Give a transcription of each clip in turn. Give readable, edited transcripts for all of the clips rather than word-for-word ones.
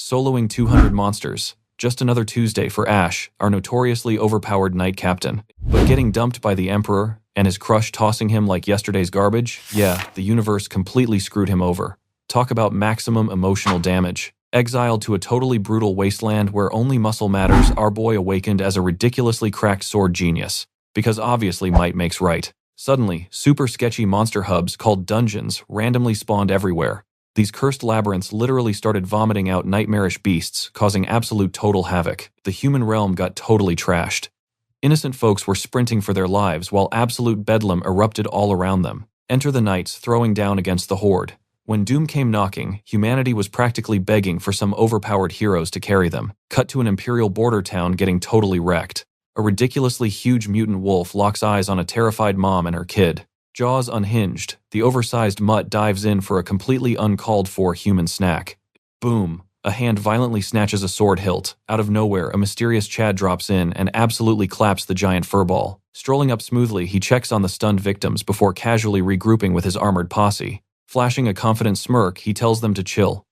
soloing 200 monsters. Just another Tuesday for Ash, our notoriously overpowered knight captain. But getting dumped by the Emperor, and his crush tossing him like yesterday's garbage? Yeah, the universe completely screwed him over. Talk about maximum emotional damage. Exiled to a totally brutal wasteland where only muscle matters, our boy awakened as a ridiculously cracked sword genius. Because obviously might makes right. Suddenly, super sketchy monster hubs called dungeons randomly spawned everywhere. These cursed labyrinths literally started vomiting out nightmarish beasts, causing absolute total havoc. The human realm got totally trashed. Innocent folks were sprinting for their lives while absolute bedlam erupted all around them. Enter the knights throwing down against the horde. When doom came knocking, humanity was practically begging for some overpowered heroes to carry them. Cut to an imperial border town getting totally wrecked. A ridiculously huge mutant wolf locks eyes on a terrified mom and her kid. Jaws unhinged, the oversized mutt dives in for a completely uncalled-for human snack. Boom. A hand violently snatches a sword hilt. Out of nowhere, a mysterious Chad drops in and absolutely claps the giant furball. Strolling up smoothly, he checks on the stunned victims before casually regrouping with his armored posse. Flashing a confident smirk, he tells them to chill.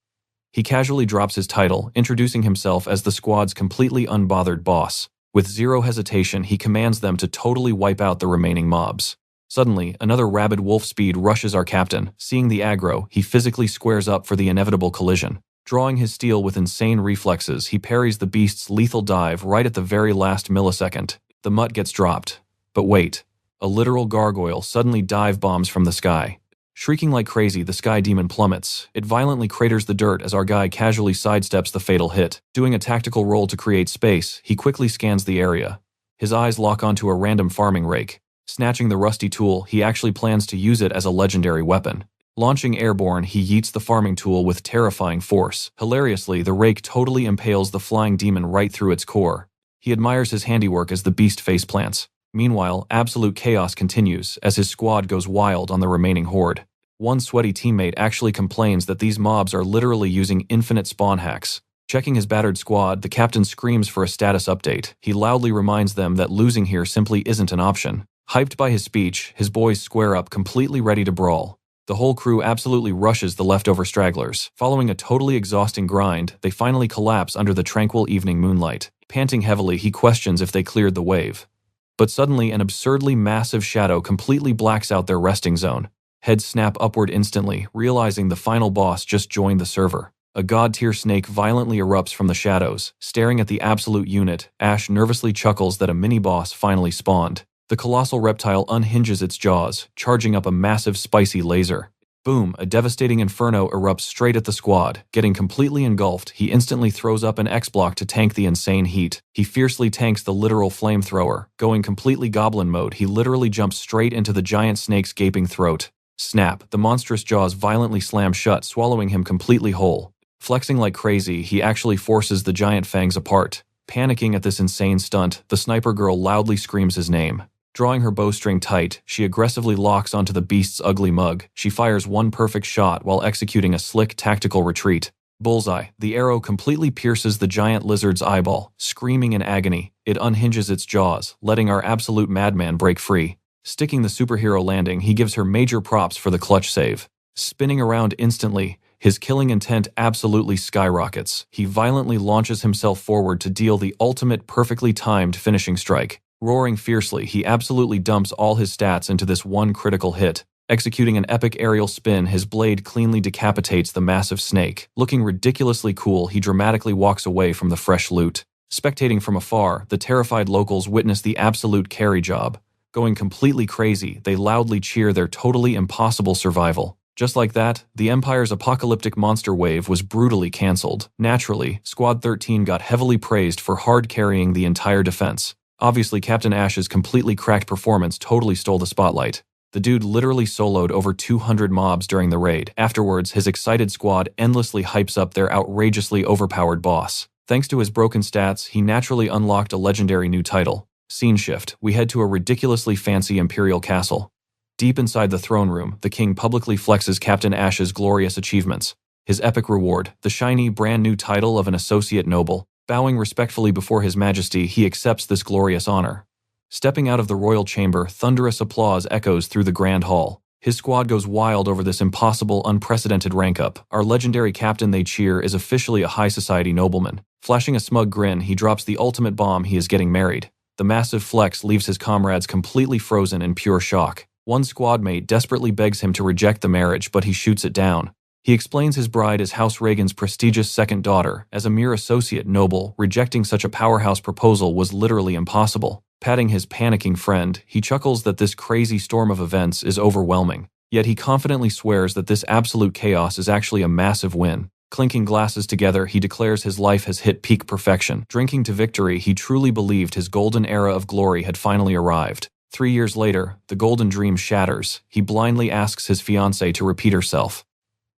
He casually drops his title, introducing himself as the squad's completely unbothered boss. With zero hesitation, he commands them to totally wipe out the remaining mobs. Suddenly, another rabid wolf speed rushes our captain. Seeing the aggro, he physically squares up for the inevitable collision. Drawing his steel with insane reflexes, he parries the beast's lethal dive right at the very last millisecond. The mutt gets dropped. But wait. A literal gargoyle suddenly dive bombs from the sky. Shrieking like crazy, the sky demon plummets. It violently craters the dirt as our guy casually sidesteps the fatal hit. Doing a tactical roll to create space, he quickly scans the area. His eyes lock onto a random farming rake. Snatching the rusty tool, he actually plans to use it as a legendary weapon. Launching airborne, he yeets the farming tool with terrifying force. Hilariously, the rake totally impales the flying demon right through its core. He admires his handiwork as the beast faceplants. Meanwhile, absolute chaos continues as his squad goes wild on the remaining horde. One sweaty teammate actually complains that these mobs are literally using infinite spawn hacks. Checking his battered squad, the captain screams for a status update. He loudly reminds them that losing here simply isn't an option. Hyped by his speech, his boys square up completely ready to brawl. The whole crew absolutely rushes the leftover stragglers. Following a totally exhausting grind, they finally collapse under the tranquil evening moonlight. Panting heavily, he questions if they cleared the wave. But suddenly, an absurdly massive shadow completely blacks out their resting zone. Heads snap upward instantly, realizing the final boss just joined the server. A god-tier snake violently erupts from the shadows. Staring at the absolute unit, Ash nervously chuckles that a mini-boss finally spawned. The colossal reptile unhinges its jaws, charging up a massive spicy laser. Boom, a devastating inferno erupts straight at the squad. Getting completely engulfed, he instantly throws up an X-block to tank the insane heat. He fiercely tanks the literal flamethrower. Going completely goblin mode, he literally jumps straight into the giant snake's gaping throat. Snap, the monstrous jaws violently slam shut, swallowing him completely whole. Flexing like crazy, he actually forces the giant fangs apart. Panicking at this insane stunt, the sniper girl loudly screams his name. Drawing her bowstring tight, she aggressively locks onto the beast's ugly mug. She fires one perfect shot while executing a slick tactical retreat. Bullseye. The arrow completely pierces the giant lizard's eyeball. Screaming in agony, it unhinges its jaws, letting our absolute madman break free. Sticking the superhero landing, he gives her major props for the clutch save. Spinning around instantly, his killing intent absolutely skyrockets. He violently launches himself forward to deal the ultimate perfectly timed finishing strike. Roaring fiercely, he absolutely dumps all his stats into this one critical hit. Executing an epic aerial spin, his blade cleanly decapitates the massive snake. Looking ridiculously cool, he dramatically walks away from the fresh loot. Spectating from afar, the terrified locals witness the absolute carry job. Going completely crazy, they loudly cheer their totally impossible survival. Just like that, the Empire's apocalyptic monster wave was brutally cancelled. Naturally, Squad 13 got heavily praised for hard carrying the entire defense. Obviously, Captain Ash's completely cracked performance totally stole the spotlight. The dude literally soloed over 200 mobs during the raid. Afterwards, his excited squad endlessly hypes up their outrageously overpowered boss. Thanks to his broken stats, he naturally unlocked a legendary new title. Scene shift, we head to a ridiculously fancy imperial castle. Deep inside the throne room, the king publicly flexes Captain Ash's glorious achievements. His epic reward, the shiny, brand new title of an associate noble. Bowing respectfully before His Majesty, he accepts this glorious honor. Stepping out of the royal chamber, thunderous applause echoes through the grand hall. His squad goes wild over this impossible, unprecedented rank-up. Our legendary captain they cheer is officially a high society nobleman. Flashing a smug grin, he drops the ultimate bomb: he is getting married. The massive flex leaves his comrades completely frozen in pure shock. One squad mate desperately begs him to reject the marriage, but he shoots it down. He explains his bride is House Reagan's prestigious second daughter. As a mere associate noble, rejecting such a powerhouse proposal was literally impossible. Patting his panicking friend, he chuckles that this crazy storm of events is overwhelming. Yet he confidently swears that this absolute chaos is actually a massive win. Clinking glasses together, he declares his life has hit peak perfection. Drinking to victory, he truly believed his golden era of glory had finally arrived. 3 years later, the golden dream shatters. He blindly asks his fiancée to repeat herself.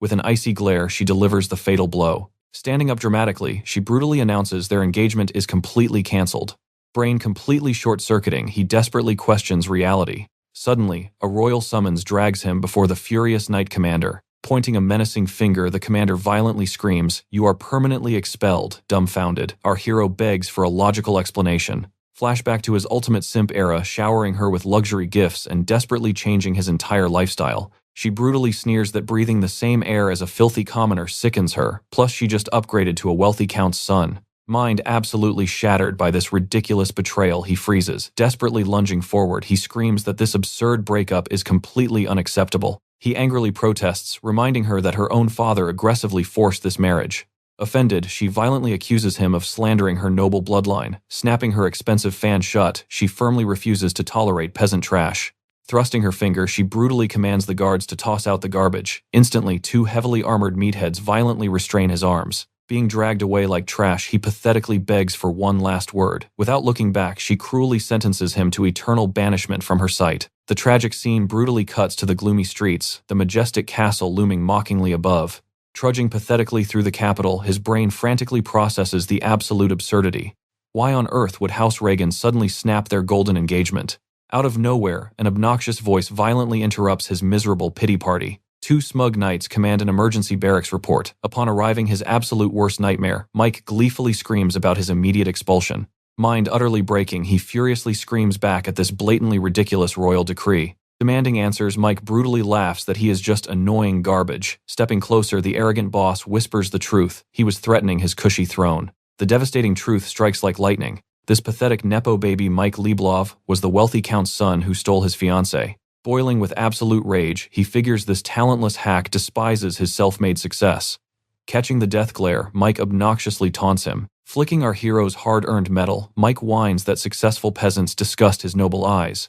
With an icy glare, she delivers the fatal blow. Standing up dramatically, she brutally announces their engagement is completely cancelled. Brain completely short-circuiting, he desperately questions reality. Suddenly, a royal summons drags him before the furious Knight Commander. Pointing a menacing finger, the commander violently screams, "You are permanently expelled." Dumbfounded, our hero begs for a logical explanation. Flashback to his ultimate simp era, showering her with luxury gifts and desperately changing his entire lifestyle. She brutally sneers that breathing the same air as a filthy commoner sickens her, plus she just upgraded to a wealthy count's son. Mind absolutely shattered by this ridiculous betrayal, he freezes. Desperately lunging forward, he screams that this absurd breakup is completely unacceptable. He angrily protests, reminding her that her own father aggressively forced this marriage. Offended, she violently accuses him of slandering her noble bloodline. Snapping her expensive fan shut, she firmly refuses to tolerate peasant trash. Thrusting her finger, she brutally commands the guards to toss out the garbage. Instantly, 2 heavily armored meatheads violently restrain his arms. Being dragged away like trash, he pathetically begs for one last word. Without looking back, she cruelly sentences him to eternal banishment from her sight. The tragic scene brutally cuts to the gloomy streets, the majestic castle looming mockingly above. Trudging pathetically through the capital, his brain frantically processes the absolute absurdity. Why on earth would House Reagan suddenly snap their golden engagement? Out of nowhere, an obnoxious voice violently interrupts his miserable pity party. 2 smug knights command an emergency barracks report. Upon arriving, his absolute worst nightmare, Mike gleefully screams about his immediate expulsion. Mind utterly breaking, he furiously screams back at this blatantly ridiculous royal decree. Demanding answers, Mike brutally laughs that he is just annoying garbage. Stepping closer, the arrogant boss whispers the truth. He was threatening his cushy throne. The devastating truth strikes like lightning. This pathetic nepo baby Mike Leblov was the wealthy count's son who stole his fiancée. Boiling with absolute rage, he figures this talentless hack despises his self-made success. Catching the death glare, Mike obnoxiously taunts him. Flicking our hero's hard-earned medal, Mike whines that successful peasants disgust his noble eyes.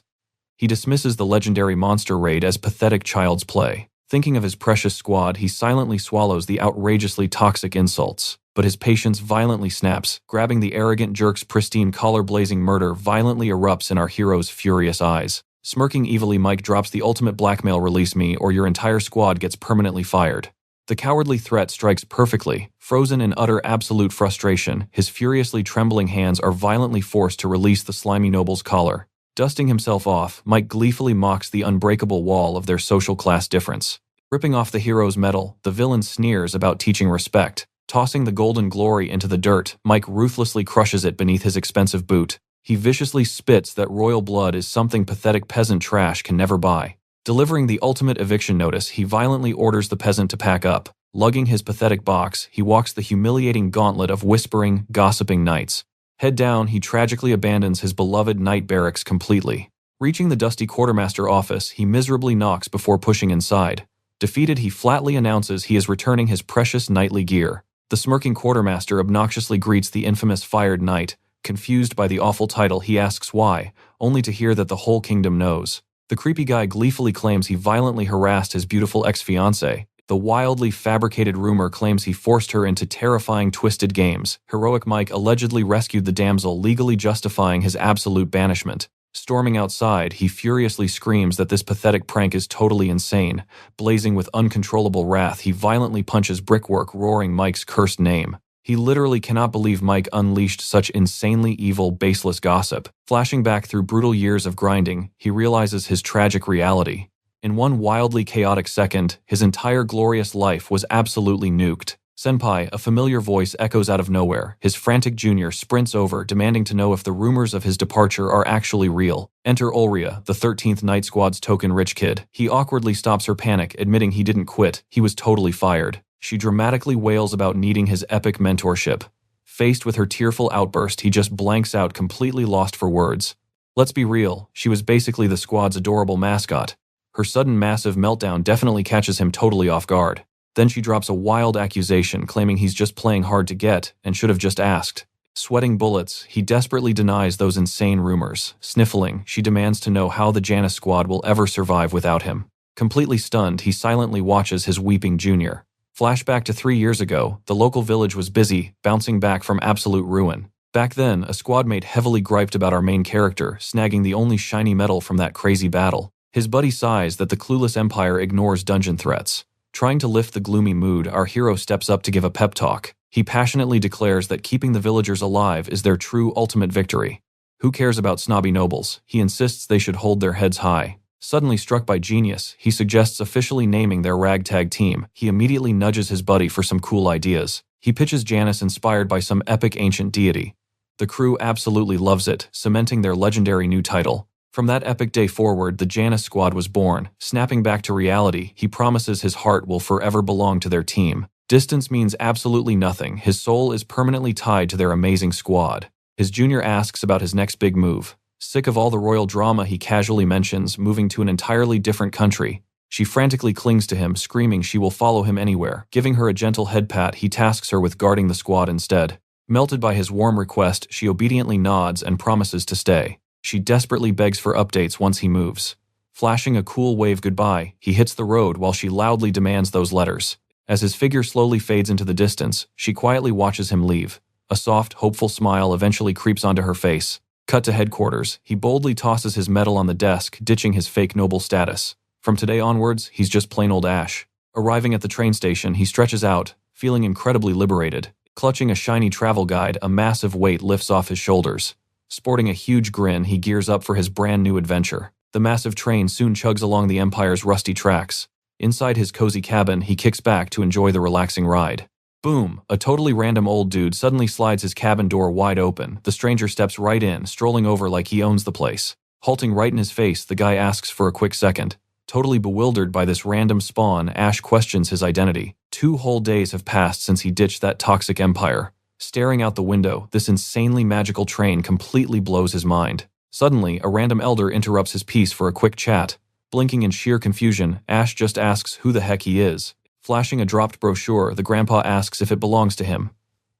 He dismisses the legendary monster raid as pathetic child's play. Thinking of his precious squad, he silently swallows the outrageously toxic insults. But his patience violently snaps. Grabbing the arrogant jerk's pristine collar-blazing murder violently erupts in our hero's furious eyes. Smirking evilly, Mike drops the ultimate blackmail: release me or your entire squad gets permanently fired. The cowardly threat strikes perfectly. Frozen in utter absolute frustration, his furiously trembling hands are violently forced to release the slimy noble's collar. Dusting himself off, Mike gleefully mocks the unbreakable wall of their social class difference. Ripping off the hero's medal, the villain sneers about teaching respect. Tossing the golden glory into the dirt, Mike ruthlessly crushes it beneath his expensive boot. He viciously spits that royal blood is something pathetic peasant trash can never buy. Delivering the ultimate eviction notice, he violently orders the peasant to pack up. Lugging his pathetic box, he walks the humiliating gauntlet of whispering, gossiping knights. Head down, he tragically abandons his beloved knight barracks completely. Reaching the dusty quartermaster office, he miserably knocks before pushing inside. Defeated, he flatly announces he is returning his precious knightly gear. The smirking quartermaster obnoxiously greets the infamous fired knight. Confused by the awful title, he asks why, only to hear that the whole kingdom knows. The creepy guy gleefully claims he violently harassed his beautiful ex-fiancée. The wildly fabricated rumor claims he forced her into terrifying twisted games. Heroic Mike allegedly rescued the damsel, legally justifying his absolute banishment. Storming outside, he furiously screams that this pathetic prank is totally insane. Blazing with uncontrollable wrath, he violently punches brickwork, roaring Mike's cursed name. He literally cannot believe Mike unleashed such insanely evil, baseless gossip. Flashing back through brutal years of grinding, he realizes his tragic reality. In one wildly chaotic second, his entire glorious life was absolutely nuked. Senpai, a familiar voice echoes out of nowhere. His frantic junior sprints over, demanding to know if the rumors of his departure are actually real. Enter Olria, the 13th Night Squad's token rich kid. He awkwardly stops her panic, admitting he didn't quit. He was totally fired. She dramatically wails about needing his epic mentorship. Faced with her tearful outburst, he just blanks out, completely lost for words. Let's be real, she was basically the squad's adorable mascot. Her sudden massive meltdown definitely catches him totally off guard. Then she drops a wild accusation, claiming he's just playing hard to get and should have just asked. Sweating bullets, he desperately denies those insane rumors. Sniffling, she demands to know how the Janus squad will ever survive without him. Completely stunned, he silently watches his weeping junior. Flashback to 3 years ago, the local village was busy, bouncing back from absolute ruin. Back then, a squad mate heavily griped about our main character, snagging the only shiny medal from that crazy battle. His buddy sighs that the clueless Empire ignores dungeon threats. Trying to lift the gloomy mood, our hero steps up to give a pep talk. He passionately declares that keeping the villagers alive is their true ultimate victory. Who cares about snobby nobles? He insists they should hold their heads high. Suddenly struck by genius, he suggests officially naming their ragtag team. He immediately nudges his buddy for some cool ideas. He pitches Janus inspired by some epic ancient deity. The crew absolutely loves it, cementing their legendary new title. From that epic day forward, the Janus squad was born. Snapping back to reality, he promises his heart will forever belong to their team. Distance means absolutely nothing. His soul is permanently tied to their amazing squad. His junior asks about his next big move. Sick of all the royal drama, he casually mentions moving to an entirely different country. She frantically clings to him, screaming she will follow him anywhere. Giving her a gentle head pat, he tasks her with guarding the squad instead. Melted by his warm request, she obediently nods and promises to stay. She desperately begs for updates once he moves. Flashing a cool wave goodbye, he hits the road while she loudly demands those letters. As his figure slowly fades into the distance, she quietly watches him leave. A soft, hopeful smile eventually creeps onto her face. Cut to headquarters, he boldly tosses his medal on the desk, ditching his fake noble status. From today onwards, he's just plain old Ash. Arriving at the train station, he stretches out, feeling incredibly liberated. Clutching a shiny travel guide, a massive weight lifts off his shoulders. Sporting a huge grin, he gears up for his brand new adventure. The massive train soon chugs along the Empire's rusty tracks. Inside his cozy cabin, he kicks back to enjoy the relaxing ride. Boom! A totally random old dude suddenly slides his cabin door wide open. The stranger steps right in, strolling over like he owns the place. Halting right in his face, the guy asks for a quick second. Totally bewildered by this random spawn, Ash questions his identity. 2 whole days have passed since he ditched that toxic empire. Staring out the window, this insanely magical train completely blows his mind. Suddenly, a random elder interrupts his peace for a quick chat. Blinking in sheer confusion, Ash just asks who the heck he is. Flashing a dropped brochure, the grandpa asks if it belongs to him.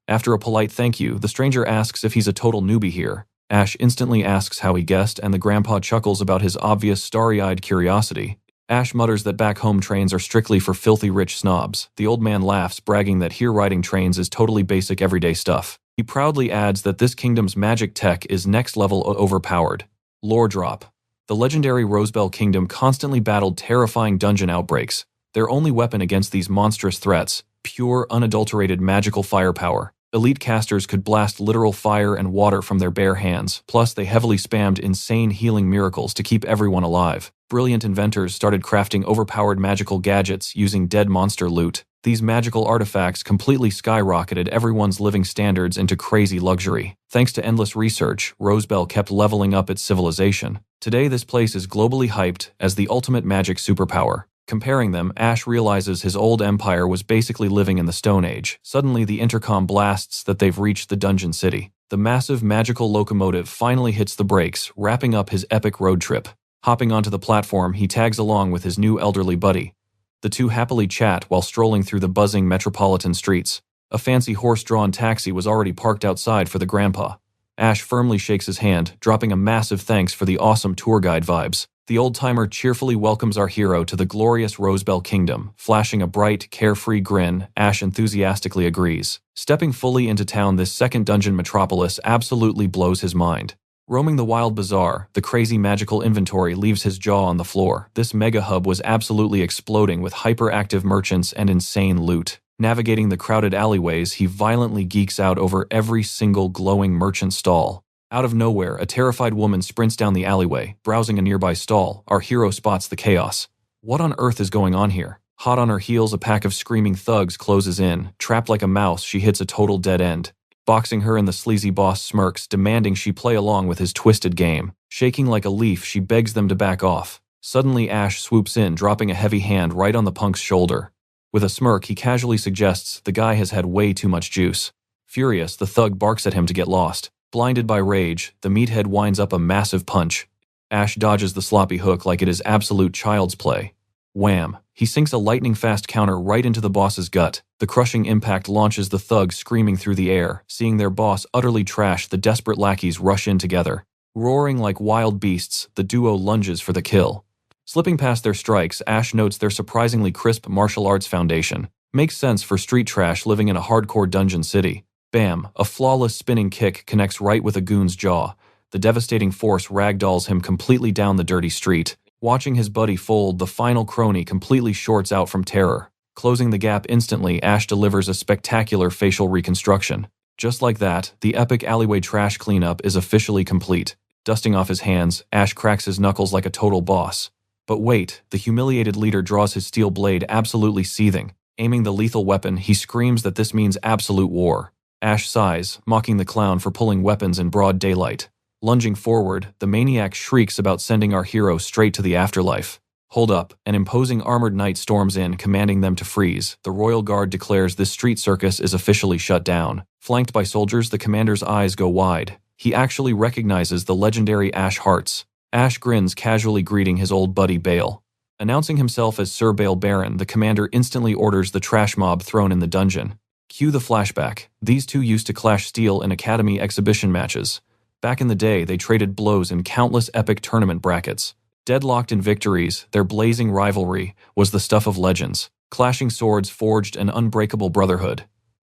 After a polite thank you, the stranger asks if he's a total newbie here. Ash instantly asks how he guessed, and the grandpa chuckles about his obvious starry-eyed curiosity. Ash mutters that back home trains are strictly for filthy rich snobs. The old man laughs, bragging that here riding trains is totally basic everyday stuff. He proudly adds that this kingdom's magic tech is next level overpowered. Lore drop. The legendary Rosebell kingdom constantly battled terrifying dungeon outbreaks. Their only weapon against these monstrous threats, pure, unadulterated magical firepower. Elite casters could blast literal fire and water from their bare hands, plus they heavily spammed insane healing miracles to keep everyone alive. Brilliant inventors started crafting overpowered magical gadgets using dead monster loot. These magical artifacts completely skyrocketed everyone's living standards into crazy luxury. Thanks to endless research, Rosebell kept leveling up its civilization. Today this place is globally hyped as the ultimate magic superpower. Comparing them, Ash realizes his old empire was basically living in the Stone Age. Suddenly, the intercom blasts that they've reached the dungeon city. The massive magical locomotive finally hits the brakes, wrapping up his epic road trip. Hopping onto the platform, he tags along with his new elderly buddy. The two happily chat while strolling through the buzzing metropolitan streets. A fancy horse-drawn taxi was already parked outside for the grandpa. Ash firmly shakes his hand, dropping a massive thanks for the awesome tour guide vibes. The old-timer cheerfully welcomes our hero to the glorious Rosebell Kingdom. Flashing a bright, carefree grin, Ash enthusiastically agrees. Stepping fully into town, this second dungeon metropolis absolutely blows his mind. Roaming the wild bazaar, the crazy magical inventory leaves his jaw on the floor. This mega hub was absolutely exploding with hyperactive merchants and insane loot. Navigating the crowded alleyways, he violently geeks out over every single glowing merchant stall. Out of nowhere, a terrified woman sprints down the alleyway. Browsing a nearby stall, our hero spots the chaos. What on earth is going on here? Hot on her heels, a pack of screaming thugs closes in. Trapped like a mouse, she hits a total dead end. Boxing her in, the sleazy boss smirks, demanding she play along with his twisted game. Shaking like a leaf, she begs them to back off. Suddenly, Ash swoops in, dropping a heavy hand right on the punk's shoulder. With a smirk, he casually suggests the guy has had way too much juice. Furious, the thug barks at him to get lost. Blinded by rage, the meathead winds up a massive punch. Ash dodges the sloppy hook like it is absolute child's play. Wham! He sinks a lightning-fast counter right into the boss's gut. The crushing impact launches the thug screaming through the air. Seeing their boss utterly trashed, the desperate lackeys rush in together. Roaring like wild beasts, the duo lunges for the kill. Slipping past their strikes, Ash notes their surprisingly crisp martial arts foundation. Makes sense for street trash living in a hardcore dungeon city. Bam! A flawless spinning kick connects right with a goon's jaw. The devastating force ragdolls him completely down the dirty street. Watching his buddy fold, the final crony completely shorts out from terror. Closing the gap instantly, Ash delivers a spectacular facial reconstruction. Just like that, the epic alleyway trash cleanup is officially complete. Dusting off his hands, Ash cracks his knuckles like a total boss. But wait, the humiliated leader draws his steel blade, absolutely seething. Aiming the lethal weapon, he screams that this means absolute war. Ash sighs, mocking the clown for pulling weapons in broad daylight. Lunging forward, the maniac shrieks about sending our hero straight to the afterlife. Hold up, an imposing armored knight storms in, commanding them to freeze. The royal guard declares this street circus is officially shut down. Flanked by soldiers, the commander's eyes go wide. He actually recognizes the legendary Ash Hearts. Ash grins, casually greeting his old buddy Bale. Announcing himself as Sir Bale Baron, the commander instantly orders the trash mob thrown in the dungeon. Cue the flashback. These two used to clash steel in academy exhibition matches. Back in the day, they traded blows in countless epic tournament brackets. Deadlocked in victories, their blazing rivalry was the stuff of legends. Clashing swords forged an unbreakable brotherhood.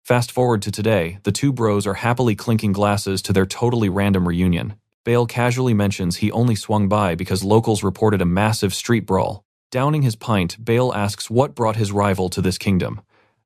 Fast forward to today, the two bros are happily clinking glasses to their totally random reunion. Bale casually mentions he only swung by because locals reported a massive street brawl. Downing his pint, Bale asks what brought his rival to this kingdom.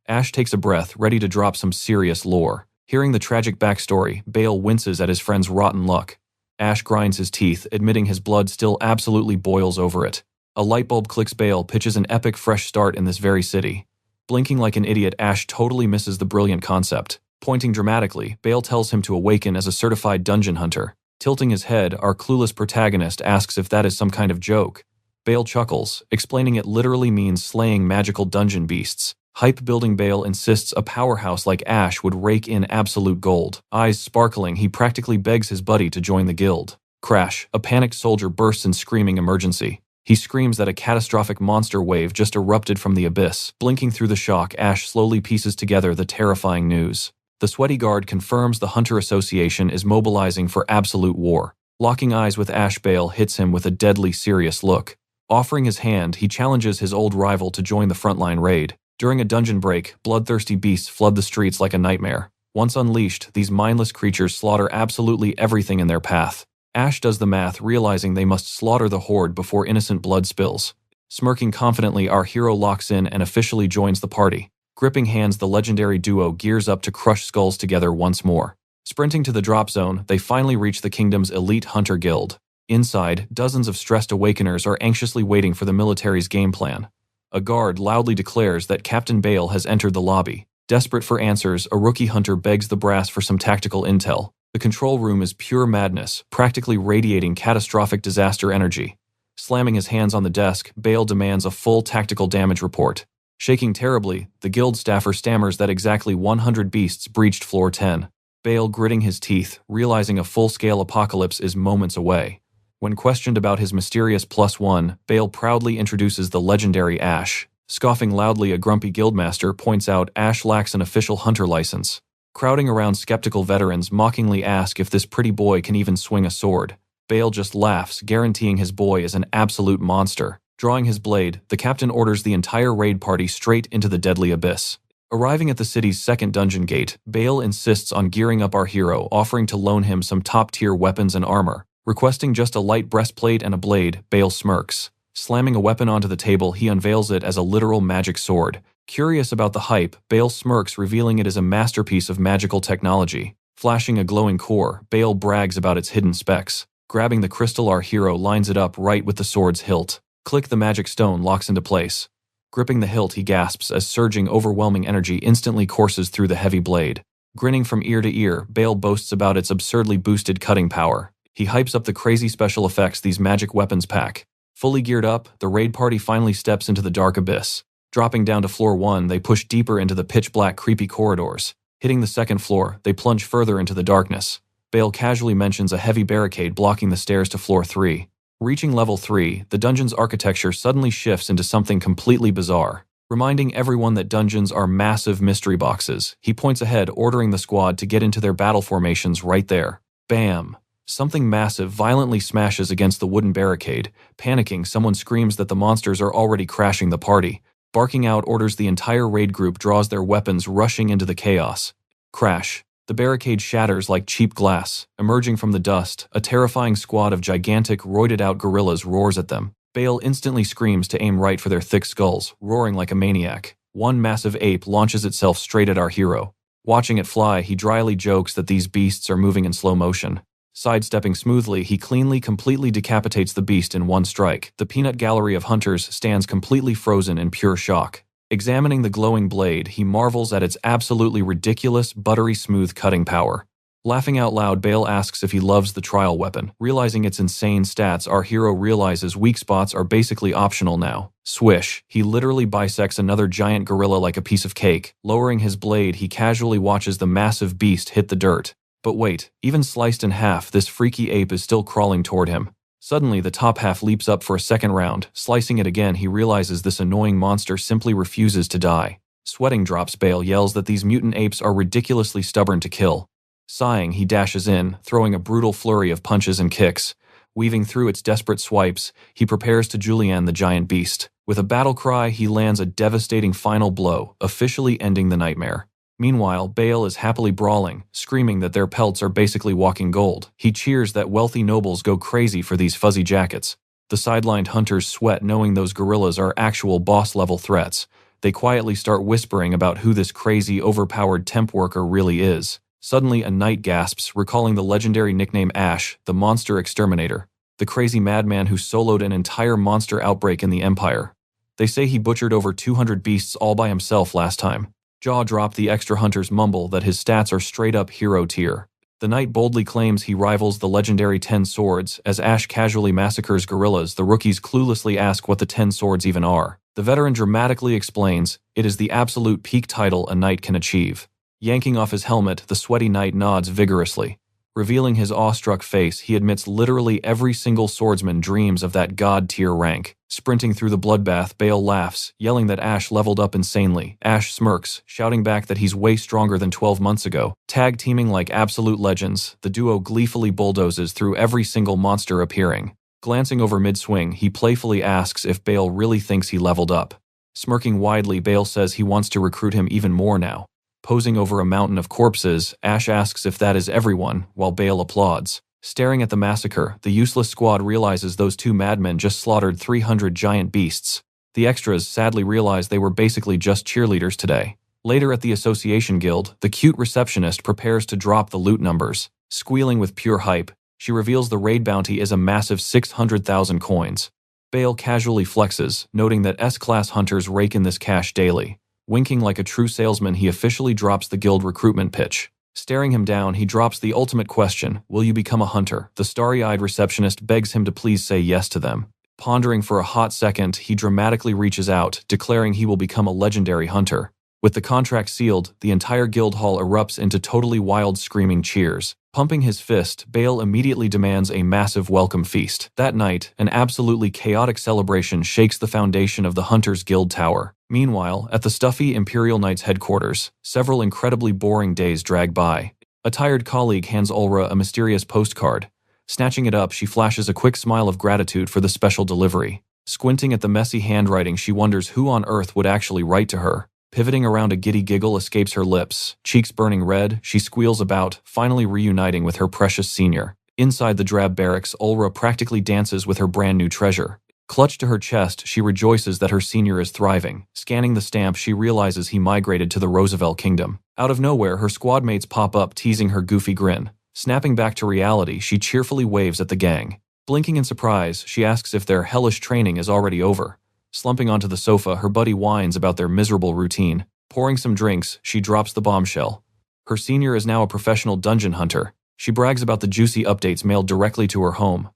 Ash takes a breath, ready to drop some serious lore. Hearing the tragic backstory, Bale winces at his friend's rotten luck. Ash grinds his teeth, admitting his blood still absolutely boils over it. A lightbulb clicks. Bale pitches an epic fresh start in this very city. Blinking like an idiot, Ash totally misses the brilliant concept. Pointing dramatically, Bale tells him to awaken as a certified dungeon hunter. Tilting his head, our clueless protagonist asks if that is some kind of joke. Bale chuckles, explaining it literally means slaying magical dungeon beasts. Hype-building Bale insists a powerhouse like Ash would rake in absolute gold. Eyes sparkling, he practically begs his buddy to join the guild. Crash, a panicked soldier bursts in screaming emergency. He screams that a catastrophic monster wave just erupted from the abyss. Blinking through the shock, Ash slowly pieces together the terrifying news. The sweaty guard confirms the Hunter Association is mobilizing for absolute war. Locking eyes with Ash, Bale hits him with a deadly serious look. Offering his hand, he challenges his old rival to join the frontline raid. During a dungeon break, bloodthirsty beasts flood the streets like a nightmare. Once unleashed, these mindless creatures slaughter absolutely everything in their path. Ash does the math, realizing they must slaughter the horde before innocent blood spills. Smirking confidently, our hero locks in and officially joins the party. Gripping hands, the legendary duo gears up to crush skulls together once more. Sprinting to the drop zone, they finally reach the kingdom's elite hunter guild. Inside, dozens of stressed awakeners are anxiously waiting for the military's game plan. A guard loudly declares that Captain Bale has entered the lobby. Desperate for answers, a rookie hunter begs the brass for some tactical intel. The control room is pure madness, practically radiating catastrophic disaster energy. Slamming his hands on the desk, Bale demands a full tactical damage report. Shaking terribly, the guild staffer stammers that exactly 100 beasts breached floor 10. Bale gritting his teeth, realizing a full-scale apocalypse is moments away. When questioned about his mysterious +1, Bale proudly introduces the legendary Ash. Scoffing loudly, a grumpy guildmaster points out Ash lacks an official hunter license. Crowding around, skeptical veterans mockingly ask if this pretty boy can even swing a sword. Bale just laughs, guaranteeing his boy is an absolute monster. Drawing his blade, the captain orders the entire raid party straight into the deadly abyss. Arriving at the city's second dungeon gate, Bale insists on gearing up our hero, offering to loan him some top-tier weapons and armor. Requesting just a light breastplate and a blade, Bale smirks. Slamming a weapon onto the table, he unveils it as a literal magic sword. Curious about the hype, Bale smirks, revealing it as a masterpiece of magical technology. Flashing a glowing core, Bale brags about its hidden specs. Grabbing the crystal, our hero lines it up right with the sword's hilt. Click, the magic stone locks into place. Gripping the hilt, he gasps as surging, overwhelming energy instantly courses through the heavy blade. Grinning from ear to ear, Bale boasts about its absurdly boosted cutting power. He hypes up the crazy special effects these magic weapons pack. Fully geared up, the raid party finally steps into the dark abyss. Dropping down to floor 1, they push deeper into the pitch-black, creepy corridors. Hitting the second floor, they plunge further into the darkness. Bale casually mentions a heavy barricade blocking the stairs to floor 3. Reaching level 3, the dungeon's architecture suddenly shifts into something completely bizarre. Reminding everyone that dungeons are massive mystery boxes, he points ahead, ordering the squad to get into their battle formations right there. Bam! Something massive violently smashes against the wooden barricade. Panicking, someone screams that the monsters are already crashing the party. Barking out orders, the entire raid group draws their weapons, rushing into the chaos. Crash. The barricade shatters like cheap glass. Emerging from the dust, a terrifying squad of gigantic, roided-out gorillas roars at them. Bale instantly screams to aim right for their thick skulls, roaring like a maniac. One massive ape launches itself straight at our hero. Watching it fly, he dryly jokes that these beasts are moving in slow motion. Sidestepping smoothly, he completely decapitates the beast in one strike. The peanut gallery of hunters stands completely frozen in pure shock. Examining the glowing blade, he marvels at its absolutely ridiculous, buttery smooth cutting power. Laughing out loud, Bale asks if he loves the trial weapon. Realizing its insane stats, our hero realizes weak spots are basically optional now. Swish, he literally bisects another giant gorilla like a piece of cake. Lowering his blade, he casually watches the massive beast hit the dirt. But wait, even sliced in half, this freaky ape is still crawling toward him. Suddenly, the top half leaps up for a second round. Slicing it again, he realizes this annoying monster simply refuses to die. Sweating drops, Bale yells that these mutant apes are ridiculously stubborn to kill. Sighing, he dashes in, throwing a brutal flurry of punches and kicks. Weaving through its desperate swipes, he prepares to julienne the giant beast. With a battle cry, he lands a devastating final blow, officially ending the nightmare. Meanwhile, Bale is happily brawling, screaming that their pelts are basically walking gold. He cheers that wealthy nobles go crazy for these fuzzy jackets. The sidelined hunters sweat knowing those gorillas are actual boss-level threats. They quietly start whispering about who this crazy, overpowered temp worker really is. Suddenly, a knight gasps, recalling the legendary nickname Ash, the monster exterminator, the crazy madman who soloed an entire monster outbreak in the Empire. They say he butchered over 200 beasts all by himself last time. Jaw drop, the extra hunters mumble that his stats are straight-up hero tier. The knight boldly claims he rivals the legendary 10 swords. As Ash casually massacres gorillas, the rookies cluelessly ask what the 10 swords even are. The veteran dramatically explains, it is the absolute peak title a knight can achieve. Yanking off his helmet, the sweaty knight nods vigorously. Revealing his awestruck face, he admits literally every single swordsman dreams of that god-tier rank. Sprinting through the bloodbath, Bale laughs, yelling that Ash leveled up insanely. Ash smirks, shouting back that he's way stronger than 12 months ago. Tag teaming like absolute legends, the duo gleefully bulldozes through every single monster appearing. Glancing over mid-swing, he playfully asks if Bale really thinks he leveled up. Smirking widely, Bale says he wants to recruit him even more now. Posing over a mountain of corpses, Ash asks if that is everyone, while Bale applauds. Staring at the massacre, the useless squad realizes those two madmen just slaughtered 300 giant beasts. The extras sadly realize they were basically just cheerleaders today. Later at the Association Guild, the cute receptionist prepares to drop the loot numbers. Squealing with pure hype, she reveals the raid bounty is a massive 600,000 coins. Bale casually flexes, noting that S-class hunters rake in this cash daily. Winking like a true salesman, he officially drops the guild recruitment pitch. Staring him down, he drops the ultimate question, will you become a hunter? The starry-eyed receptionist begs him to please say yes to them. Pondering for a hot second, he dramatically reaches out, declaring he will become a legendary hunter. With the contract sealed, the entire guild hall erupts into totally wild screaming cheers. Pumping his fist, Bale immediately demands a massive welcome feast. That night, an absolutely chaotic celebration shakes the foundation of the Hunters Guild Tower. Meanwhile, at the stuffy Imperial Knights headquarters, several incredibly boring days drag by. A tired colleague hands Olria a mysterious postcard. Snatching it up, she flashes a quick smile of gratitude for the special delivery. Squinting at the messy handwriting, she wonders who on earth would actually write to her. Pivoting around, a giddy giggle escapes her lips. Cheeks burning red, she squeals about, finally reuniting with her precious senior. Inside the drab barracks, Olria practically dances with her brand new treasure. Clutched to her chest, she rejoices that her senior is thriving. Scanning the stamp, she realizes he migrated to the Rosebell kingdom. Out of nowhere, her squad mates pop up, teasing her goofy grin. Snapping back to reality, she cheerfully waves at the gang. Blinking in surprise, she asks if their hellish training is already over. Slumping onto the sofa, her buddy whines about their miserable routine. Pouring some drinks, she drops the bombshell. Her senior is now a professional dungeon hunter. She brags about the juicy updates mailed directly to her home.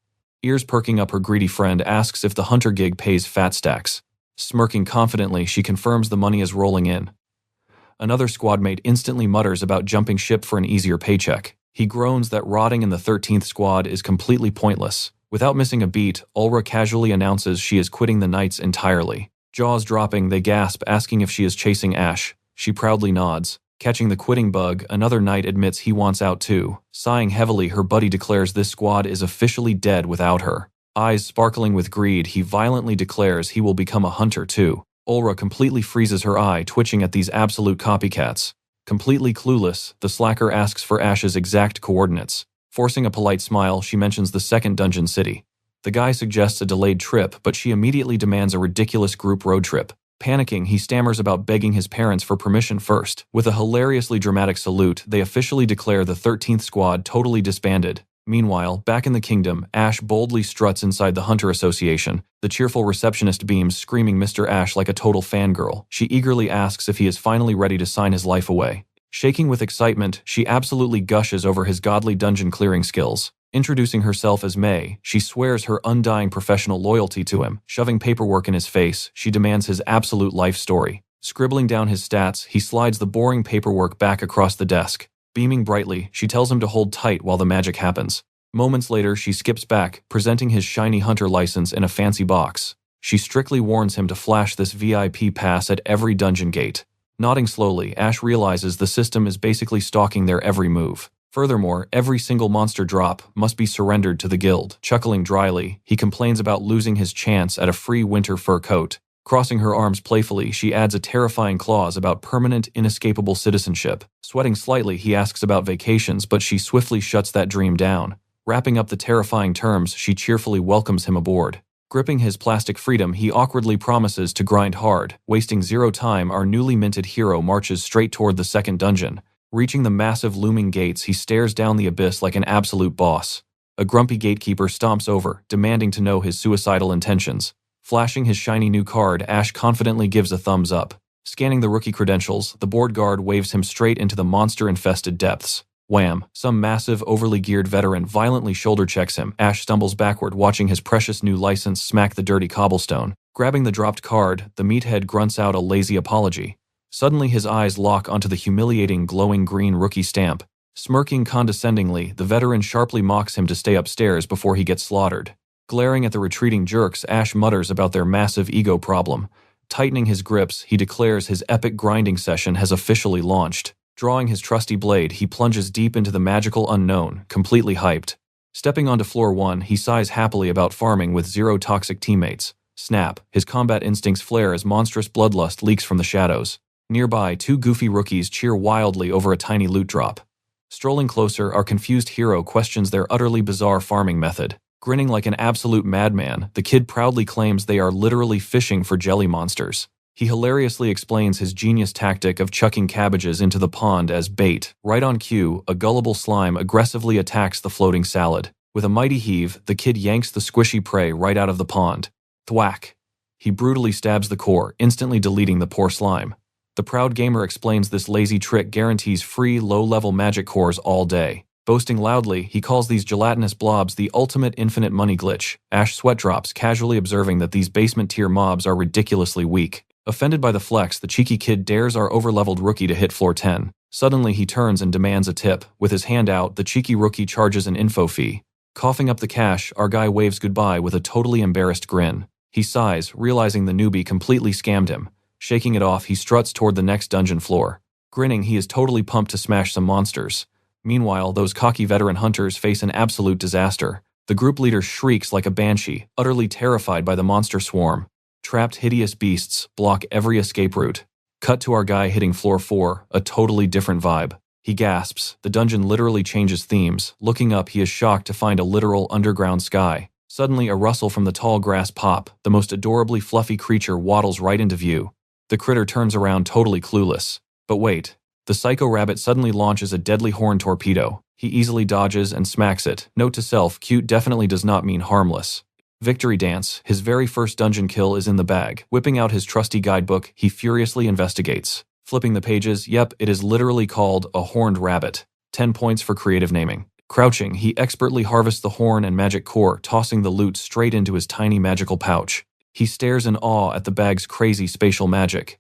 Ears perking up, her greedy friend asks if the hunter gig pays fat stacks. Smirking confidently, she confirms the money is rolling in. Another squadmate instantly mutters about jumping ship for an easier paycheck. He groans that rotting in the 13th squad is completely pointless. Without missing a beat, Olria casually announces she is quitting the Knights entirely. Jaws dropping, they gasp, asking if she is chasing Ash. She proudly nods. Catching the quitting bug, another knight admits he wants out too. Sighing heavily, her buddy declares this squad is officially dead without her. Eyes sparkling with greed, he violently declares he will become a hunter too. Olria completely freezes her eye, twitching at these absolute copycats. Completely clueless, the slacker asks for Ash's exact coordinates. Forcing a polite smile, she mentions the second dungeon city. The guy suggests a delayed trip, but she immediately demands a ridiculous group road trip. Panicking, he stammers about begging his parents for permission first. With a hilariously dramatic salute, they officially declare the 13th squad totally disbanded. Meanwhile, back in the kingdom, Ash boldly struts inside the Hunter Association. The cheerful receptionist beams, screaming Mr. Ash like a total fangirl. She eagerly asks if he is finally ready to sign his life away. Shaking with excitement, she absolutely gushes over his godly dungeon clearing skills. Introducing herself as May, she swears her undying professional loyalty to him. Shoving paperwork in his face, she demands his absolute life story. Scribbling down his stats, he slides the boring paperwork back across the desk. Beaming brightly, she tells him to hold tight while the magic happens. Moments later, she skips back, presenting his shiny hunter license in a fancy box. She strictly warns him to flash this VIP pass at every dungeon gate. Nodding slowly, Ash realizes the system is basically stalking their every move. Furthermore, every single monster drop must be surrendered to the guild. Chuckling dryly, he complains about losing his chance at a free winter fur coat. Crossing her arms playfully, she adds a terrifying clause about permanent, inescapable citizenship. Sweating slightly, he asks about vacations, but she swiftly shuts that dream down. Wrapping up the terrifying terms, she cheerfully welcomes him aboard. Gripping his plastic freedom, he awkwardly promises to grind hard. Wasting zero time, our newly minted hero marches straight toward the second dungeon. Reaching the massive looming gates, he stares down the abyss like an absolute boss. A grumpy gatekeeper stomps over, demanding to know his suicidal intentions. Flashing his shiny new card, Ash confidently gives a thumbs up. Scanning the rookie credentials, the board guard waves him straight into the monster-infested depths. Wham! Some massive, overly geared veteran violently shoulder checks him. Ash stumbles backward, watching his precious new license smack the dirty cobblestone. Grabbing the dropped card, the meathead grunts out a lazy apology. Suddenly his eyes lock onto the humiliating glowing green rookie stamp. Smirking condescendingly, the veteran sharply mocks him to stay upstairs before he gets slaughtered. Glaring at the retreating jerks, Ash mutters about their massive ego problem. Tightening his grips, he declares his epic grinding session has officially launched. Drawing his trusty blade, he plunges deep into the magical unknown, completely hyped. Stepping onto floor 1, he sighs happily about farming with zero toxic teammates. Snap, his combat instincts flare as monstrous bloodlust leaks from the shadows. Nearby, 2 goofy rookies cheer wildly over a tiny loot drop. Strolling closer, our confused hero questions their utterly bizarre farming method. Grinning like an absolute madman, the kid proudly claims they are literally fishing for jelly monsters. He hilariously explains his genius tactic of chucking cabbages into the pond as bait. Right on cue, a gullible slime aggressively attacks the floating salad. With a mighty heave, the kid yanks the squishy prey right out of the pond. Thwack! He brutally stabs the core, instantly deleting the poor slime. The proud gamer explains this lazy trick guarantees free, low-level magic cores all day. Boasting loudly, he calls these gelatinous blobs the ultimate infinite money glitch. Ash sweat drops, casually observing that these basement-tier mobs are ridiculously weak. Offended by the flex, the cheeky kid dares our overleveled rookie to hit floor 10. Suddenly, he turns and demands a tip. With his hand out, the cheeky rookie charges an info fee. Coughing up the cash, our guy waves goodbye with a totally embarrassed grin. He sighs, realizing the newbie completely scammed him. Shaking it off, he struts toward the next dungeon floor. Grinning, he is totally pumped to smash some monsters. Meanwhile, those cocky veteran hunters face an absolute disaster. The group leader shrieks like a banshee, utterly terrified by the monster swarm. Trapped hideous beasts block every escape route. Cut to our guy hitting floor 4, a totally different vibe. He gasps. The dungeon literally changes themes. Looking up, he is shocked to find a literal underground sky. Suddenly, a rustle from the tall grass pop. The most adorably fluffy creature waddles right into view. The critter turns around totally clueless. But wait. The psycho rabbit suddenly launches a deadly horn torpedo. He easily dodges and smacks it. Note to self, cute definitely does not mean harmless. Victory dance. His very first dungeon kill is in the bag. Whipping out his trusty guidebook, he furiously investigates. Flipping the pages, yep, it is literally called a horned rabbit. 10 points for creative naming. Crouching, he expertly harvests the horn and magic core, tossing the loot straight into his tiny magical pouch. He stares in awe at the bag's crazy spatial magic.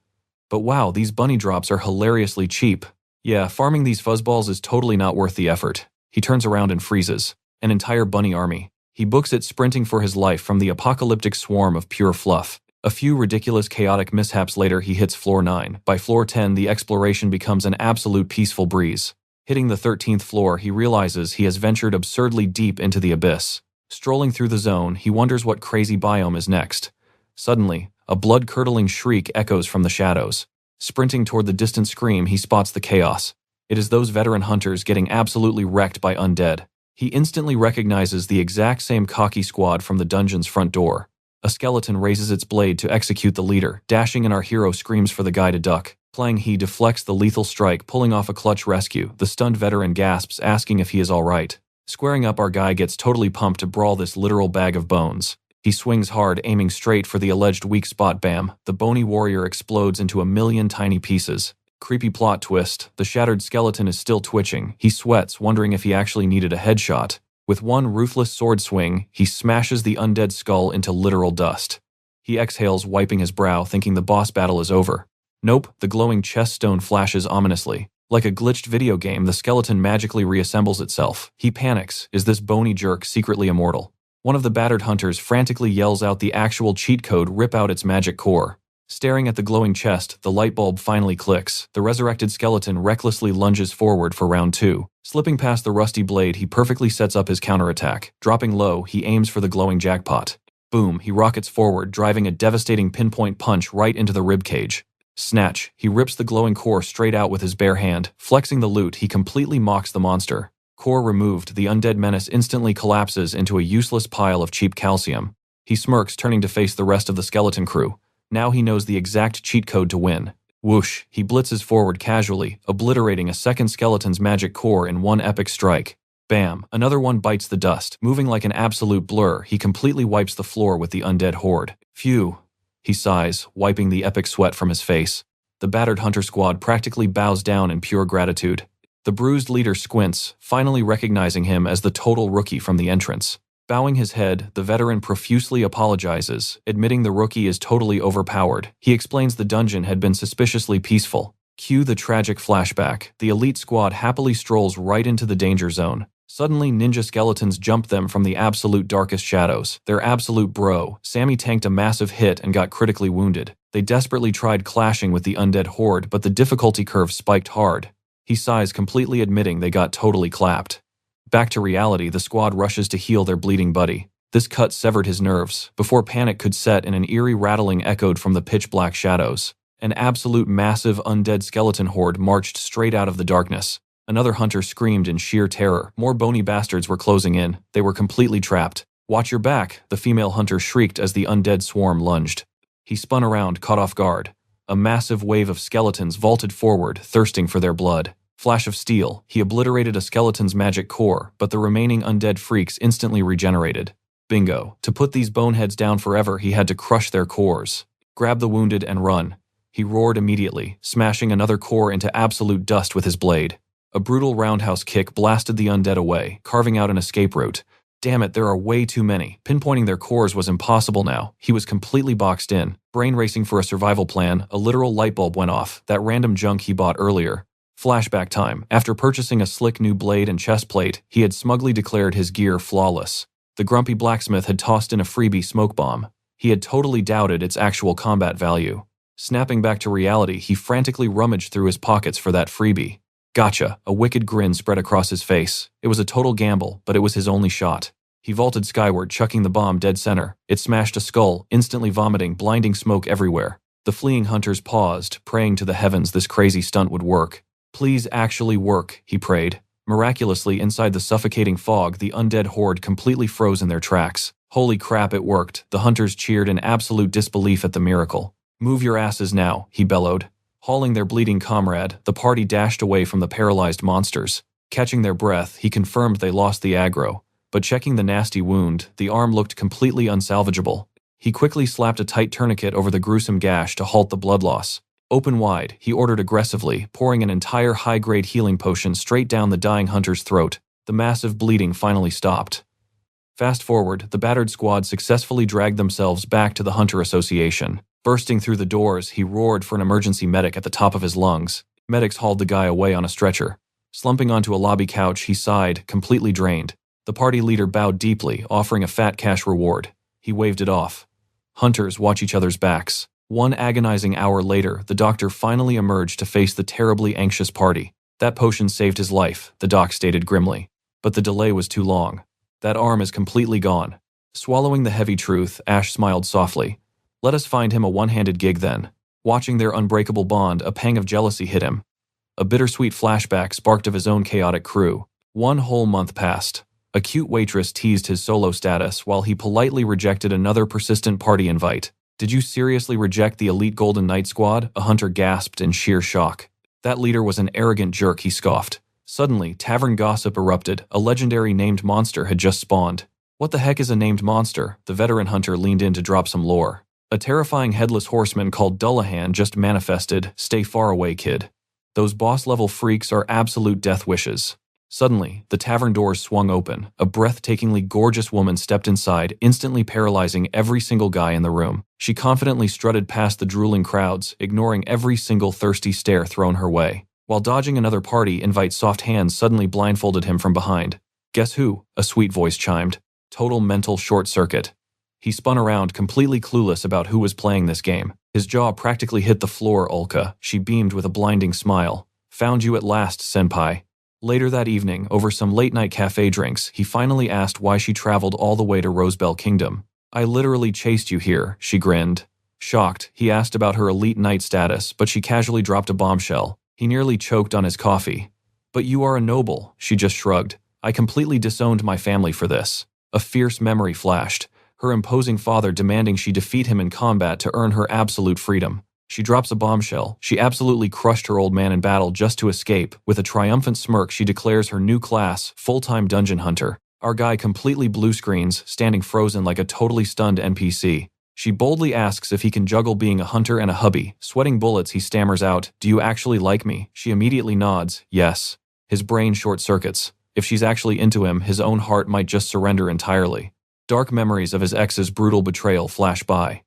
But wow, these bunny drops are hilariously cheap. Yeah, farming these fuzzballs is totally not worth the effort. He turns around and freezes. An entire bunny army. He books it sprinting for his life from the apocalyptic swarm of pure fluff. A few ridiculous chaotic mishaps later, he hits floor 9. By floor 10, the exploration becomes an absolute peaceful breeze. Hitting the 13th floor, he realizes he has ventured absurdly deep into the abyss. Strolling through the zone, he wonders what crazy biome is next. Suddenly, a blood-curdling shriek echoes from the shadows. Sprinting toward the distant scream, he spots the chaos. It is those veteran hunters getting absolutely wrecked by undead. He instantly recognizes the exact same cocky squad from the dungeon's front door. A skeleton raises its blade to execute the leader. Dashing in, our hero screams for the guy to duck. Playing, he deflects the lethal strike, pulling off a clutch rescue. The stunned veteran gasps, asking if he is alright. Squaring up, our guy gets totally pumped to brawl this literal bag of bones. He swings hard, aiming straight for the alleged weak spot. Bam! The bony warrior explodes into a million tiny pieces. Creepy plot twist. The shattered skeleton is still twitching. He sweats, wondering if he actually needed a headshot. With one ruthless sword swing, he smashes the undead skull into literal dust. He exhales, wiping his brow, thinking the boss battle is over. Nope, the glowing chest stone flashes ominously. Like a glitched video game, the skeleton magically reassembles itself. He panics. Is this bony jerk secretly immortal? One of the battered hunters frantically yells out the actual cheat code, rip out its magic core. Staring at the glowing chest, the light bulb finally clicks. The resurrected skeleton recklessly lunges forward for round 2. Slipping past the rusty blade, he perfectly sets up his counterattack. Dropping low, he aims for the glowing jackpot. Boom, he rockets forward, driving a devastating pinpoint punch right into the ribcage. Snatch, he rips the glowing core straight out with his bare hand. Flexing the loot, he completely mocks the monster. Core removed, the undead menace instantly collapses into a useless pile of cheap calcium. He smirks, turning to face the rest of the skeleton crew. Now he knows the exact cheat code to win. Whoosh, he blitzes forward casually, obliterating a second skeleton's magic core in one epic strike. Bam, another one bites the dust. Moving like an absolute blur, he completely wipes the floor with the undead horde. Phew, he sighs, wiping the epic sweat from his face. The battered hunter squad practically bows down in pure gratitude. The bruised leader squints, finally recognizing him as the total rookie from the entrance. Bowing his head, the veteran profusely apologizes, admitting the rookie is totally overpowered. He explains the dungeon had been suspiciously peaceful. Cue the tragic flashback. The elite squad happily strolls right into the danger zone. Suddenly, ninja skeletons jump them from the absolute darkest shadows. Their absolute bro, Sammy, tanked a massive hit and got critically wounded. They desperately tried clashing with the undead horde, but the difficulty curve spiked hard. He sighs, completely admitting they got totally clapped. Back to reality, the squad rushes to heal their bleeding buddy. This cut severed his nerves, before panic could set and an eerie rattling echoed from the pitch-black shadows. An absolute massive undead skeleton horde marched straight out of the darkness. Another hunter screamed in sheer terror. More bony bastards were closing in. They were completely trapped. Watch your back, the female hunter shrieked as the undead swarm lunged. He spun around, caught off guard. A massive wave of skeletons vaulted forward, thirsting for their blood. Flash of steel, he obliterated a skeleton's magic core, but the remaining undead freaks instantly regenerated. Bingo. To put these boneheads down forever, he had to crush their cores. Grab the wounded and run. He roared immediately, smashing another core into absolute dust with his blade. A brutal roundhouse kick blasted the undead away, carving out an escape route. Damn it, there are way too many. Pinpointing their cores was impossible now. He was completely boxed in. Brain racing for a survival plan, a literal light bulb went off, that random junk he bought earlier. Flashback time. After purchasing a slick new blade and chest plate, he had smugly declared his gear flawless. The grumpy blacksmith had tossed in a freebie smoke bomb. He had totally doubted its actual combat value. Snapping back to reality, he frantically rummaged through his pockets for that freebie. Gotcha, a wicked grin spread across his face. It was a total gamble, but it was his only shot. He vaulted skyward, chucking the bomb dead center. It smashed a skull, instantly vomiting blinding smoke everywhere. The fleeing hunters paused, praying to the heavens this crazy stunt would work. Please actually work, he prayed. Miraculously, inside the suffocating fog, the undead horde completely froze in their tracks. Holy crap, it worked. The hunters cheered in absolute disbelief at the miracle. Move your asses now, he bellowed. Hauling their bleeding comrade, the party dashed away from the paralyzed monsters. Catching their breath, he confirmed they lost the aggro. but checking the nasty wound, the arm looked completely unsalvageable. He quickly slapped a tight tourniquet over the gruesome gash to halt the blood loss. Open wide, he ordered aggressively, pouring an entire high-grade healing potion straight down the dying hunter's throat. The massive bleeding finally stopped. Fast forward, the battered squad successfully dragged themselves back to the Hunter Association. Bursting through the doors, he roared for an emergency medic at the top of his lungs. Medics hauled the guy away on a stretcher. Slumping onto a lobby couch, he sighed, completely drained. The party leader bowed deeply, offering a fat cash reward. He waved it off. Hunters watch each other's backs. 1 agonizing hour later, the doctor finally emerged to face the terribly anxious party. That potion saved his life, the doc stated grimly. But the delay was too long. That arm is completely gone. Swallowing the heavy truth, Ash smiled softly. Let us find him a one-handed gig then. Watching their unbreakable bond, a pang of jealousy hit him. A bittersweet flashback sparked of his own chaotic crew. 1 whole month passed. A cute waitress teased his solo status while he politely rejected another persistent party invite. Did you seriously reject the elite Golden Knight squad? A hunter gasped in sheer shock. That leader was an arrogant jerk, he scoffed. Suddenly, tavern gossip erupted. A legendary named monster had just spawned. What the heck is a named monster? The veteran hunter leaned in to drop some lore. A terrifying headless horseman called Dullahan just manifested. Stay far away, kid. Those boss-level freaks are absolute death wishes. Suddenly, the tavern doors swung open. A breathtakingly gorgeous woman stepped inside, instantly paralyzing every single guy in the room. She confidently strutted past the drooling crowds, ignoring every single thirsty stare thrown her way. While dodging another party invite, soft hands suddenly blindfolded him from behind. Guess who? A sweet voice chimed. Total mental short circuit. He spun around, completely clueless about who was playing this game. His jaw practically hit the floor. Olka, she beamed with a blinding smile. Found you at last, senpai. Later that evening, over some late-night cafe drinks, he finally asked why she traveled all the way to Rosebell Kingdom. I literally chased you here, she grinned. Shocked, he asked about her elite knight status, but she casually dropped a bombshell. He nearly choked on his coffee. But you are a noble, she just shrugged. I completely disowned my family for this. A fierce memory flashed, her imposing father demanding she defeat him in combat to earn her absolute freedom. She drops a bombshell. She absolutely crushed her old man in battle just to escape. With a triumphant smirk, she declares her new class, full-time dungeon hunter. Our guy completely blue screens, standing frozen like a totally stunned NPC. She boldly asks if he can juggle being a hunter and a hubby. Sweating bullets, he stammers out, "Do you actually like me?" She immediately nods, yes. His brain short-circuits. If she's actually into him, his own heart might just surrender entirely. Dark memories of his ex's brutal betrayal flash by.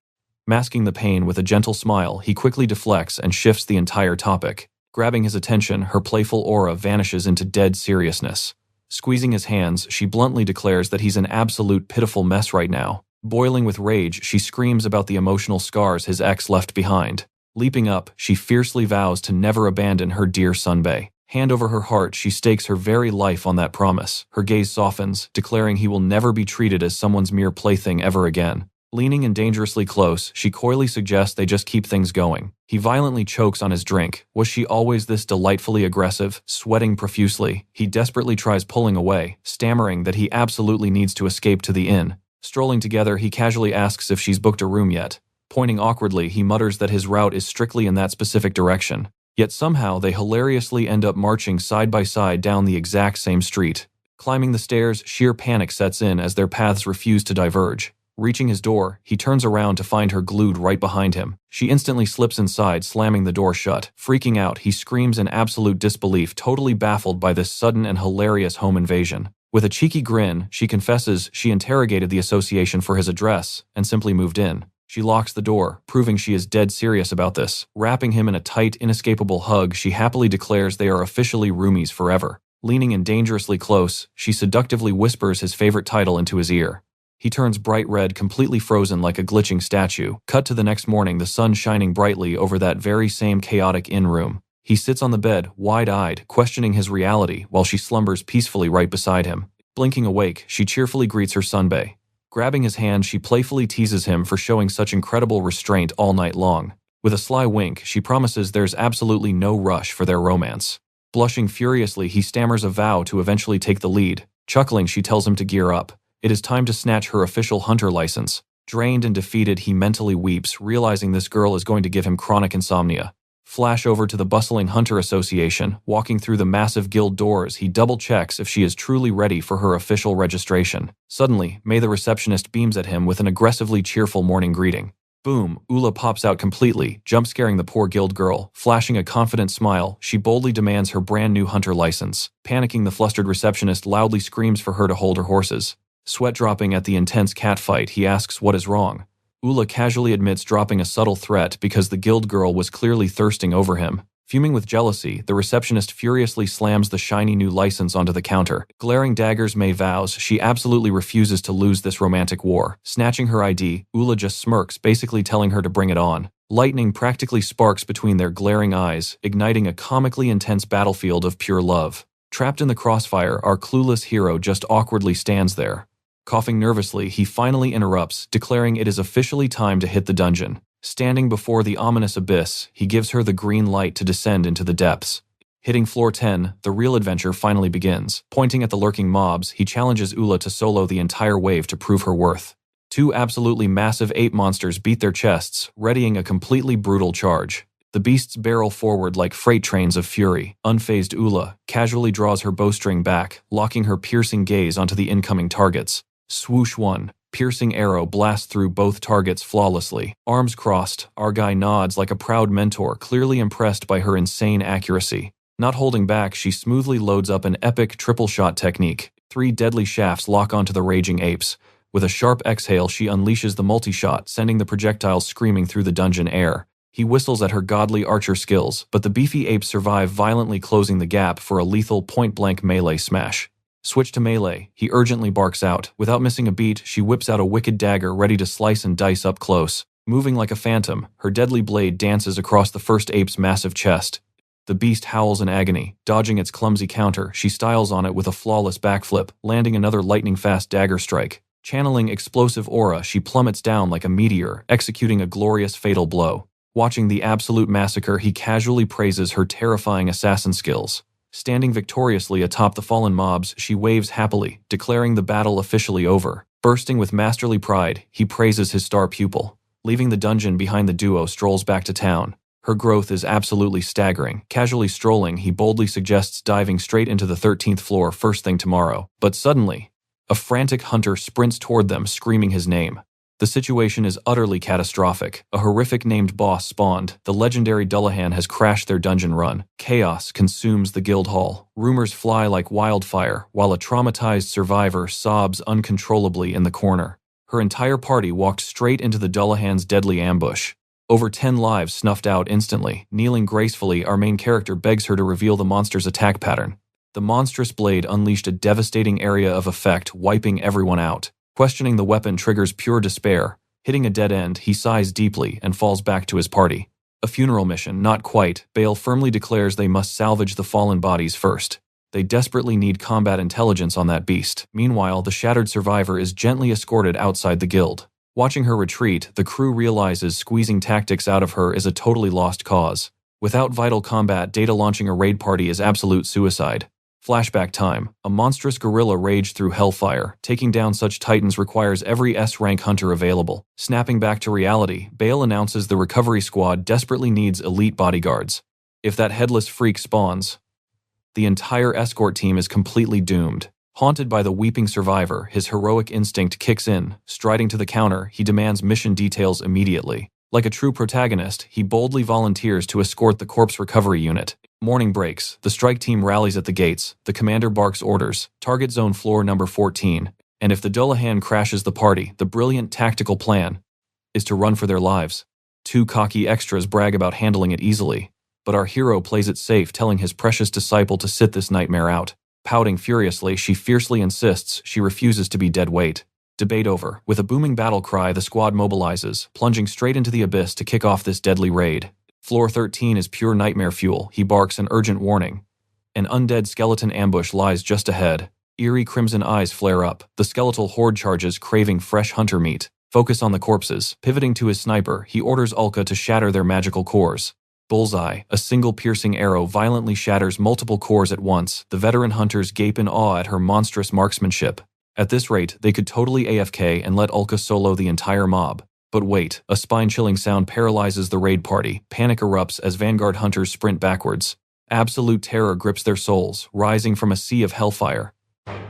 Masking the pain with a gentle smile, he quickly deflects and shifts the entire topic. Grabbing his attention, her playful aura vanishes into dead seriousness. Squeezing his hands, she bluntly declares that he's an absolute pitiful mess right now. Boiling with rage, she screams about the emotional scars his ex left behind. Leaping up, she fiercely vows to never abandon her dear Sunbae. Hand over her heart, she stakes her very life on that promise. Her gaze softens, declaring he will never be treated as someone's mere plaything ever again. Leaning in dangerously close, she coyly suggests they just keep things going. He violently chokes on his drink. Was she always this delightfully aggressive? Sweating profusely, he desperately tries pulling away, stammering that he absolutely needs to escape to the inn. Strolling together, he casually asks if she's booked a room yet. Pointing awkwardly, he mutters that his route is strictly in that specific direction. Yet somehow they hilariously end up marching side by side down the exact same street. Climbing the stairs, sheer panic sets in as their paths refuse to diverge. Reaching his door, he turns around to find her glued right behind him. She instantly slips inside, slamming the door shut. Freaking out, he screams in absolute disbelief, totally baffled by this sudden and hilarious home invasion. With a cheeky grin, she confesses she interrogated the association for his address and simply moved in. She locks the door, proving she is dead serious about this. Wrapping him in a tight, inescapable hug, she happily declares they are officially roomies forever. Leaning in dangerously close, she seductively whispers his favorite title into his ear. He turns bright red, completely frozen like a glitching statue. Cut to the next morning, the sun shining brightly over that very same chaotic inn room. He sits on the bed, wide-eyed, questioning his reality, while she slumbers peacefully right beside him. Blinking awake, she cheerfully greets her Sunbae. Grabbing his hand, she playfully teases him for showing such incredible restraint all night long. With a sly wink, she promises there's absolutely no rush for their romance. Blushing furiously, he stammers a vow to eventually take the lead. Chuckling, she tells him to gear up. It is time to snatch her official hunter license. Drained and defeated, he mentally weeps, realizing this girl is going to give him chronic insomnia. Flash over to the bustling Hunter Association. Walking through the massive guild doors, he double-checks if she is truly ready for her official registration. Suddenly, May the receptionist beams at him with an aggressively cheerful morning greeting. Boom, Ula pops out completely, jump-scaring the poor guild girl. Flashing a confident smile, she boldly demands her brand-new hunter license. Panicking, the flustered receptionist loudly screams for her to hold her horses. Sweat dropping at the intense catfight, he asks what is wrong. Ula casually admits dropping a subtle threat because the guild girl was clearly thirsting over him. Fuming with jealousy, the receptionist furiously slams the shiny new license onto the counter. Glaring daggers, May vows she absolutely refuses to lose this romantic war. Snatching her ID, Ula just smirks, basically telling her to bring it on. Lightning practically sparks between their glaring eyes, igniting a comically intense battlefield of pure love. Trapped in the crossfire, our clueless hero just awkwardly stands there. Coughing nervously, he finally interrupts, declaring it is officially time to hit the dungeon. Standing before the ominous abyss, he gives her the green light to descend into the depths. Hitting floor 10, the real adventure finally begins. Pointing at the lurking mobs, he challenges Ula to solo the entire wave to prove her worth. Two absolutely massive ape monsters beat their chests, readying a completely brutal charge. The beasts barrel forward like freight trains of fury. Unfazed Ula casually draws her bowstring back, locking her piercing gaze onto the incoming targets. Swoosh, one piercing arrow blasts through both targets flawlessly. Arms crossed, our guy nods like a proud mentor, clearly impressed by her insane accuracy. Not holding back, she smoothly loads up an epic triple shot technique. 3 deadly shafts lock onto the raging apes. With a sharp exhale, she unleashes the multi-shot, sending the projectiles screaming through the dungeon air. He whistles at her godly archer skills, but the beefy apes survive, violently closing the gap for a lethal point-blank melee smash. Switch to melee, he urgently barks out. Without missing a beat, she whips out a wicked dagger ready to slice and dice up close. Moving like a phantom, her deadly blade dances across the first ape's massive chest. The beast howls in agony. Dodging its clumsy counter, she styles on it with a flawless backflip, landing another lightning-fast dagger strike. Channeling explosive aura, she plummets down like a meteor, executing a glorious fatal blow. Watching the absolute massacre, he casually praises her terrifying assassin skills. Standing victoriously atop the fallen mobs, she waves happily, declaring the battle officially over. Bursting with masterly pride, he praises his star pupil. Leaving the dungeon behind, the duo strolls back to town. Her growth is absolutely staggering. Casually strolling, he boldly suggests diving straight into the 13th floor first thing tomorrow. But suddenly, a frantic hunter sprints toward them, screaming his name. The situation is utterly catastrophic. A horrific named boss spawned. The legendary Dullahan has crashed their dungeon run. Chaos consumes the guild hall. Rumors fly like wildfire, while a traumatized survivor sobs uncontrollably in the corner. Her entire party walked straight into the Dullahan's deadly ambush. Over 10 lives snuffed out instantly. Kneeling gracefully, our main character begs her to reveal the monster's attack pattern. The monstrous blade unleashed a devastating area of effect, wiping everyone out. Questioning the weapon triggers pure despair. Hitting a dead end, he sighs deeply and falls back to his party. A funeral mission, not quite. Bale firmly declares they must salvage the fallen bodies first. They desperately need combat intelligence on that beast. Meanwhile, the shattered survivor is gently escorted outside the guild. Watching her retreat, the crew realizes squeezing tactics out of her is a totally lost cause. Without vital combat, Data launching a raid party is absolute suicide. Flashback time. A monstrous gorilla raged through hellfire. Taking down such titans requires every S-rank hunter available. Snapping back to reality, Bale announces the recovery squad desperately needs elite bodyguards. If that headless freak spawns, the entire escort team is completely doomed. Haunted by the weeping survivor, his heroic instinct kicks in. Striding to the counter, he demands mission details immediately. Like a true protagonist, he boldly volunteers to escort the corpse recovery unit. Morning breaks. The strike team rallies at the gates. The commander barks orders. Target zone floor number 14. And if the Dullahan crashes the party, the brilliant tactical plan is to run for their lives. 2 cocky extras brag about handling it easily. But our hero plays it safe, telling his precious disciple to sit this nightmare out. Pouting furiously, she fiercely insists she refuses to be dead weight. Debate over. With a booming battle cry, the squad mobilizes, plunging straight into the abyss to kick off this deadly raid. Floor 13 is pure nightmare fuel. He barks an urgent warning. An undead skeleton ambush lies just ahead. Eerie crimson eyes flare up. The skeletal horde charges, craving fresh hunter meat. Focus on the corpses. Pivoting to his sniper, he orders Ulka to shatter their magical cores. Bullseye. A single piercing arrow violently shatters multiple cores at once. The veteran hunters gape in awe at her monstrous marksmanship. At this rate, they could totally AFK and let Ulka solo the entire mob. But wait, a spine-chilling sound paralyzes the raid party. Panic erupts as Vanguard hunters sprint backwards. Absolute terror grips their souls, rising from a sea of hellfire.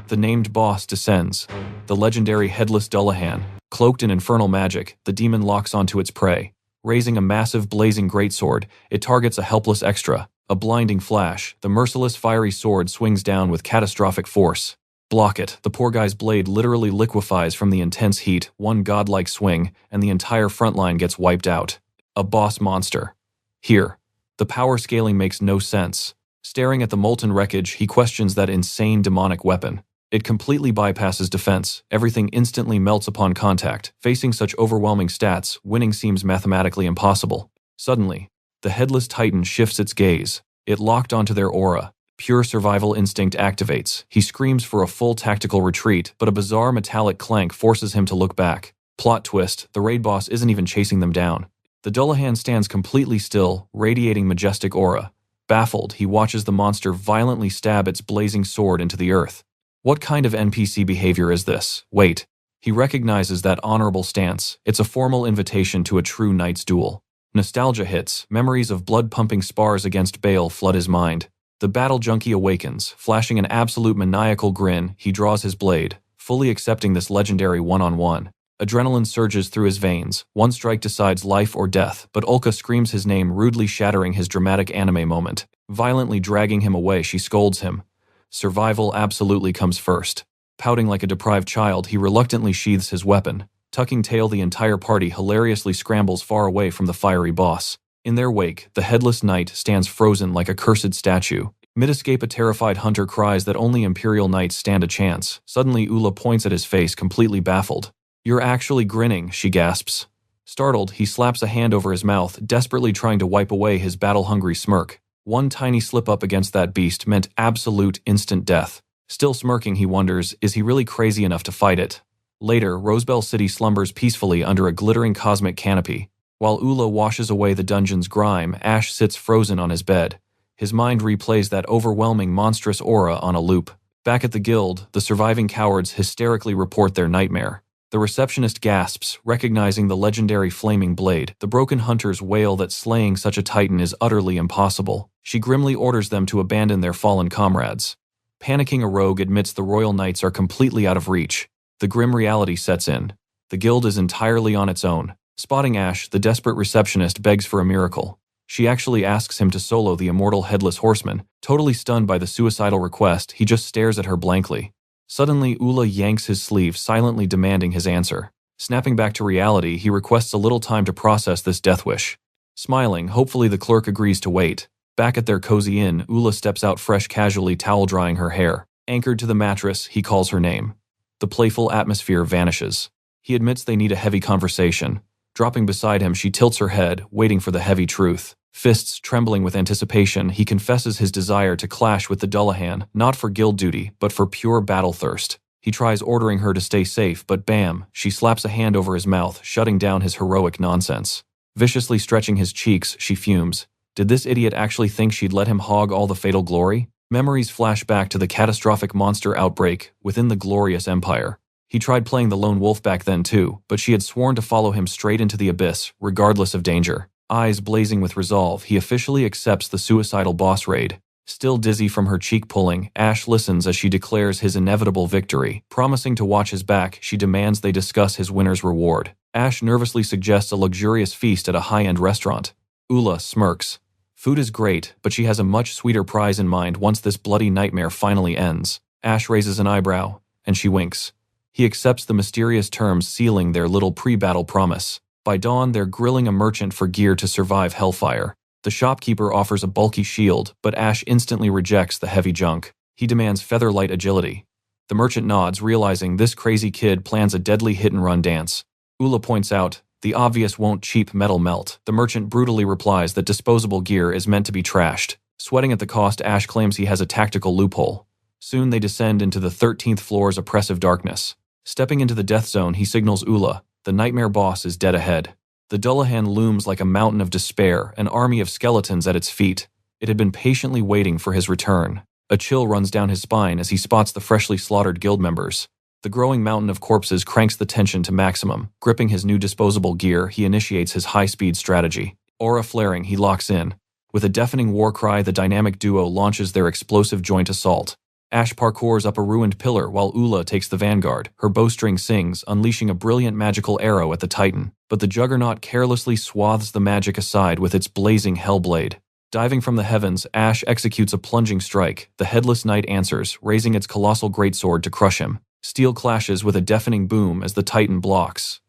The named boss descends. The legendary headless Dullahan. Cloaked in infernal magic, the demon locks onto its prey. Raising a massive blazing greatsword, it targets a helpless extra. A blinding flash, the merciless fiery sword swings down with catastrophic force. Block it. The poor guy's blade literally liquefies from the intense heat, one godlike swing, and the entire front line gets wiped out. A boss monster. Here. The power scaling makes no sense. Staring at the molten wreckage, he questions that insane demonic weapon. It completely bypasses defense. Everything instantly melts upon contact. Facing such overwhelming stats, winning seems mathematically impossible. Suddenly, the headless titan shifts its gaze. It locked onto their aura. Pure survival instinct activates. He screams for a full tactical retreat, but a bizarre metallic clank forces him to look back. Plot twist, the raid boss isn't even chasing them down. The Dullahan stands completely still, radiating majestic aura. Baffled, he watches the monster violently stab its blazing sword into the earth. What kind of NPC behavior is this? Wait. He recognizes that honorable stance. It's a formal invitation to a true knight's duel. Nostalgia hits. Memories of blood-pumping spars against Bale flood his mind. The battle junkie awakens. Flashing an absolute maniacal grin, he draws his blade, fully accepting this legendary one-on-one. Adrenaline surges through his veins. One strike decides life or death, but Ulka screams his name, rudely shattering his dramatic anime moment. Violently dragging him away, she scolds him. Survival absolutely comes first. Pouting like a deprived child, he reluctantly sheathes his weapon. Tucking tail, the entire party hilariously scrambles far away from the fiery boss. In their wake, the headless knight stands frozen like a cursed statue. Mid-escape, a terrified hunter cries that only Imperial Knights stand a chance. Suddenly, Ula points at his face, completely baffled. "You're actually grinning," she gasps. Startled, he slaps a hand over his mouth, desperately trying to wipe away his battle-hungry smirk. One tiny slip-up against that beast meant absolute instant death. Still smirking, he wonders, is he really crazy enough to fight it? Later, Rosebell City slumbers peacefully under a glittering cosmic canopy. While Ula washes away the dungeon's grime, Ash sits frozen on his bed. His mind replays that overwhelming monstrous aura on a loop. Back at the guild, the surviving cowards hysterically report their nightmare. The receptionist gasps, recognizing the legendary flaming blade. The broken hunters wail that slaying such a titan is utterly impossible. She grimly orders them to abandon their fallen comrades. Panicking, a rogue admits the royal knights are completely out of reach. The grim reality sets in. The guild is entirely on its own. Spotting Ash, the desperate receptionist begs for a miracle. She actually asks him to solo the immortal headless horseman. Totally stunned by the suicidal request, he just stares at her blankly. Suddenly, Ula yanks his sleeve, silently demanding his answer. Snapping back to reality, he requests a little time to process this death wish. Smiling, hopefully the clerk agrees to wait. Back at their cozy inn, Ula steps out fresh, casually towel-drying her hair. Anchored to the mattress, he calls her name. The playful atmosphere vanishes. He admits they need a heavy conversation. Dropping beside him, she tilts her head, waiting for the heavy truth. Fists trembling with anticipation, he confesses his desire to clash with the Dullahan, not for guild duty, but for pure battle thirst. He tries ordering her to stay safe, but bam, she slaps a hand over his mouth, shutting down his heroic nonsense. Viciously stretching his cheeks, she fumes. Did this idiot actually think she'd let him hog all the fatal glory? Memories flash back to the catastrophic monster outbreak within the glorious empire. He tried playing the lone wolf back then too, but she had sworn to follow him straight into the abyss, regardless of danger. Eyes blazing with resolve, he officially accepts the suicidal boss raid. Still dizzy from her cheek pulling, Ash listens as she declares his inevitable victory. Promising to watch his back, she demands they discuss his winner's reward. Ash nervously suggests a luxurious feast at a high-end restaurant. Ula smirks. Food is great, but she has a much sweeter prize in mind once this bloody nightmare finally ends. Ash raises an eyebrow, and she winks. He accepts the mysterious terms sealing their little pre-battle promise. By dawn, they're grilling a merchant for gear to survive hellfire. The shopkeeper offers a bulky shield, but Ash instantly rejects the heavy junk. He demands feather-light agility. The merchant nods, realizing this crazy kid plans a deadly hit-and-run dance. Ula points out, the obvious won't cheap metal melt. The merchant brutally replies that disposable gear is meant to be trashed. Sweating at the cost, Ash claims he has a tactical loophole. Soon they descend into the 13th floor's oppressive darkness. Stepping into the death zone, he signals Ula. The nightmare boss is dead ahead. The Dullahan looms like a mountain of despair, an army of skeletons at its feet. It had been patiently waiting for his return. A chill runs down his spine as he spots the freshly slaughtered guild members. The growing mountain of corpses cranks the tension to maximum. Gripping his new disposable gear, he initiates his high-speed strategy. Aura flaring, he locks in. With a deafening war cry, the dynamic duo launches their explosive joint assault. Ash parkours up a ruined pillar while Ula takes the vanguard. Her bowstring sings, unleashing a brilliant magical arrow at the Titan. But the Juggernaut carelessly swathes the magic aside with its blazing Hellblade. Diving from the heavens, Ash executes a plunging strike. The Headless Knight answers, raising its colossal greatsword to crush him. Steel clashes with a deafening boom as the Titan blocks.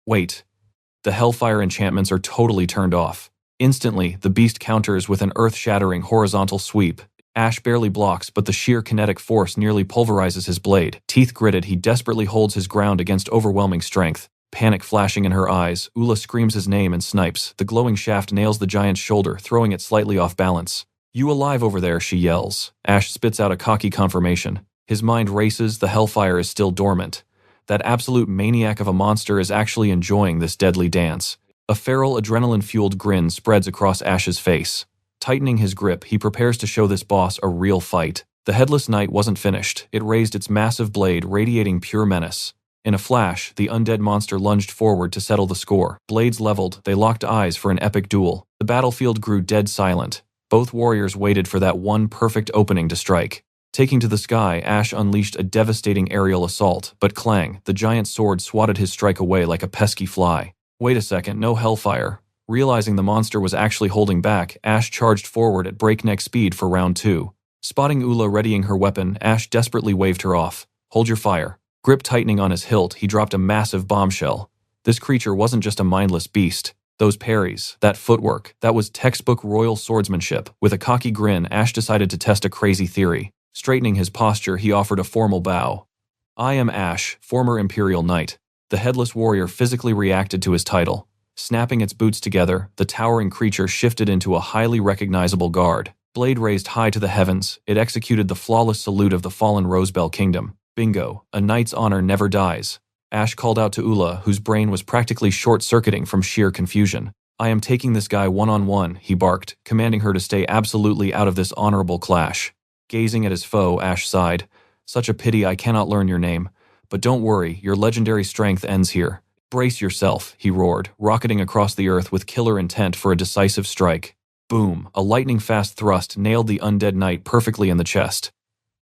Wait. The Hellfire enchantments are totally turned off. Instantly, the beast counters with an earth-shattering horizontal sweep. Ash barely blocks, but the sheer kinetic force nearly pulverizes his blade. Teeth gritted, he desperately holds his ground against overwhelming strength. Panic flashing in her eyes, Ula screams his name and snipes. The glowing shaft nails the giant's shoulder, throwing it slightly off balance. "You alive over there?" she yells. Ash spits out a cocky confirmation. His mind races, the Hellfire is still dormant. That absolute maniac of a monster is actually enjoying this deadly dance. A feral, adrenaline-fueled grin spreads across Ash's face. Tightening his grip, he prepares to show this boss a real fight. The Headless Knight wasn't finished. It raised its massive blade, radiating pure menace. In a flash, the undead monster lunged forward to settle the score. Blades leveled, they locked eyes for an epic duel. The battlefield grew dead silent. Both warriors waited for that one perfect opening to strike. Taking to the sky, Ash unleashed a devastating aerial assault, but clang, the giant sword swatted his strike away like a pesky fly. Wait a second, no Hellfire. Realizing the monster was actually holding back, Ash charged forward at breakneck speed for round 2. Spotting Ula readying her weapon, Ash desperately waved her off. "Hold your fire." Grip tightening on his hilt, he dropped a massive bombshell. This creature wasn't just a mindless beast. Those parries, that footwork, that was textbook royal swordsmanship. With a cocky grin, Ash decided to test a crazy theory. Straightening his posture, he offered a formal bow. "I am Ash, former Imperial Knight." The Headless Warrior physically reacted to his title. Snapping its boots together, the towering creature shifted into a highly recognizable guard. Blade raised high to the heavens, it executed the flawless salute of the fallen Rosebell kingdom. Bingo, a knight's honor never dies. Ash called out to Ula, whose brain was practically short-circuiting from sheer confusion. "I am taking this guy one-on-one," he barked, commanding her to stay absolutely out of this honorable clash. Gazing at his foe, Ash sighed. "Such a pity I cannot learn your name. But don't worry, your legendary strength ends here." "Brace yourself," he roared, rocketing across the earth with killer intent for a decisive strike. Boom, a lightning-fast thrust nailed the undead knight perfectly in the chest.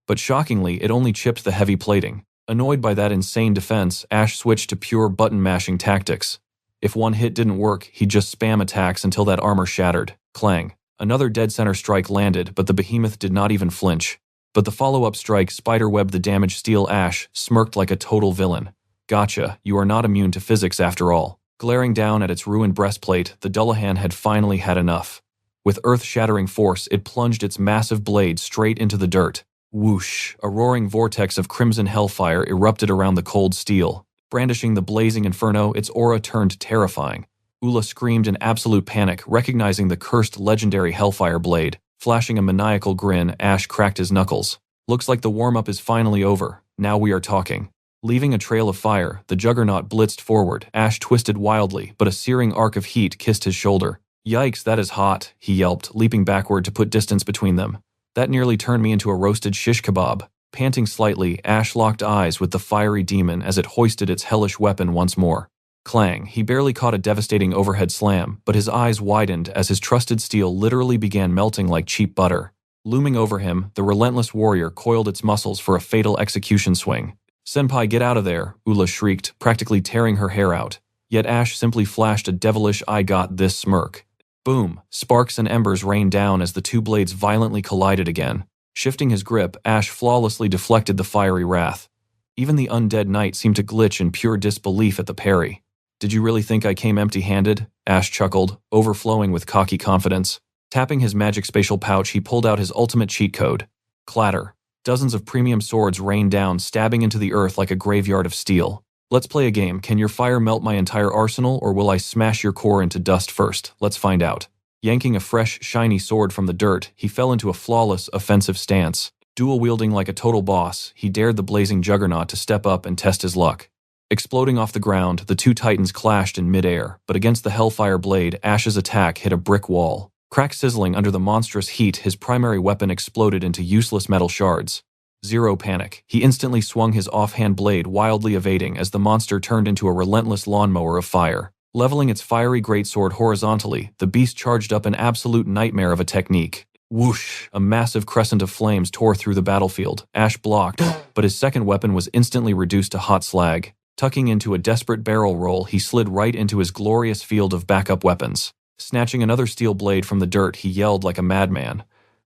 But shockingly, it only chipped the heavy plating. Annoyed by that insane defense, Ash switched to pure button-mashing tactics. If one hit didn't work, he'd just spam attacks until that armor shattered. Clang. Another dead-center strike landed, but the behemoth did not even flinch. But the follow-up strike spiderwebbed the damaged steel. Ash smirked like a total villain. "Gotcha, you are not immune to physics after all." Glaring down at its ruined breastplate, the Dullahan had finally had enough. With earth-shattering force, it plunged its massive blade straight into the dirt. Whoosh! A roaring vortex of crimson hellfire erupted around the cold steel. Brandishing the blazing inferno, its aura turned terrifying. Ula screamed in absolute panic, recognizing the cursed legendary hellfire blade. Flashing a maniacal grin, Ash cracked his knuckles. "Looks like the warm-up is finally over. Now we are talking." Leaving a trail of fire, the Juggernaut blitzed forward. Ash twisted wildly, but a searing arc of heat kissed his shoulder. "Yikes, that is hot," he yelped, leaping backward to put distance between them. "That nearly turned me into a roasted shish kebab." Panting slightly, Ash locked eyes with the fiery demon as it hoisted its hellish weapon once more. Clang, he barely caught a devastating overhead slam, but his eyes widened as his trusted steel literally began melting like cheap butter. Looming over him, the relentless warrior coiled its muscles for a fatal execution swing. "Senpai, get out of there," Ula shrieked, practically tearing her hair out. Yet Ash simply flashed a devilish "I got this" smirk. Boom! Sparks and embers rained down as the two blades violently collided again. Shifting his grip, Ash flawlessly deflected the fiery wrath. Even the undead knight seemed to glitch in pure disbelief at the parry. "Did you really think I came empty-handed?" Ash chuckled, overflowing with cocky confidence. Tapping his magic spatial pouch, he pulled out his ultimate cheat code. Clatter. Dozens of premium swords rained down, stabbing into the earth like a graveyard of steel. "Let's play a game. Can your fire melt my entire arsenal, or will I smash your core into dust first? Let's find out." Yanking a fresh, shiny sword from the dirt, he fell into a flawless, offensive stance. Dual-wielding like a total boss, he dared the blazing Juggernaut to step up and test his luck. Exploding off the ground, the two titans clashed in midair, but against the Hellfire blade, Ash's attack hit a brick wall. Crack sizzling under the monstrous heat, his primary weapon exploded into useless metal shards. Zero panic. He instantly swung his offhand blade, wildly evading as the monster turned into a relentless lawnmower of fire. Leveling its fiery greatsword horizontally, the beast charged up an absolute nightmare of a technique. Whoosh! A massive crescent of flames tore through the battlefield. Ash blocked, but his second weapon was instantly reduced to hot slag. Tucking into a desperate barrel roll, he slid right into his glorious field of backup weapons. Snatching another steel blade from the dirt, he yelled like a madman.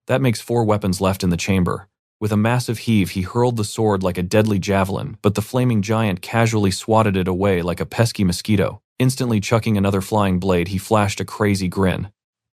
That makes 4 weapons left in the chamber. With a massive heave, he hurled the sword like a deadly javelin, but the flaming giant casually swatted it away like a pesky mosquito. Instantly chucking another flying blade, he flashed a crazy grin.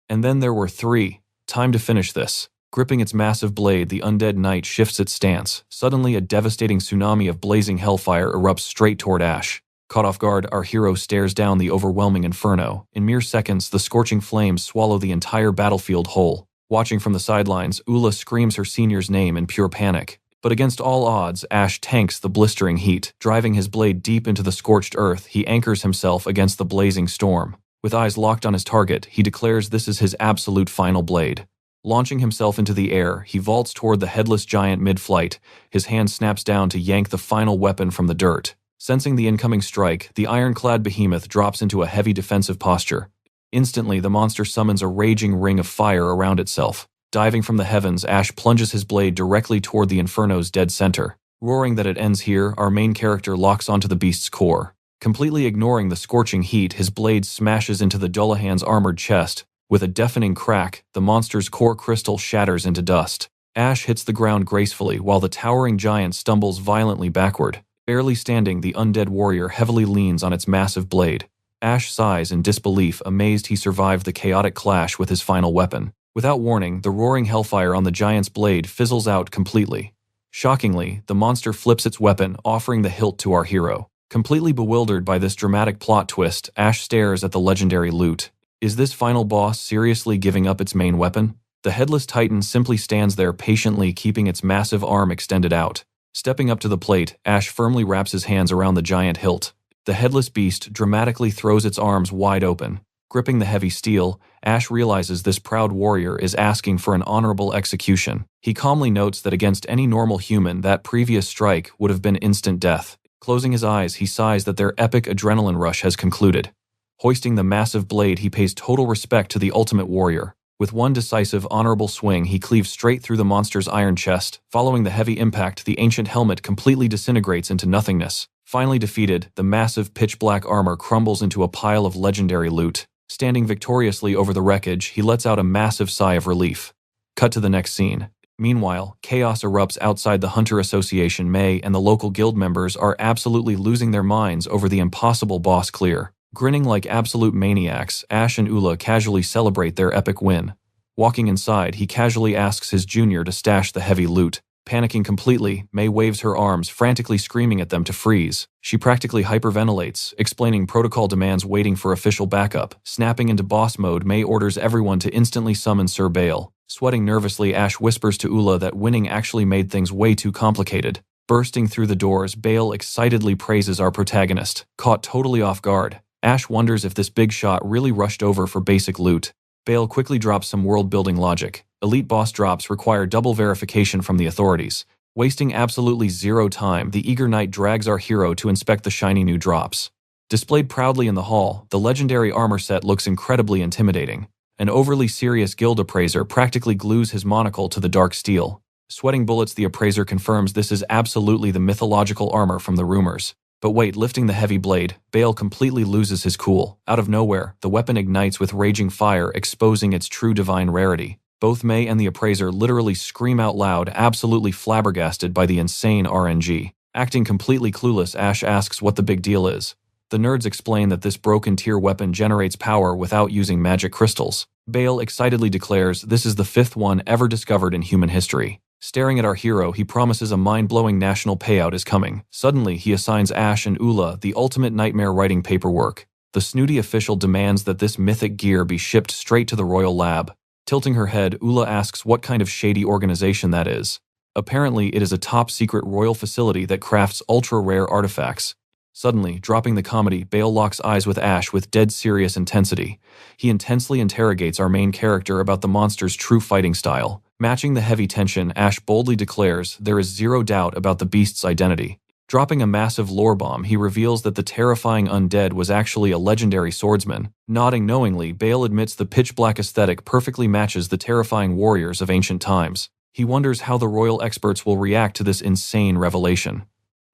And then there were 3. Time to finish this. Gripping its massive blade, the undead knight shifts its stance. Suddenly, a devastating tsunami of blazing hellfire erupts straight toward Ash. Caught off guard, our hero stares down the overwhelming inferno. In mere seconds, the scorching flames swallow the entire battlefield whole. Watching from the sidelines, Ula screams her senior's name in pure panic. But against all odds, Ash tanks the blistering heat. Driving his blade deep into the scorched earth, he anchors himself against the blazing storm. With eyes locked on his target, he declares this is his absolute final blade. Launching himself into the air, he vaults toward the headless giant mid-flight. His hand snaps down to yank the final weapon from the dirt. Sensing the incoming strike, the ironclad behemoth drops into a heavy defensive posture. Instantly, the monster summons a raging ring of fire around itself. Diving from the heavens, Ash plunges his blade directly toward the inferno's dead center. Roaring that it ends here, our main character locks onto the beast's core. Completely ignoring the scorching heat, his blade smashes into the Dullahan's armored chest. With a deafening crack, the monster's core crystal shatters into dust. Ash hits the ground gracefully while the towering giant stumbles violently backward. Barely standing, the undead warrior heavily leans on its massive blade. Ash sighs in disbelief, amazed he survived the chaotic clash with his final weapon. Without warning, the roaring hellfire on the giant's blade fizzles out completely. Shockingly, the monster flips its weapon, offering the hilt to our hero. Completely bewildered by this dramatic plot twist, Ash stares at the legendary loot. Is this final boss seriously giving up its main weapon? The headless titan simply stands there patiently, keeping its massive arm extended out. Stepping up to the plate, Ash firmly wraps his hands around the giant hilt. The headless beast dramatically throws its arms wide open. Gripping the heavy steel, Ash realizes this proud warrior is asking for an honorable execution. He calmly notes that against any normal human, that previous strike would have been instant death. Closing his eyes, he sighs that their epic adrenaline rush has concluded. Hoisting the massive blade, he pays total respect to the ultimate warrior. With one decisive, honorable swing, he cleaves straight through the monster's iron chest. Following the heavy impact, the ancient helmet completely disintegrates into nothingness. Finally defeated, the massive pitch-black armor crumbles into a pile of legendary loot. Standing victoriously over the wreckage, he lets out a massive sigh of relief. Cut to the next scene. Meanwhile, chaos erupts outside the Hunter Association. May and the local guild members are absolutely losing their minds over the impossible boss clear. Grinning like absolute maniacs, Ash and Ula casually celebrate their epic win. Walking inside, he casually asks his junior to stash the heavy loot. Panicking completely, May waves her arms, frantically screaming at them to freeze. She practically hyperventilates, explaining protocol demands, waiting for official backup. Snapping into boss mode, May orders everyone to instantly summon Sir Bale. Sweating nervously, Ash whispers to Ula that winning actually made things way too complicated. Bursting through the doors, Bale excitedly praises our protagonist. Caught totally off guard, Ash wonders if this big shot really rushed over for basic loot. Bale quickly drops some world-building logic. Elite boss drops require double verification from the authorities. Wasting absolutely zero time, the eager knight drags our hero to inspect the shiny new drops. Displayed proudly in the hall, the legendary armor set looks incredibly intimidating. An overly serious guild appraiser practically glues his monocle to the dark steel. Sweating bullets, the appraiser confirms this is absolutely the mythological armor from the rumors. But wait, lifting the heavy blade, Bale completely loses his cool. Out of nowhere, the weapon ignites with raging fire, exposing its true divine rarity. Both May and the appraiser literally scream out loud, absolutely flabbergasted by the insane RNG. Acting completely clueless, Ash asks what the big deal is. The nerds explain that this broken tier weapon generates power without using magic crystals. Bale excitedly declares this is the 5th one ever discovered in human history. Staring at our hero, he promises a mind-blowing national payout is coming. Suddenly, he assigns Ash and Ula the ultimate nightmare writing paperwork. The snooty official demands that this mythic gear be shipped straight to the royal lab. Tilting her head, Ula asks what kind of shady organization that is. Apparently, it is a top-secret royal facility that crafts ultra-rare artifacts. Suddenly, dropping the comedy, Bale locks eyes with Ash with dead serious intensity. He intensely interrogates our main character about the monster's true fighting style. Matching the heavy tension, Ash boldly declares there is zero doubt about the beast's identity. Dropping a massive lore bomb, he reveals that the terrifying undead was actually a legendary swordsman. Nodding knowingly, Bale admits the pitch-black aesthetic perfectly matches the terrifying warriors of ancient times. He wonders how the royal experts will react to this insane revelation.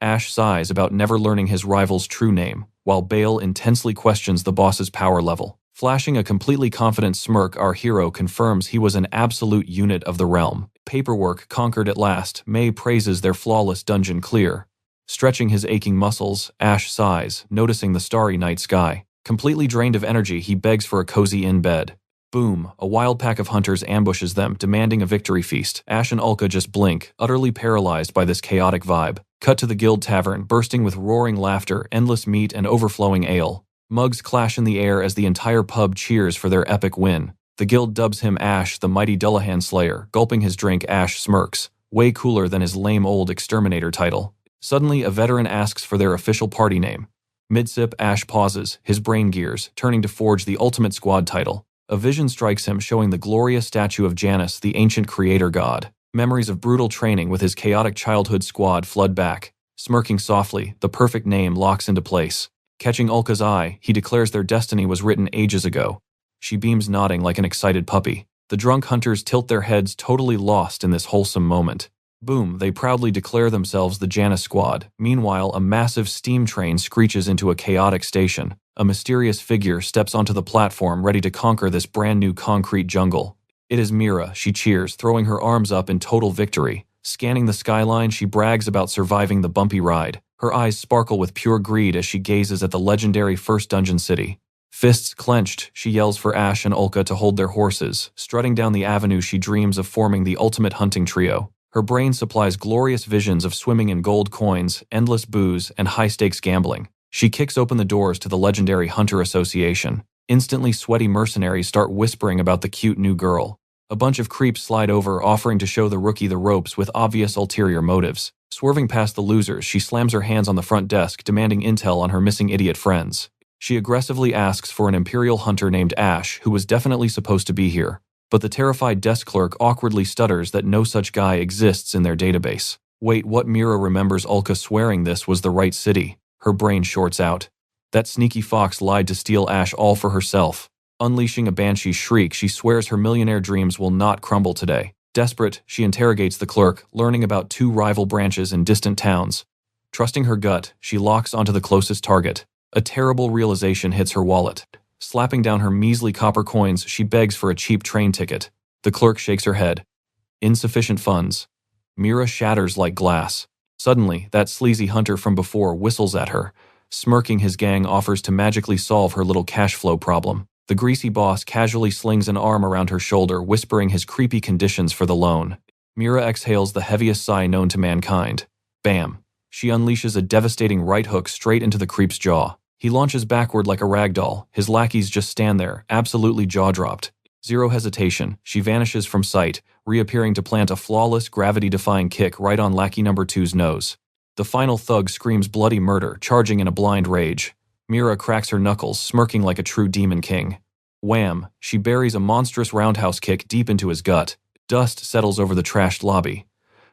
Ash sighs about never learning his rival's true name, while Bale intensely questions the boss's power level. Flashing a completely confident smirk, our hero confirms he was an absolute unit of the realm. Paperwork conquered at last, May praises their flawless dungeon clear. Stretching his aching muscles, Ash sighs, noticing the starry night sky. Completely drained of energy, he begs for a cozy in-bed. Boom, a wild pack of hunters ambushes them, demanding a victory feast. Ash and Ulka just blink, utterly paralyzed by this chaotic vibe. Cut to the guild tavern, bursting with roaring laughter, endless meat, and overflowing ale. Mugs clash in the air as the entire pub cheers for their epic win. The guild dubs him Ash, the mighty Dullahan Slayer. Gulping his drink, Ash smirks, way cooler than his lame old exterminator title. Suddenly, a veteran asks for their official party name. Mid-sip, Ash pauses, his brain gears, turning to forge the ultimate squad title. A vision strikes him, showing the glorious statue of Janus, the ancient creator god. Memories of brutal training with his chaotic childhood squad flood back. Smirking softly, the perfect name locks into place. Catching Ulka's eye, he declares their destiny was written ages ago. She beams, nodding like an excited puppy. The drunk hunters tilt their heads, totally lost in this wholesome moment. Boom, they proudly declare themselves the Janus Squad. Meanwhile, a massive steam train screeches into a chaotic station. A mysterious figure steps onto the platform, ready to conquer this brand new concrete jungle. It is Meera, she cheers, throwing her arms up in total victory. Scanning the skyline, she brags about surviving the bumpy ride. Her eyes sparkle with pure greed as she gazes at the legendary first dungeon city. Fists clenched, she yells for Ash and Ulka to hold their horses. Strutting down the avenue, she dreams of forming the ultimate hunting trio. Her brain supplies glorious visions of swimming in gold coins, endless booze, and high-stakes gambling. She kicks open the doors to the legendary Hunter Association. Instantly, sweaty mercenaries start whispering about the cute new girl. A bunch of creeps slide over, offering to show the rookie the ropes with obvious ulterior motives. Swerving past the losers, she slams her hands on the front desk, demanding intel on her missing idiot friends. She aggressively asks for an Imperial hunter named Ash, who was definitely supposed to be here. But the terrified desk clerk awkwardly stutters that no such guy exists in their database. Wait, what? Meera remembers Ulka swearing this was the right city. Her brain shorts out. That sneaky fox lied to steal Ash all for herself. Unleashing a banshee shriek, she swears her millionaire dreams will not crumble today. Desperate, she interrogates the clerk, learning about 2 rival branches in distant towns. Trusting her gut, she locks onto the closest target. A terrible realization hits her wallet. Slapping down her measly copper coins, she begs for a cheap train ticket. The clerk shakes her head. Insufficient funds. Meera shatters like glass. Suddenly, that sleazy hunter from before whistles at her. Smirking, his gang offers to magically solve her little cash flow problem. The greasy boss casually slings an arm around her shoulder, whispering his creepy conditions for the loan. Meera exhales the heaviest sigh known to mankind. Bam! She unleashes a devastating right hook straight into the creep's jaw. He launches backward like a ragdoll. His lackeys just stand there, absolutely jaw-dropped. Zero hesitation, she vanishes from sight, reappearing to plant a flawless, gravity-defying kick right on lackey number 2's nose. The final thug screams bloody murder, charging in a blind rage. Meera cracks her knuckles, smirking like a true demon king. Wham! She buries a monstrous roundhouse kick deep into his gut. Dust settles over the trashed lobby.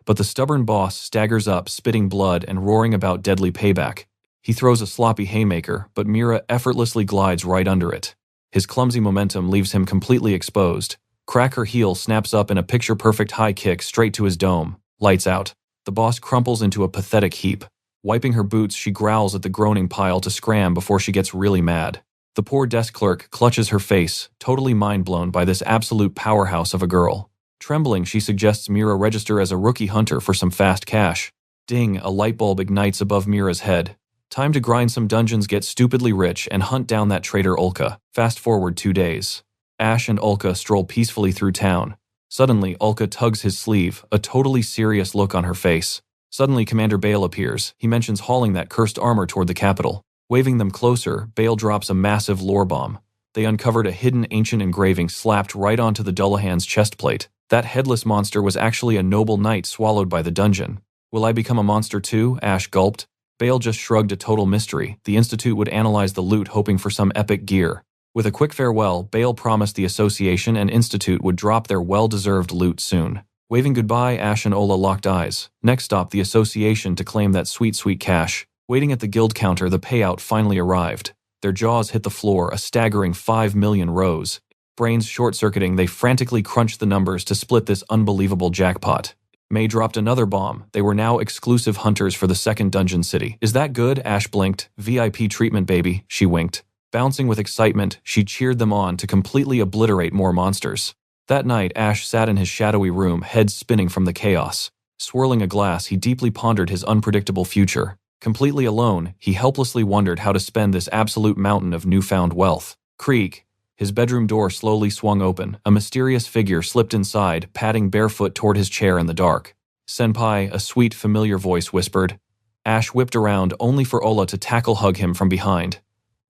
But the stubborn boss staggers up, spitting blood and roaring about deadly payback. He throws a sloppy haymaker, but Meera effortlessly glides right under it. His clumsy momentum leaves him completely exposed. Crack, her heel snaps up in a picture-perfect high kick straight to his dome. Lights out. The boss crumples into a pathetic heap. Wiping her boots, she growls at the groaning pile to scram before she gets really mad. The poor desk clerk clutches her face, totally mind-blown by this absolute powerhouse of a girl. Trembling, she suggests Meera register as a rookie hunter for some fast cash. Ding, a light bulb ignites above Meera's head. Time to grind some dungeons, get stupidly rich, and hunt down that traitor Ulka. Fast forward 2 days. Ash and Ulka stroll peacefully through town. Suddenly, Ulka tugs his sleeve, a totally serious look on her face. Suddenly, Commander Bale appears. He mentions hauling that cursed armor toward the capital. Waving them closer, Bale drops a massive lore bomb. They uncovered a hidden ancient engraving slapped right onto the Dullahan's chest plate. That headless monster was actually a noble knight swallowed by the dungeon. Will I become a monster too? Ash gulped. Bale just shrugged, a total mystery. The Institute would analyze the loot, hoping for some epic gear. With a quick farewell, Bale promised the Association and Institute would drop their well-deserved loot soon. Waving goodbye, Ash and Ola locked eyes. Next stop, the Association to claim that sweet, sweet cash. Waiting at the guild counter, the payout finally arrived. Their jaws hit the floor, a staggering 5 million rose. Brains short-circuiting, they frantically crunched the numbers to split this unbelievable jackpot. May dropped another bomb. They were now exclusive hunters for the second dungeon city. Is that good? Ash blinked. VIP treatment, baby, she winked. Bouncing with excitement, she cheered them on to completely obliterate more monsters. That night, Ash sat in his shadowy room, head spinning from the chaos. Swirling a glass, he deeply pondered his unpredictable future. Completely alone, he helplessly wondered how to spend this absolute mountain of newfound wealth. Creak. His bedroom door slowly swung open. A mysterious figure slipped inside, padding barefoot toward his chair in the dark. "Senpai," a sweet, familiar voice whispered. Ash whipped around, only for Ola to tackle-hug him from behind.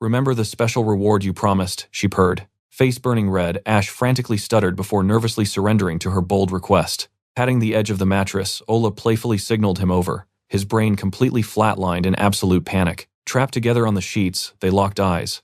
"Remember the special reward you promised," she purred. Face burning red, Ash frantically stuttered before nervously surrendering to her bold request. Patting the edge of the mattress, Ola playfully signaled him over. His brain completely flatlined in absolute panic. Trapped together on the sheets, they locked eyes.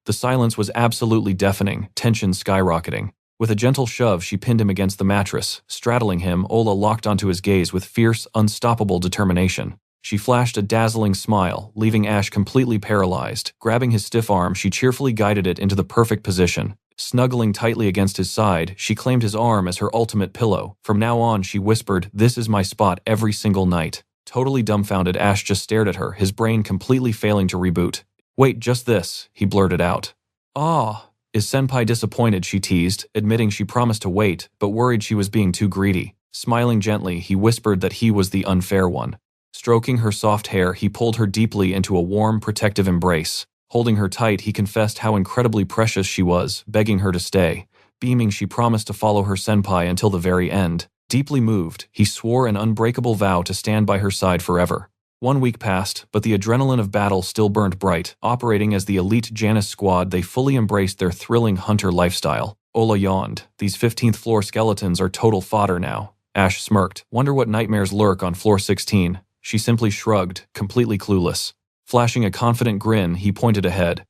The silence was absolutely deafening, tension skyrocketing. With a gentle shove, she pinned him against the mattress. Straddling him, Ola locked onto his gaze with fierce, unstoppable determination. She flashed a dazzling smile, leaving Ash completely paralyzed. Grabbing his stiff arm, she cheerfully guided it into the perfect position. Snuggling tightly against his side, she claimed his arm as her ultimate pillow. From now on, she whispered, "This is my spot every single night." Totally dumbfounded, Ash just stared at her, his brain completely failing to reboot. "Wait, just this," he blurted out. "Ah, is Senpai disappointed?" she teased, admitting she promised to wait, but worried she was being too greedy. Smiling gently, he whispered that he was the unfair one. Stroking her soft hair, he pulled her deeply into a warm, protective embrace. Holding her tight, he confessed how incredibly precious she was, begging her to stay. Beaming, she promised to follow her senpai until the very end. Deeply moved, he swore an unbreakable vow to stand by her side forever. 1 week passed, but the adrenaline of battle still burned bright. Operating as the elite Janus squad, they fully embraced their thrilling hunter lifestyle. Ola yawned. "These 15th floor skeletons are total fodder now." Ash smirked. "Wonder what nightmares lurk on floor 16. She simply shrugged, completely clueless. Flashing a confident grin, he pointed ahead.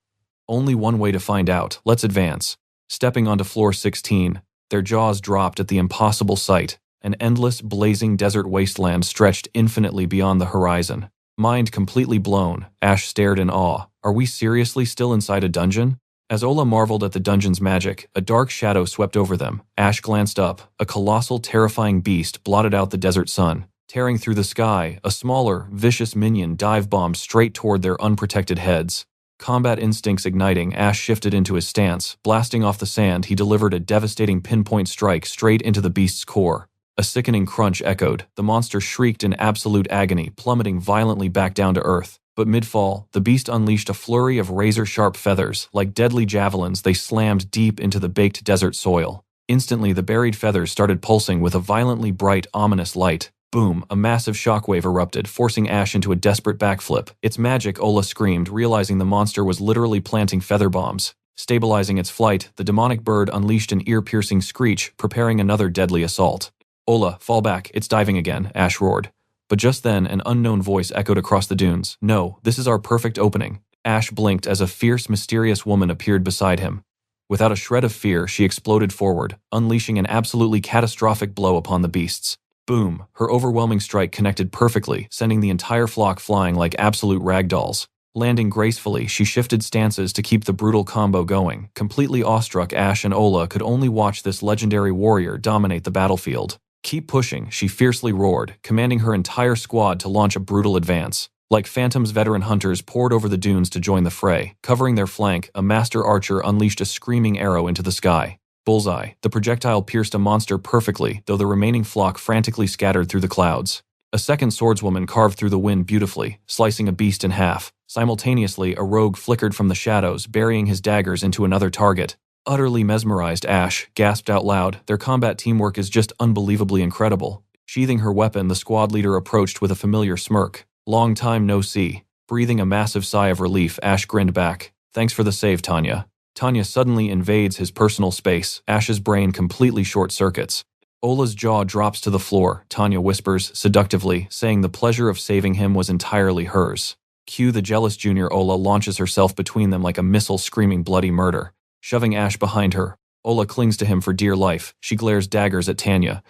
"Only one way to find out. Let's advance." Stepping onto floor 16, their jaws dropped at the impossible sight. An endless, blazing desert wasteland stretched infinitely beyond the horizon. Mind completely blown, Ash stared in awe. Are we seriously still inside a dungeon? As Ola marveled at the dungeon's magic, a dark shadow swept over them. Ash glanced up. A colossal, terrifying beast blotted out the desert sun. Tearing through the sky, a smaller, vicious minion dive-bombed straight toward their unprotected heads. Combat instincts igniting, Ash shifted into his stance. Blasting off the sand, he delivered a devastating pinpoint strike straight into the beast's core. A sickening crunch echoed. The monster shrieked in absolute agony, plummeting violently back down to earth. But mid-fall, the beast unleashed a flurry of razor-sharp feathers. Like deadly javelins, they slammed deep into the baked desert soil. Instantly, the buried feathers started pulsing with a violently bright, ominous light. Boom, a massive shockwave erupted, forcing Ash into a desperate backflip. "It's magic," Ola screamed, realizing the monster was literally planting feather bombs. Stabilizing its flight, the demonic bird unleashed an ear-piercing screech, preparing another deadly assault. "Ola, fall back, it's diving again," Ash roared. But just then, an unknown voice echoed across the dunes. "No, this is our perfect opening." Ash blinked as a fierce, mysterious woman appeared beside him. Without a shred of fear, she exploded forward, unleashing an absolutely catastrophic blow upon the beasts. Boom! Her overwhelming strike connected perfectly, sending the entire flock flying like absolute ragdolls. Landing gracefully, she shifted stances to keep the brutal combo going. Completely awestruck, Ash and Ola could only watch this legendary warrior dominate the battlefield. "Keep pushing," she fiercely roared, commanding her entire squad to launch a brutal advance. Like phantoms, veteran hunters poured over the dunes to join the fray. Covering their flank, a master archer unleashed a screaming arrow into the sky. Bullseye. The projectile pierced a monster perfectly, though the remaining flock frantically scattered through the clouds. A second swordswoman carved through the wind beautifully, slicing a beast in half. Simultaneously, a rogue flickered from the shadows, burying his daggers into another target. Utterly mesmerized, Ash gasped out loud. Their combat teamwork is just unbelievably incredible. Sheathing her weapon, the squad leader approached with a familiar smirk. "Long time no see." Breathing a massive sigh of relief, Ash grinned back. "Thanks for the save, Tanya." Tanya suddenly invades his personal space. Ash's brain completely short-circuits. Ola's jaw drops to the floor, Tanya whispers seductively, saying the pleasure of saving him was entirely hers. Cue the jealous junior. Ola launches herself between them like a missile screaming bloody murder. shoving Ash behind her. Ola clings to him for dear life. She glares daggers at Tanya.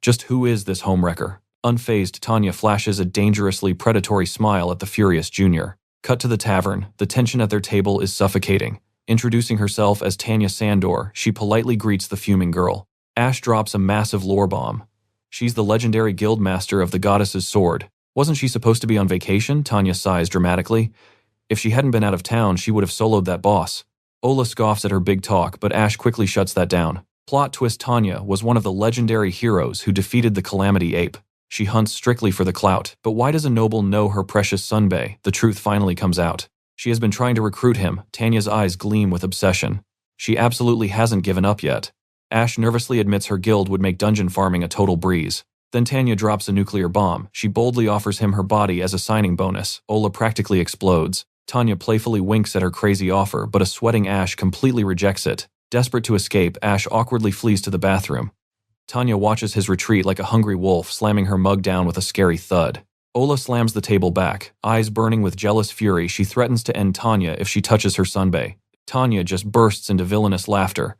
Just who is this homewrecker? Unfazed, Tanya flashes a dangerously predatory smile at the furious junior. Cut to the tavern. The tension at their table is suffocating. Introducing herself as Tanya Sandor, she politely greets the fuming girl. Ash drops a massive lore bomb. She's the legendary guildmaster of the goddess's sword. Wasn't she supposed to be on vacation? Tanya sighs dramatically. If she hadn't been out of town, she would have soloed that boss. Ola scoffs at her big talk, but Ash quickly shuts that down. Plot twist: Tanya was one of the legendary heroes who defeated the Calamity Ape. She hunts strictly for the clout, but why does a noble know her precious Sunbae? The truth finally comes out. She has been trying to recruit him. Tanya's eyes gleam with obsession. She absolutely hasn't given up yet. Ash nervously admits her guild would make dungeon farming a total breeze. Then Tanya drops a nuclear bomb. She boldly offers him her body as a signing bonus. Ola practically explodes. Tanya playfully winks at her crazy offer, but a sweating Ash completely rejects it. Desperate to escape, Ash awkwardly flees to the bathroom. Tanya watches his retreat like a hungry wolf, slamming her mug down with a scary thud. Ola slams the table back. Eyes burning with jealous fury, she threatens to end Tanya if she touches her Sunbae. Tanya just bursts into villainous laughter.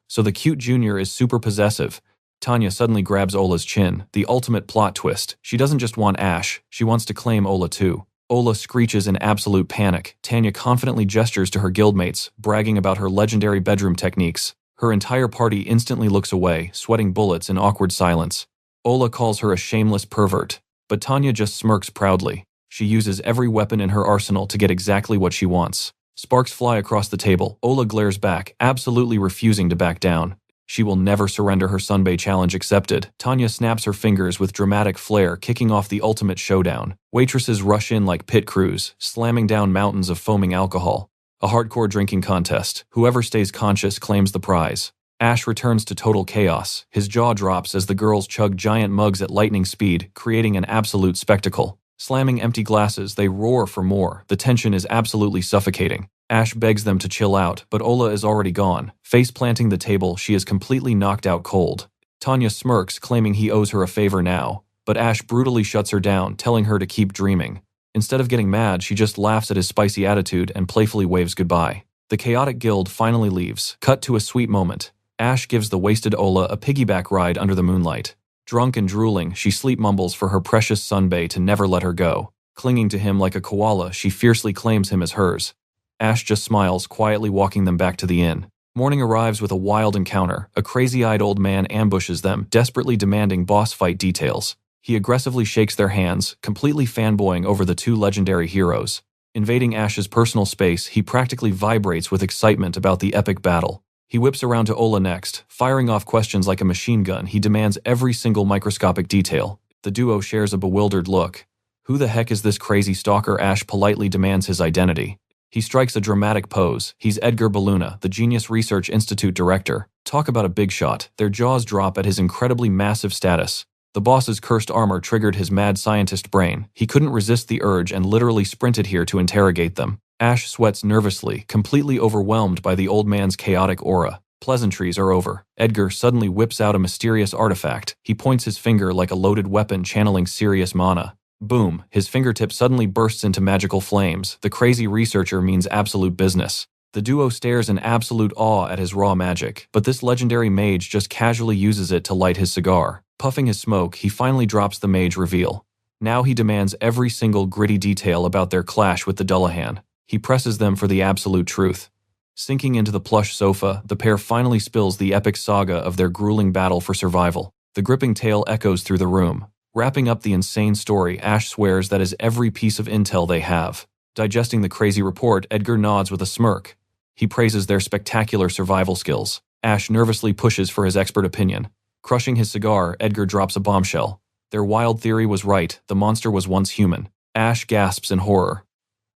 So the cute junior is super possessive. Tanya suddenly grabs Ola's chin. The ultimate plot twist. She doesn't just want Ash, she wants to claim Ola too. Ola screeches in absolute panic. Tanya confidently gestures to her guildmates, bragging about her legendary bedroom techniques. Her entire party instantly looks away, sweating bullets in awkward silence. Ola calls her a shameless pervert, but Tanya just smirks proudly. She uses every weapon in her arsenal to get exactly what she wants. Sparks fly across the table. Ola glares back, absolutely refusing to back down. She will never surrender. Her Sunbae challenge accepted. Tanya snaps her fingers with dramatic flair, kicking off the ultimate showdown. Waitresses rush in like pit crews, slamming down mountains of foaming alcohol. A hardcore drinking contest. Whoever stays conscious claims the prize. Ash returns to total chaos. His jaw drops as the girls chug giant mugs at lightning speed, creating an absolute spectacle. Slamming empty glasses, they roar for more. The tension is absolutely suffocating. Ash begs them to chill out, but Ola is already gone. Face planting the table, she is completely knocked out cold. Tanya smirks, claiming he owes her a favor now, but Ash brutally shuts her down, telling her to keep dreaming. Instead of getting mad, she just laughs at his spicy attitude and playfully waves goodbye. The chaotic guild finally leaves. Cut to a sweet moment. Ash gives the wasted Ola a piggyback ride under the moonlight. Drunk and drooling, she sleep mumbles for her precious Sunbae to never let her go. Clinging to him like a koala, she fiercely claims him as hers. Ash just smiles, quietly walking them back to the inn. Morning arrives with a wild encounter. A crazy-eyed old man ambushes them, desperately demanding boss fight details. He aggressively shakes their hands, completely fanboying over the two legendary heroes. Invading Ash's personal space, he practically vibrates with excitement about the epic battle. He whips around to Ola next, firing off questions like a machine gun. He demands every single microscopic detail. The duo shares a bewildered look. Who the heck is this crazy stalker? Ash politely demands his identity. He strikes a dramatic pose. He's Edgar Baluna, the Genius Research Institute director. Talk about a big shot. Their jaws drop at his incredibly massive status. The boss's cursed armor triggered his mad scientist brain. He couldn't resist the urge and literally sprinted here to interrogate them. Ash sweats nervously, completely overwhelmed by the old man's chaotic aura. Pleasantries are over. Edgar suddenly whips out a mysterious artifact. He points his finger like a loaded weapon, channeling serious mana. Boom, his fingertip suddenly bursts into magical flames. The crazy researcher means absolute business. The duo stares in absolute awe at his raw magic, but this legendary mage just casually uses it to light his cigar. Puffing his smoke, he finally drops the mage reveal. Now he demands every single gritty detail about their clash with the Dullahan. He presses them for the absolute truth. Sinking into the plush sofa, the pair finally spills the epic saga of their grueling battle for survival. The gripping tale echoes through the room. Wrapping up the insane story, Ash swears that is every piece of intel they have. Digesting the crazy report, Edgar nods with a smirk. He praises their spectacular survival skills. Ash nervously pushes for his expert opinion. Crushing his cigar, Edgar drops a bombshell. Their wild theory was right. The monster was once human. Ash gasps in horror.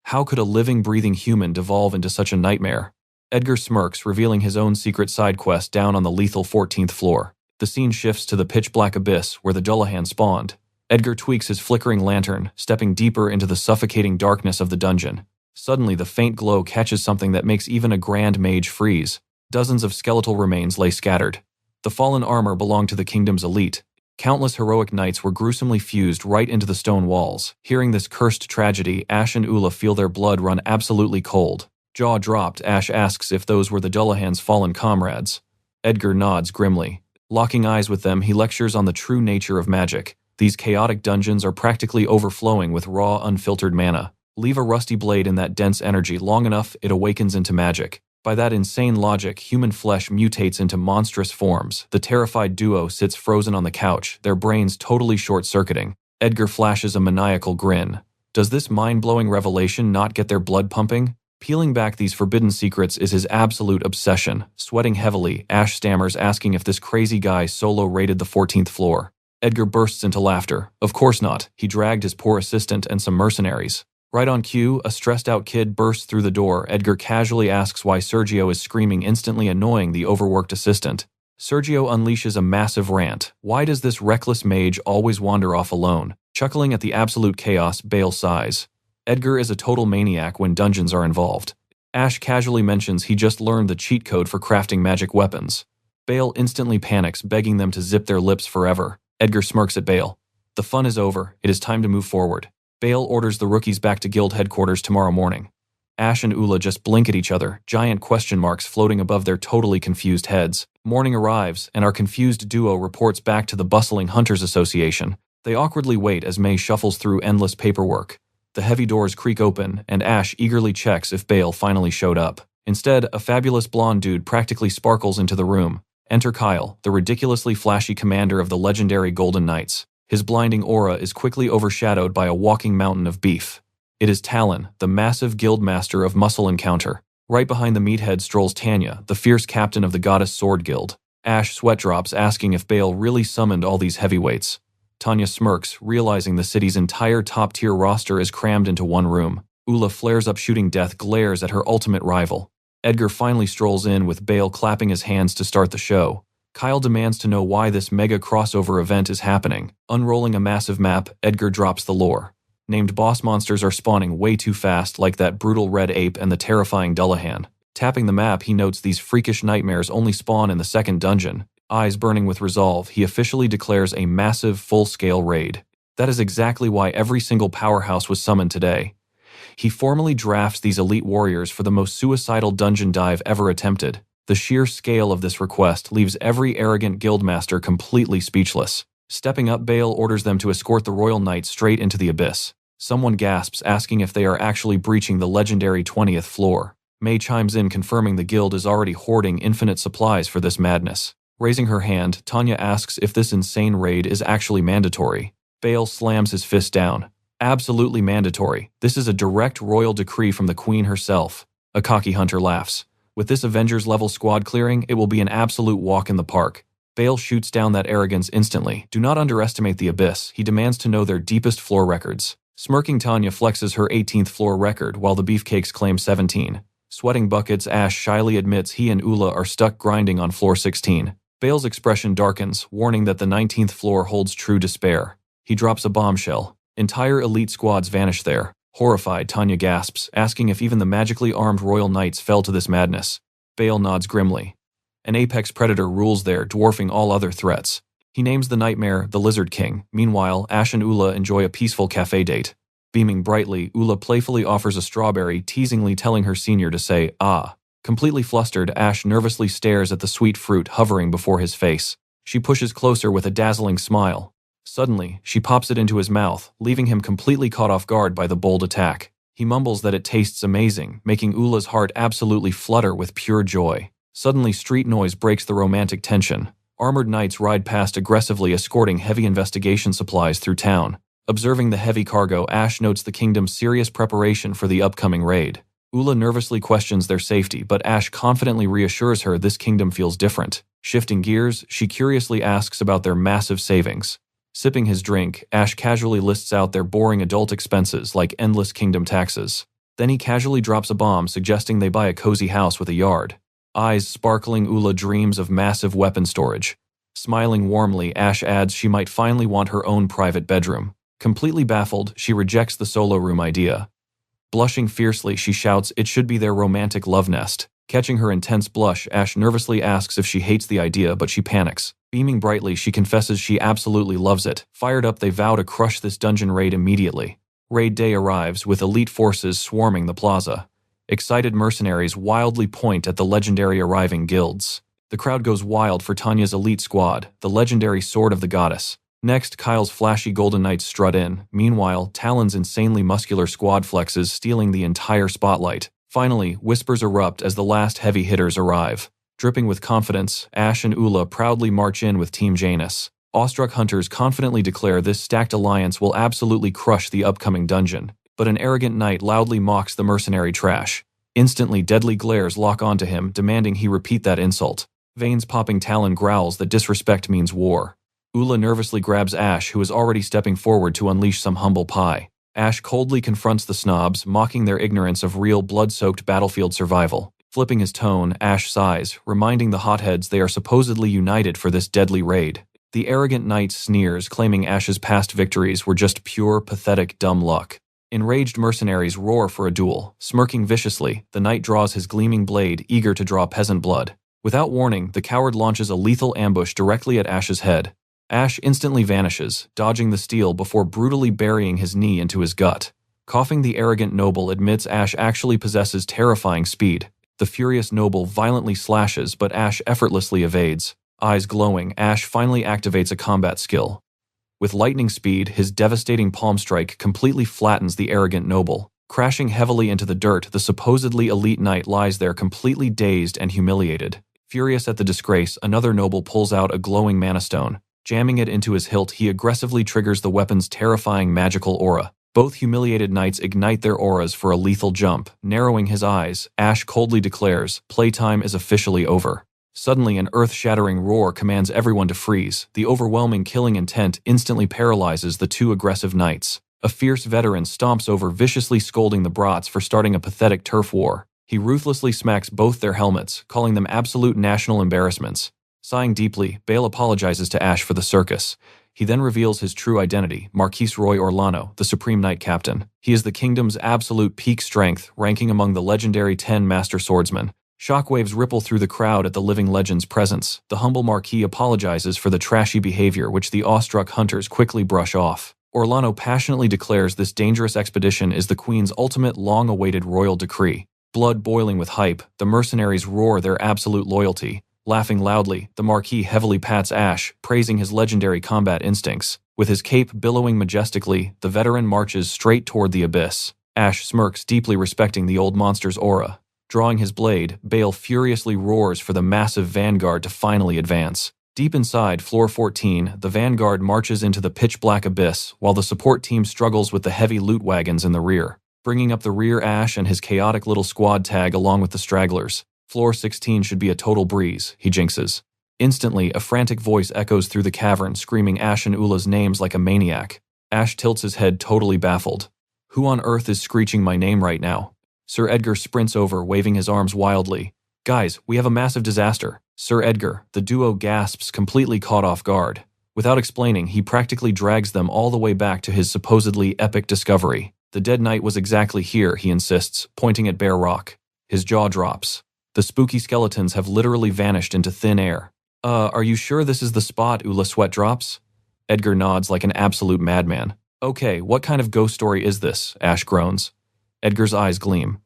How could a living, breathing human devolve into such a nightmare? Edgar smirks, revealing his own secret side quest down on the lethal 14th floor. The scene shifts to the pitch-black abyss where the Dullahan spawned. Edgar tweaks his flickering lantern, stepping deeper into the suffocating darkness of the dungeon. Suddenly, the faint glow catches something that makes even a grand mage freeze. Dozens of skeletal remains lay scattered. The fallen armor belonged to the kingdom's elite. Countless heroic knights were gruesomely fused right into the stone walls. Hearing this cursed tragedy, Ash and Ula feel their blood run absolutely cold. Jaw dropped, Ash asks if those were the Dullahan's fallen comrades. Edgar nods grimly. Locking eyes with them, he lectures on the true nature of magic. These chaotic dungeons are practically overflowing with raw, unfiltered mana. Leave a rusty blade in that dense energy long enough, it awakens into magic. By that insane logic, human flesh mutates into monstrous forms. The terrified duo sits frozen on the couch, their brains totally short-circuiting. Edgar flashes a maniacal grin. Does this mind-blowing revelation not get their blood pumping? Peeling back these forbidden secrets is his absolute obsession. Sweating heavily, Ash stammers, asking if this crazy guy solo raided the 14th floor. Edgar bursts into laughter. Of course not. He dragged his poor assistant and some mercenaries. Right on cue, a stressed-out kid bursts through the door. Edgar casually asks why Sergio is screaming, instantly annoying the overworked assistant. Sergio unleashes a massive rant. Why does this reckless mage always wander off alone? Chuckling at the absolute chaos, Bale sighs. Edgar is a total maniac when dungeons are involved. Ash casually mentions he just learned the cheat code for crafting magic weapons. Bale instantly panics, begging them to zip their lips forever. Edgar smirks at Bale. The fun is over. It is time to move forward. Bale orders the rookies back to guild headquarters tomorrow morning. Ash and Ula just blink at each other, giant question marks floating above their totally confused heads. Morning arrives, and our confused duo reports back to the bustling Hunters Association. They awkwardly wait as May shuffles through endless paperwork. The heavy doors creak open, and Ash eagerly checks if Bale finally showed up. Instead, a fabulous blonde dude practically sparkles into the room. Enter Kyle, the ridiculously flashy commander of the legendary Golden Knights. His blinding aura is quickly overshadowed by a walking mountain of beef. It is Talon, the massive guild master of Muscle Encounter. Right behind the meathead strolls Tanya, the fierce captain of the Goddess Sword Guild. Ash sweat drops, asking if Bale really summoned all these heavyweights. Tanya smirks, realizing the city's entire top-tier roster is crammed into one room. Ula flares up, shooting death, glares at her ultimate rival. Edgar finally strolls in, with Bale clapping his hands to start the show. Kyle demands to know why this mega crossover event is happening. Unrolling a massive map, Edgar drops the lore. Named boss monsters are spawning way too fast, like that brutal red ape and the terrifying Dullahan. Tapping the map, he notes these freakish nightmares only spawn in the second dungeon. Eyes burning with resolve, he officially declares a massive, full-scale raid. That is exactly why every single powerhouse was summoned today. He formally drafts these elite warriors for the most suicidal dungeon dive ever attempted. The sheer scale of this request leaves every arrogant guildmaster completely speechless. Stepping up, Bale orders them to escort the Royal Knight straight into the abyss. Someone gasps, asking if they are actually breaching the legendary 20th floor. May chimes in, confirming the guild is already hoarding infinite supplies for this madness. Raising her hand, Tanya asks if this insane raid is actually mandatory. Bale slams his fist down. Absolutely mandatory. This is a direct royal decree from the Queen herself. A cocky hunter laughs. With this Avengers-level squad clearing, it will be an absolute walk in the park. Bale shoots down that arrogance instantly. Do not underestimate the abyss. He demands to know their deepest floor records. Smirking, Tanya flexes her 18th floor record, while the beefcakes claim 17. Sweating buckets, Ash shyly admits he and Ula are stuck grinding on floor 16. Bale's expression darkens, warning that the 19th floor holds true despair. He drops a bombshell. Entire elite squads vanish there. Horrified, Tanya gasps, asking if even the magically armed Royal Knights fell to this madness. Bale nods grimly. An apex predator rules there, dwarfing all other threats. He names the nightmare the Lizard King. Meanwhile, Ash and Ula enjoy a peaceful cafe date. Beaming brightly, Ula playfully offers a strawberry, teasingly telling her senior to say, "Ah." Completely flustered, Ash nervously stares at the sweet fruit hovering before his face. She pushes closer with a dazzling smile. Suddenly, she pops it into his mouth, leaving him completely caught off guard by the bold attack. He mumbles that it tastes amazing, making Ula's heart absolutely flutter with pure joy. Suddenly, street noise breaks the romantic tension. Armored knights ride past aggressively, escorting heavy investigation supplies through town. Observing the heavy cargo, Ash notes the kingdom's serious preparation for the upcoming raid. Ula nervously questions their safety, but Ash confidently reassures her this kingdom feels different. Shifting gears, she curiously asks about their massive savings. Sipping his drink, Ash casually lists out their boring adult expenses like endless kingdom taxes. Then he casually drops a bomb, suggesting they buy a cozy house with a yard. Eyes sparkling, Ula dreams of massive weapon storage. Smiling warmly, Ash adds she might finally want her own private bedroom. Completely baffled, she rejects the solo room idea. Blushing fiercely, she shouts it should be their romantic love nest. Catching her intense blush, Ash nervously asks if she hates the idea, but she panics. Beaming brightly, she confesses she absolutely loves it. Fired up, they vow to crush this dungeon raid immediately. Raid day arrives, with elite forces swarming the plaza. Excited mercenaries wildly point at the legendary arriving guilds. The crowd goes wild for Tanya's elite squad, the legendary Sword of the Goddess. Next, Kyle's flashy Golden Knights strut in. Meanwhile, Talon's insanely muscular squad flexes, stealing the entire spotlight. Finally, whispers erupt as the last heavy hitters arrive. Dripping with confidence, Ash and Ula proudly march in with Team Janus. Awestruck hunters confidently declare this stacked alliance will absolutely crush the upcoming dungeon. But an arrogant knight loudly mocks the mercenary trash. Instantly, deadly glares lock onto him, demanding he repeat that insult. Veins popping, Talon growls that disrespect means war. Ula nervously grabs Ash, who is already stepping forward to unleash some humble pie. Ash coldly confronts the snobs, mocking their ignorance of real blood-soaked battlefield survival. Flipping his tone, Ash sighs, reminding the hotheads they are supposedly united for this deadly raid. The arrogant knight sneers, claiming Ash's past victories were just pure, pathetic, dumb luck. Enraged mercenaries roar for a duel. Smirking viciously, the knight draws his gleaming blade, eager to draw peasant blood. Without warning, the coward launches a lethal ambush directly at Ash's head. Ash instantly vanishes, dodging the steel before brutally burying his knee into his gut. Coughing, the arrogant noble admits Ash actually possesses terrifying speed. The furious noble violently slashes, but Ash effortlessly evades. Eyes glowing, Ash finally activates a combat skill. With lightning speed, his devastating palm strike completely flattens the arrogant noble. Crashing heavily into the dirt, the supposedly elite knight lies there completely dazed and humiliated. Furious at the disgrace, another noble pulls out a glowing mana stone. Jamming it into his hilt, he aggressively triggers the weapon's terrifying magical aura. Both humiliated knights ignite their auras for a lethal jump. Narrowing his eyes, Ash coldly declares, "Playtime is officially over." Suddenly, an earth-shattering roar commands everyone to freeze. The overwhelming killing intent instantly paralyzes the two aggressive knights. A fierce veteran stomps over, viciously scolding the brats for starting a pathetic turf war. He ruthlessly smacks both their helmets, calling them absolute national embarrassments. Sighing deeply, Bale apologizes to Ash for the circus. He then reveals his true identity, Marquise Roy Orlano, the Supreme Knight Captain. He is the kingdom's absolute peak strength, ranking among the legendary 10 Master Swordsmen. Shockwaves ripple through the crowd at the living legend's presence. The humble Marquis apologizes for the trashy behavior, which the awestruck hunters quickly brush off. Orlano passionately declares this dangerous expedition is the Queen's ultimate long-awaited royal decree. Blood boiling with hype, the mercenaries roar their absolute loyalty. Laughing loudly, the Marquis heavily pats Ash, praising his legendary combat instincts. With his cape billowing majestically, the veteran marches straight toward the abyss. Ash smirks, deeply respecting the old monster's aura. Drawing his blade, Bale furiously roars for the massive vanguard to finally advance. Deep inside Floor 14, the vanguard marches into the pitch-black abyss, while the support team struggles with the heavy loot wagons in the rear. Bringing up the rear, Ash and his chaotic little squad tag along with the stragglers. Floor 16 should be a total breeze, he jinxes. Instantly, a frantic voice echoes through the cavern, screaming Ash and Ula's names like a maniac. Ash tilts his head, totally baffled. Who on earth is screeching my name right now? Sir Edgar sprints over, waving his arms wildly. Guys, we have a massive disaster. Sir Edgar, the duo gasps, completely caught off guard. Without explaining, he practically drags them all the way back to his supposedly epic discovery. The dead knight was exactly here, he insists, pointing at Bear Rock. His jaw drops. The spooky skeletons have literally vanished into thin air. Are you sure this is the spot? Ula sweat drops. Edgar nods like an absolute madman. Okay, what kind of ghost story is this? Ash groans. Edgar's eyes gleam.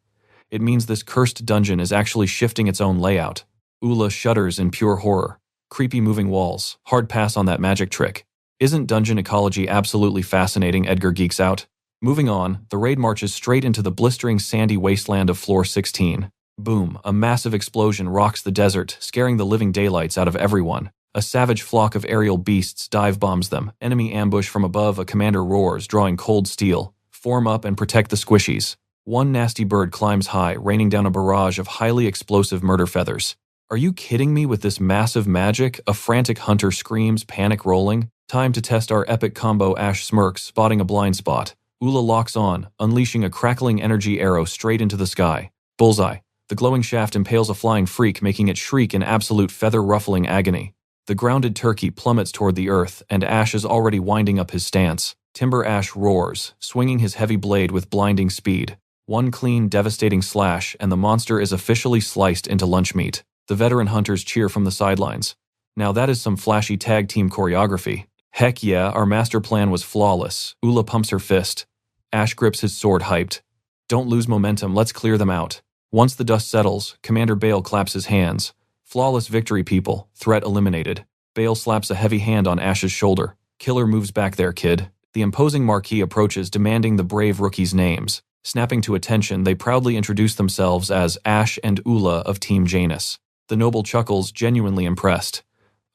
It means this cursed dungeon is actually shifting its own layout. Ula shudders in pure horror. Creepy moving walls. Hard pass on that magic trick. Isn't dungeon ecology absolutely fascinating? Edgar geeks out. Moving on, the raid marches straight into the blistering sandy wasteland of Floor 16. Boom, a massive explosion rocks the desert, scaring the living daylights out of everyone. A savage flock of aerial beasts dive bombs them. Enemy ambush from above, a commander roars, drawing cold steel. Form up and protect the squishies. One nasty bird climbs high, raining down a barrage of highly explosive murder feathers. Are you kidding me with this massive magic? A frantic hunter screams, panic rolling. Time to test our epic combo. Ash smirks, spotting a blind spot. Ula locks on, unleashing a crackling energy arrow straight into the sky. Bullseye. The glowing shaft impales a flying freak, making it shriek in absolute feather-ruffling agony. The grounded turkey plummets toward the earth, and Ash is already winding up his stance. Timber Ash roars, swinging his heavy blade with blinding speed. One clean, devastating slash, and the monster is officially sliced into lunch meat. The veteran hunters cheer from the sidelines. Now that is some flashy tag team choreography. Heck yeah, our master plan was flawless. Ula pumps her fist. Ash grips his sword, hyped. Don't lose momentum, let's clear them out. Once the dust settles, Commander Bale claps his hands. Flawless victory, people. Threat eliminated. Bale slaps a heavy hand on Ash's shoulder. Killer moves back there, kid. The imposing Marquis approaches, demanding the brave rookies' names. Snapping to attention, they proudly introduce themselves as Ash and Ula of Team Janus. The noble chuckles, genuinely impressed.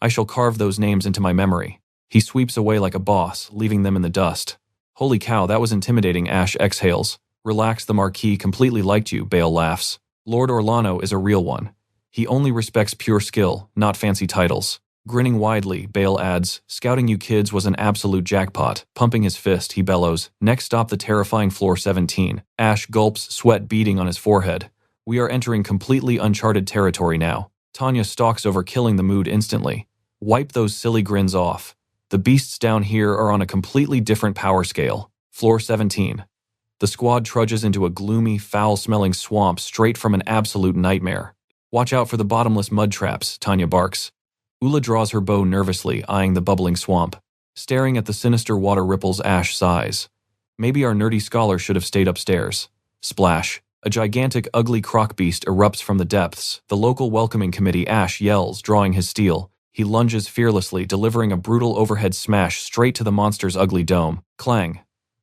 I shall carve those names into my memory. He sweeps away like a boss, leaving them in the dust. Holy cow, that was intimidating, Ash exhales. Relax, the Marquis completely liked you, Bale laughs. Lord Orlano is a real one. He only respects pure skill, not fancy titles. Grinning widely, Bale adds, scouting you kids was an absolute jackpot. Pumping his fist, he bellows, next stop the terrifying floor 17. Ash gulps, sweat beading on his forehead. We are entering completely uncharted territory now. Tanya stalks over, killing the mood instantly. Wipe those silly grins off. The beasts down here are on a completely different power scale. Floor 17. The squad trudges into a gloomy, foul-smelling swamp straight from an absolute nightmare. Watch out for the bottomless mud traps, Tanya barks. Ula draws her bow nervously, eyeing the bubbling swamp. Staring at the sinister water ripples, Ash sighs. Maybe our nerdy scholar should have stayed upstairs. Splash. A gigantic, ugly croc beast erupts from the depths. The local welcoming committee, Ash yells, drawing his steel. He lunges fearlessly, delivering a brutal overhead smash straight to the monster's ugly dome. Clang.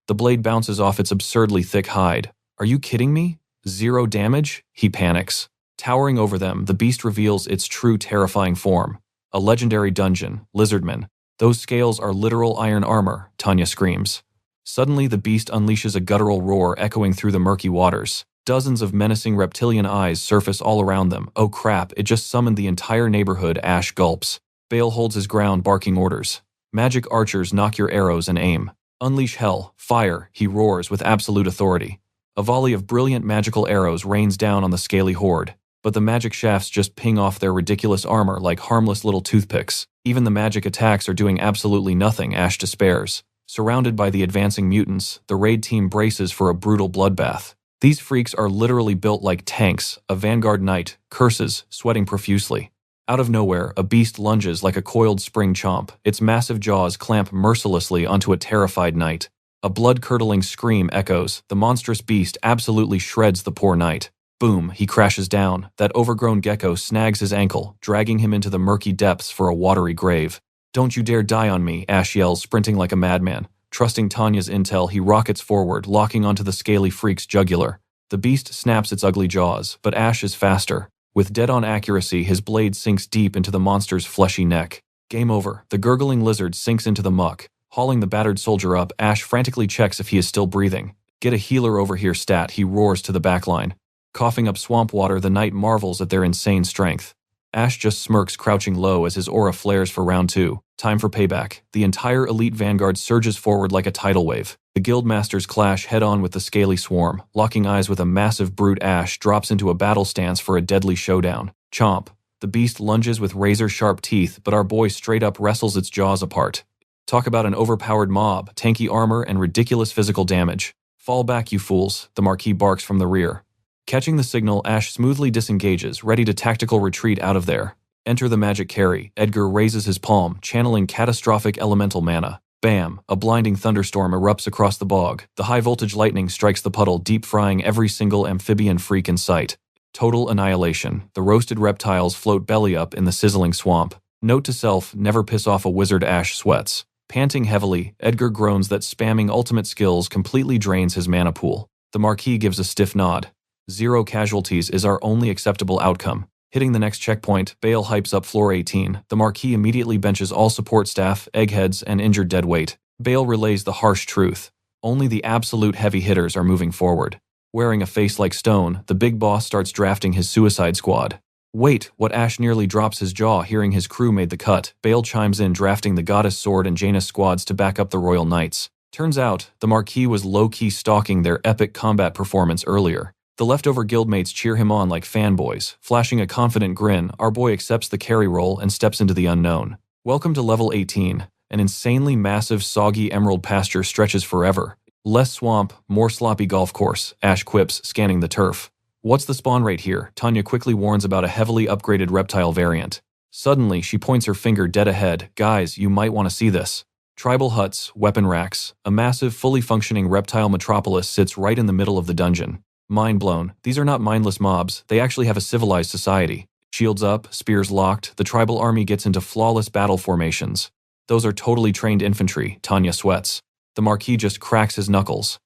The blade bounces off its absurdly thick hide. Are you kidding me? 0 damage? He panics. Towering over them, the beast reveals its true terrifying form. A legendary dungeon, Lizardmen. Those scales are literal iron armor, Tanya screams. Suddenly, the beast unleashes a guttural roar echoing through the murky waters. Dozens of menacing reptilian eyes surface all around them. Oh crap, it just summoned the entire neighborhood, Ash gulps. Bale holds his ground, barking orders. Magic archers, knock your arrows and aim. Unleash hell, fire, he roars with absolute authority. A volley of brilliant magical arrows rains down on the scaly horde. But the magic shafts just ping off their ridiculous armor like harmless little toothpicks. Even the magic attacks are doing absolutely nothing, Ash despairs. Surrounded by the advancing mutants, the raid team braces for a brutal bloodbath. These freaks are literally built like tanks, a vanguard knight, curses, sweating profusely. Out of nowhere, a beast lunges like a coiled spring chomp. Its massive jaws clamp mercilessly onto a terrified knight. A blood-curdling scream echoes. The monstrous beast absolutely shreds the poor knight. Boom, he crashes down. That overgrown gecko snags his ankle, dragging him into the murky depths for a watery grave. Don't you dare die on me, Ash yells, sprinting like a madman. Trusting Tanya's intel, he rockets forward, locking onto the scaly freak's jugular. The beast snaps its ugly jaws, but Ash is faster. With dead-on accuracy, his blade sinks deep into the monster's fleshy neck. Game over. The gurgling lizard sinks into the muck. Hauling the battered soldier up, Ash frantically checks if he is still breathing. Get a healer over here, stat, he roars to the backline. Coughing up swamp water, the knight marvels at their insane strength. Ash just smirks, crouching low as his aura flares for round 2. Time for payback. The entire elite vanguard surges forward like a tidal wave. The guildmasters clash head-on with the scaly swarm. Locking eyes with a massive brute, Ash drops into a battle stance for a deadly showdown. Chomp. The beast lunges with razor-sharp teeth, but our boy straight up wrestles its jaws apart. Talk about an overpowered mob, tanky armor, and ridiculous physical damage. Fall back, you fools, the Marquis barks from the rear. Catching the signal, Ash smoothly disengages, ready to tactical retreat out of there. Enter the magic carry. Edgar raises his palm, channeling catastrophic elemental mana. Bam! A blinding thunderstorm erupts across the bog. The high-voltage lightning strikes the puddle, deep-frying every single amphibian freak in sight. Total annihilation. The roasted reptiles float belly up in the sizzling swamp. Note to self, never piss off a wizard, Ash sweats. Panting heavily, Edgar groans that spamming ultimate skills completely drains his mana pool. The Marquis gives a stiff nod. 0 casualties is our only acceptable outcome. Hitting the next checkpoint, Bale hypes up floor 18. The Marquis immediately benches all support staff, eggheads, and injured deadweight. Bale relays the harsh truth. Only the absolute heavy hitters are moving forward. Wearing a face like stone, the big boss starts drafting his suicide squad. Wait, what? Ash nearly drops his jaw hearing his crew made the cut. Bale chimes in, drafting the Goddess Sword and Janus squads to back up the Royal Knights. Turns out, the Marquis was low-key stalking their epic combat performance earlier. The leftover guildmates cheer him on like fanboys. Flashing a confident grin, our boy accepts the carry role and steps into the unknown. Welcome to level 18. An insanely massive, soggy emerald pasture stretches forever. Less swamp, more sloppy golf course, Ash quips, scanning the turf. What's the spawn rate here? Tanya quickly warns about a heavily upgraded reptile variant. Suddenly, she points her finger dead ahead. Guys, you might want to see this. Tribal huts, weapon racks. A massive, fully functioning reptile metropolis sits right in the middle of the dungeon. Mind blown. These are not mindless mobs, they actually have a civilized society. Shields up, spears locked, the tribal army gets into flawless battle formations. Those are totally trained infantry, Tanya sweats. The Marquis just cracks his knuckles.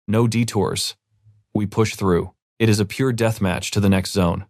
No detours. We push through. It is a pure deathmatch to the next zone.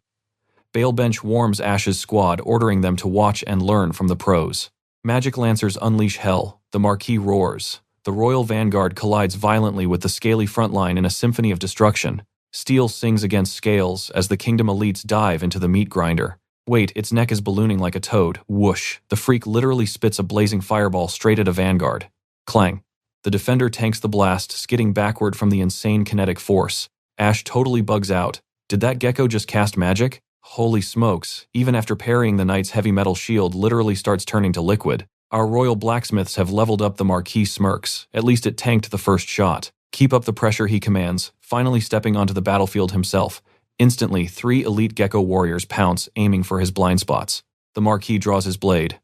Balebench warms Ash's squad, ordering them to watch and learn from the pros. Magic Lancers unleash hell. The Marquis roars. The Royal Vanguard collides violently with the scaly frontline in a symphony of destruction. Steel sings against scales as the Kingdom elites dive into the meat grinder. Wait, its neck is ballooning like a toad. Whoosh. The freak literally spits a blazing fireball straight at a Vanguard. Clang. The defender tanks the blast, skidding backward from the insane kinetic force. Ash totally bugs out. Did that gecko just cast magic? Holy smokes, even after parrying the knight's heavy metal shield literally starts turning to liquid. Our royal blacksmiths have leveled up. The Marquis smirks. At least it tanked the first shot. Keep up the pressure, he commands, finally stepping onto the battlefield himself. Instantly, 3 elite gecko warriors pounce, aiming for his blind spots. The Marquis draws his blade.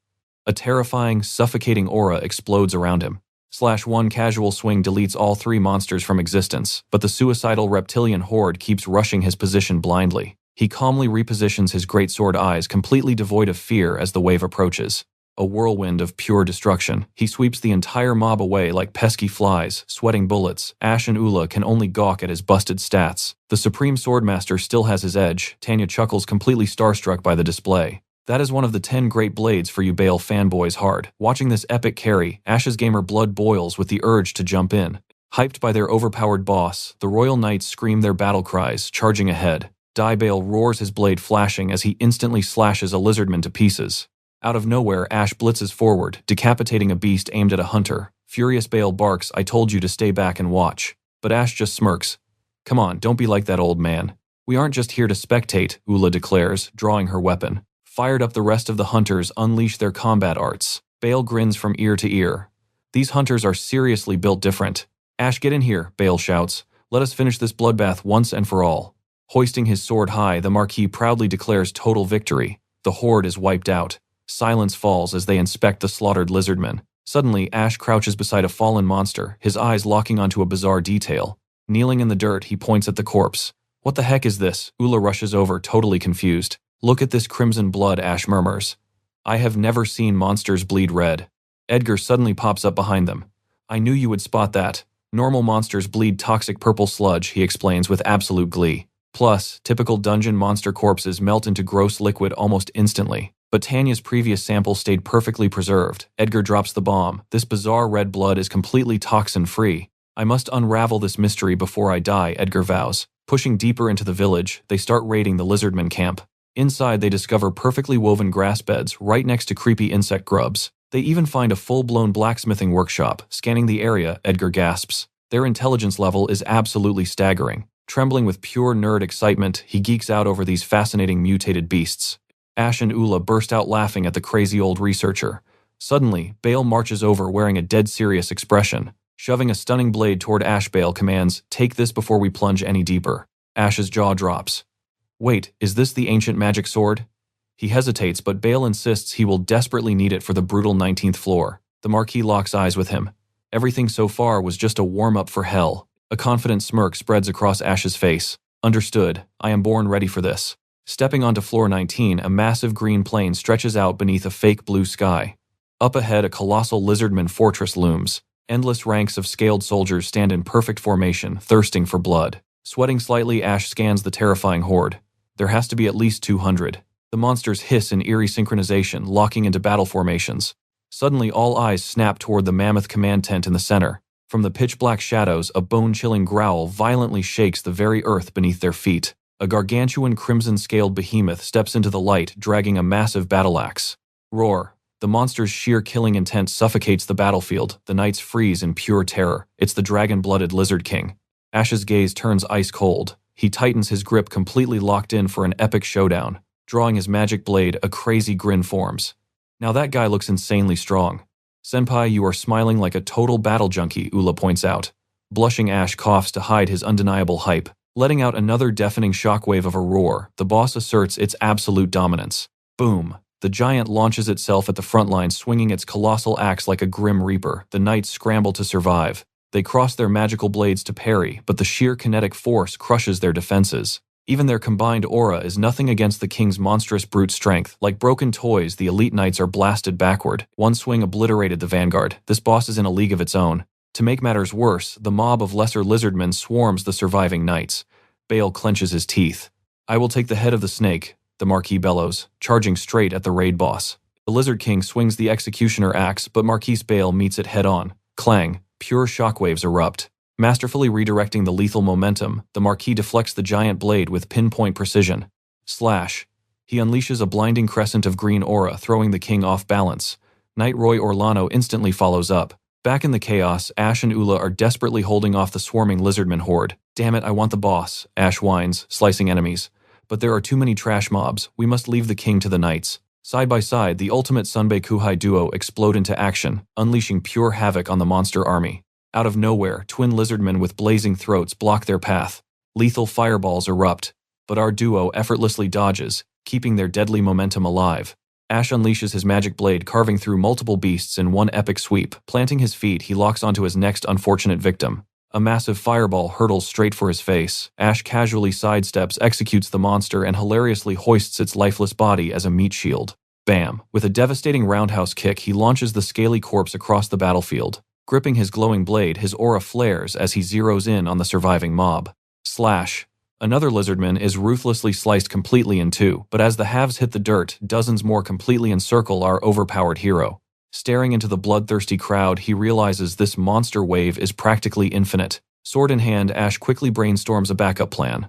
A terrifying, suffocating aura explodes around him. /1 casual swing deletes all 3 monsters from existence, but the suicidal reptilian horde keeps rushing his position blindly. He calmly repositions his greatsword eyes completely devoid of fear as the wave approaches. A whirlwind of pure destruction. He sweeps the entire mob away like pesky flies, sweating bullets. Ash and Ula can only gawk at his busted stats. The Supreme Swordmaster still has his edge. Tanya chuckles, completely starstruck by the display. That is one of the 10 great blades for you Bale fanboys hard. Watching this epic carry, Ash's gamer blood boils with the urge to jump in. Hyped by their overpowered boss, the Royal Knights scream their battle cries, charging ahead. Bale roars, his blade flashing as he instantly slashes a Lizardman to pieces. Out of nowhere, Ash blitzes forward, decapitating a beast aimed at a hunter. Furious Bale barks, "I told you to stay back and watch." But Ash just smirks. "Come on, don't be like that old man. We aren't just here to spectate," Ula declares, drawing her weapon. Fired up, the rest of the hunters unleash their combat arts. Bale grins from ear to ear. These hunters are seriously built different. "Ash, get in here," Bale shouts. "Let us finish this bloodbath once and for all." Hoisting his sword high, the Marquis proudly declares total victory. The horde is wiped out. Silence falls as they inspect the slaughtered Lizardmen. Suddenly, Ash crouches beside a fallen monster, his eyes locking onto a bizarre detail. Kneeling in the dirt, he points at the corpse. "What the heck is this?" Ula rushes over, totally confused. "Look at this crimson blood," Ash murmurs. "I have never seen monsters bleed red." Edgar suddenly pops up behind them. "I knew you would spot that. Normal monsters bleed toxic purple sludge," he explains with absolute glee. Plus, typical dungeon monster corpses melt into gross liquid almost instantly. But Tanya's previous sample stayed perfectly preserved. Edgar drops the bomb. "This bizarre red blood is completely toxin-free. I must unravel this mystery before I die," Edgar vows. Pushing deeper into the village, they start raiding the Lizardman camp. Inside, they discover perfectly woven grass beds right next to creepy insect grubs. They even find a full-blown blacksmithing workshop. Scanning the area, Edgar gasps. Their intelligence level is absolutely staggering. Trembling with pure nerd excitement, he geeks out over these fascinating mutated beasts. Ash and Ula burst out laughing at the crazy old researcher. Suddenly, Bale marches over wearing a dead serious expression. Shoving a stunning blade toward Ash, Bale commands, "Take this before we plunge any deeper." Ash's jaw drops. "Wait, is this the ancient magic sword?" He hesitates, but Bale insists he will desperately need it for the brutal 19th floor. The Marquis locks eyes with him. Everything so far was just a warm-up for hell. A confident smirk spreads across Ash's face. "Understood. I am born ready for this." Stepping onto floor 19, a massive green plane stretches out beneath a fake blue sky. Up ahead, a colossal Lizardman fortress looms. Endless ranks of scaled soldiers stand in perfect formation, thirsting for blood. Sweating slightly, Ash scans the terrifying horde. There has to be at least 200. The monsters hiss in eerie synchronization, locking into battle formations. Suddenly, all eyes snap toward the mammoth command tent in the center. From the pitch-black shadows, a bone-chilling growl violently shakes the very earth beneath their feet. A gargantuan crimson-scaled behemoth steps into the light, dragging a massive battle axe. Roar. The monster's sheer killing intent suffocates the battlefield. The knights freeze in pure terror. It's the dragon-blooded Lizard King. Ash's gaze turns ice-cold. He tightens his grip, completely locked in for an epic showdown. Drawing his magic blade, a crazy grin forms. "Now that guy looks insanely strong." "Senpai, you are smiling like a total battle junkie," Ula points out. Blushing, Ash coughs to hide his undeniable hype. Letting out another deafening shockwave of a roar, the boss asserts its absolute dominance. Boom! The giant launches itself at the front line, swinging its colossal axe like a grim reaper. The knights scramble to survive. They cross their magical blades to parry, but the sheer kinetic force crushes their defenses. Even their combined aura is nothing against the king's monstrous brute strength. Like broken toys, the elite knights are blasted backward. One swing obliterated the vanguard. This boss is in a league of its own. To make matters worse, the mob of lesser lizardmen swarms the surviving knights. Bale clenches his teeth. "I will take the head of the snake," the Marquis bellows, charging straight at the raid boss. The Lizard King swings the executioner axe, but Marquis Bale meets it head-on. Clang. Pure shockwaves erupt. Masterfully redirecting the lethal momentum, the Marquis deflects the giant blade with pinpoint precision. Slash. He unleashes a blinding crescent of green aura, throwing the king off balance. Knight Roy Orlano instantly follows up. Back in the chaos, Ash and Ula are desperately holding off the swarming Lizardman horde. "Damn it, I want the boss," Ash whines, slicing enemies. "But there are too many trash mobs. We must leave the king to the knights." Side by side, the ultimate Sunbae Kuhai duo explode into action, unleashing pure havoc on the monster army. Out of nowhere, twin lizardmen with blazing throats block their path. Lethal fireballs erupt, but our duo effortlessly dodges, keeping their deadly momentum alive. Ash unleashes his magic blade, carving through multiple beasts in one epic sweep. Planting his feet, he locks onto his next unfortunate victim. A massive fireball hurtles straight for his face. Ash casually sidesteps, executes the monster, and hilariously hoists its lifeless body as a meat shield. Bam! With a devastating roundhouse kick, he launches the scaly corpse across the battlefield. Gripping his glowing blade, his aura flares as he zeroes in on the surviving mob. Slash! Another lizardman is ruthlessly sliced completely in two, but as the halves hit the dirt, dozens more completely encircle our overpowered hero. Staring into the bloodthirsty crowd, he realizes this monster wave is practically infinite. Sword in hand, Ash quickly brainstorms a backup plan.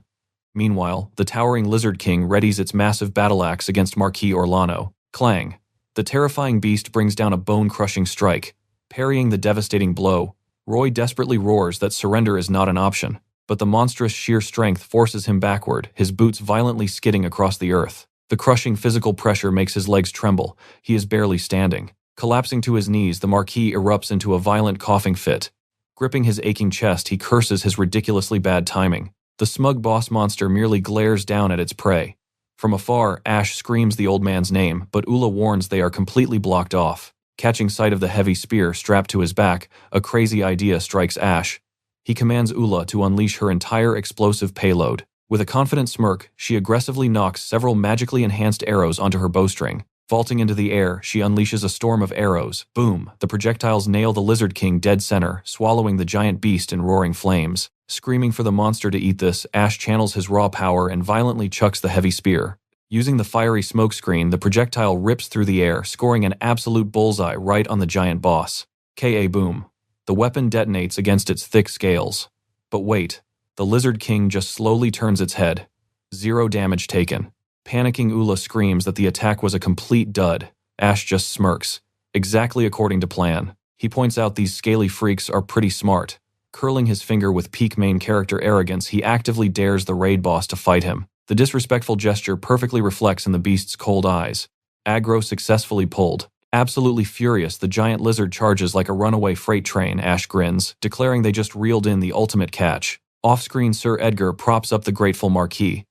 Meanwhile, the towering Lizard King readies its massive battle axe against Marquis Orlano. Clang! The terrifying beast brings down a bone-crushing strike. Parrying the devastating blow, Roy desperately roars that surrender is not an option. But the monstrous sheer strength forces him backward, his boots violently skidding across the earth. The crushing physical pressure makes his legs tremble. He is barely standing. Collapsing to his knees, the Marquis erupts into a violent coughing fit. Gripping his aching chest, he curses his ridiculously bad timing. The smug boss monster merely glares down at its prey. From afar, Ash screams the old man's name, but Ula warns they are completely blocked off. Catching sight of the heavy spear strapped to his back, a crazy idea strikes Ash. He commands Ula to unleash her entire explosive payload. With a confident smirk, she aggressively knocks several magically enhanced arrows onto her bowstring. Vaulting into the air, she unleashes a storm of arrows. Boom! The projectiles nail the Lizard King dead center, swallowing the giant beast in roaring flames. Screaming for the monster to eat this, Ash channels his raw power and violently chucks the heavy spear. Using the fiery smokescreen, the projectile rips through the air, scoring an absolute bullseye right on the giant boss. K.A. boom. The weapon detonates against its thick scales. But wait, the Lizard King just slowly turns its head. 0 damage taken. Panicking Ula screams that the attack was a complete dud. Ash just smirks. Exactly according to plan. He points out these scaly freaks are pretty smart. Curling his finger with peak main character arrogance, he actively dares the raid boss to fight him. The disrespectful gesture perfectly reflects in the beast's cold eyes. Aggro successfully pulled. Absolutely furious, the giant lizard charges like a runaway freight train, Ash grins, declaring they just reeled in the ultimate catch. Off-screen, Sir Edgar props up the grateful Marquis.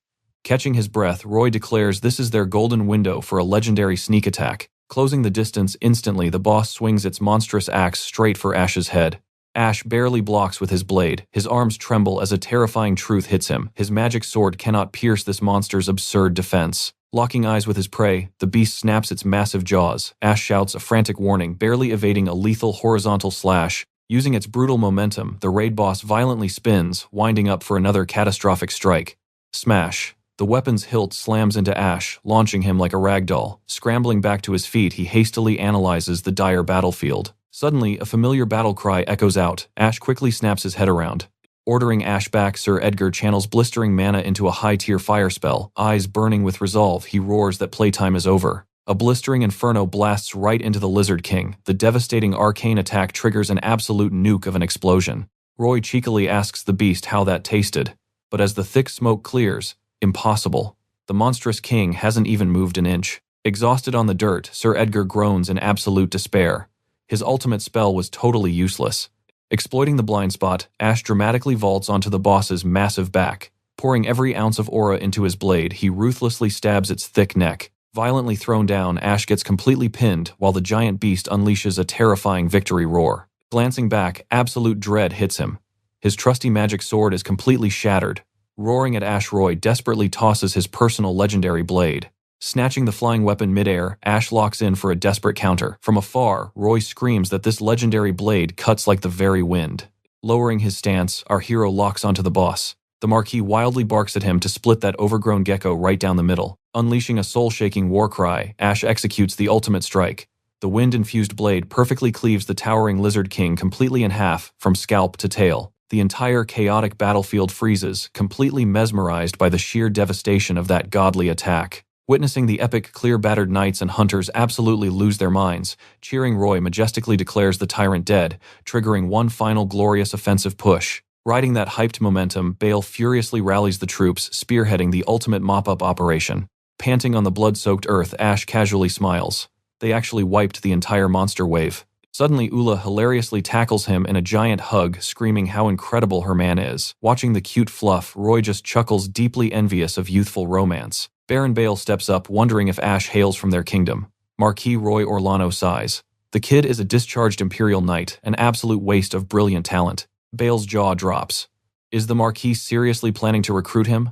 Catching his breath, Roy declares this is their golden window for a legendary sneak attack. Closing the distance instantly, the boss swings its monstrous axe straight for Ash's head. Ash barely blocks with his blade. His arms tremble as a terrifying truth hits him. His magic sword cannot pierce this monster's absurd defense. Locking eyes with his prey, the beast snaps its massive jaws. Ash shouts a frantic warning, barely evading a lethal horizontal slash. Using its brutal momentum, the raid boss violently spins, winding up for another catastrophic strike. Smash. The weapon's hilt slams into Ash, launching him like a ragdoll. Scrambling back to his feet, he hastily analyzes the dire battlefield. Suddenly, a familiar battle cry echoes out. Ash quickly snaps his head around. Ordering Ash back, Sir Edgar channels blistering mana into a high-tier fire spell. Eyes burning with resolve, he roars that playtime is over. A blistering inferno blasts right into the Lizard King. The devastating arcane attack triggers an absolute nuke of an explosion. Roy cheekily asks the beast how that tasted. But as the thick smoke clears, impossible. The monstrous king hasn't even moved an inch. Exhausted on the dirt, Sir Edgar groans in absolute despair. His ultimate spell was totally useless. Exploiting the blind spot, Ash dramatically vaults onto the boss's massive back. Pouring every ounce of aura into his blade, he ruthlessly stabs its thick neck. Violently thrown down, Ash gets completely pinned while the giant beast unleashes a terrifying victory roar. Glancing back, absolute dread hits him. His trusty magic sword is completely shattered. Roaring at Ash, Roy desperately tosses his personal legendary blade. Snatching the flying weapon midair, Ash locks in for a desperate counter. From afar, Roy screams that this legendary blade cuts like the very wind. Lowering his stance, our hero locks onto the boss. The Marquis wildly barks at him to split that overgrown gecko right down the middle. Unleashing a soul-shaking war cry, Ash executes the ultimate strike. The wind-infused blade perfectly cleaves the towering Lizard King completely in half, from scalp to tail. The entire chaotic battlefield freezes, completely mesmerized by the sheer devastation of that godly attack. Witnessing the epic, clear-battered knights and hunters absolutely lose their minds, cheering Roy majestically declares the tyrant dead, triggering one final glorious offensive push. Riding that hyped momentum, Bale furiously rallies the troops, spearheading the ultimate mop-up operation. Panting on the blood-soaked earth, Ash casually smiles. They actually wiped the entire monster wave. Suddenly, Ula hilariously tackles him in a giant hug, screaming how incredible her man is. Watching the cute fluff, Roy just chuckles, deeply envious of youthful romance. Baron Bale steps up, wondering if Ash hails from their kingdom. Marquis Roy Orlano sighs. The kid is a discharged Imperial Knight, an absolute waste of brilliant talent. Bale's jaw drops. Is the Marquis seriously planning to recruit him?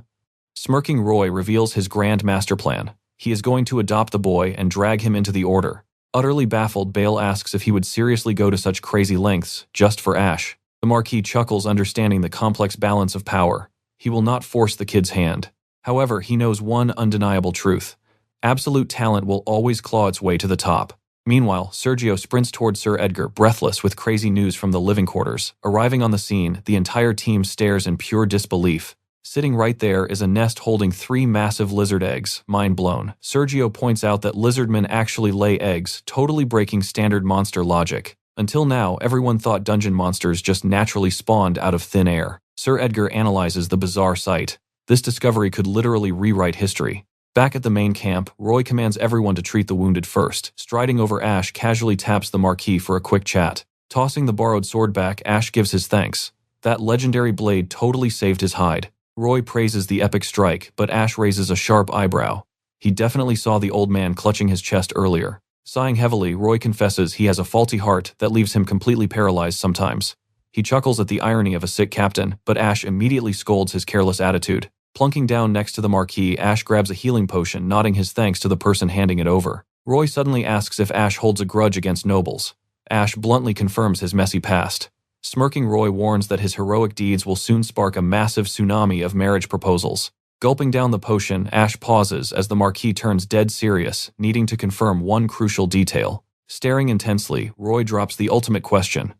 Smirking, Roy reveals his grand master plan. He is going to adopt the boy and drag him into the Order. Utterly baffled, Bale asks if he would seriously go to such crazy lengths, just for Ash. The Marquis chuckles, understanding the complex balance of power. He will not force the kid's hand. However, he knows one undeniable truth. Absolute talent will always claw its way to the top. Meanwhile, Sergio sprints toward Sir Edgar, breathless with crazy news from the living quarters. Arriving on the scene, the entire team stares in pure disbelief. Sitting right there is a nest holding 3 massive lizard eggs, mind blown. Sergio points out that lizardmen actually lay eggs, totally breaking standard monster logic. Until now, everyone thought dungeon monsters just naturally spawned out of thin air. Sir Edgar analyzes the bizarre sight. This discovery could literally rewrite history. Back at the main camp, Roy commands everyone to treat the wounded first. Striding over, Ash casually taps the Marquis for a quick chat. Tossing the borrowed sword back, Ash gives his thanks. That legendary blade totally saved his hide. Roy praises the epic strike, but Ash raises a sharp eyebrow. He definitely saw the old man clutching his chest earlier. Sighing heavily, Roy confesses he has a faulty heart that leaves him completely paralyzed sometimes. He chuckles at the irony of a sick captain, but Ash immediately scolds his careless attitude. Plunking down next to the Marquis, Ash grabs a healing potion, nodding his thanks to the person handing it over. Roy suddenly asks if Ash holds a grudge against nobles. Ash bluntly confirms his messy past. Smirking, Roy warns that his heroic deeds will soon spark a massive tsunami of marriage proposals. Gulping down the potion, Ash pauses as the Marquis turns dead serious, needing to confirm one crucial detail. Staring intensely, Roy drops the ultimate question.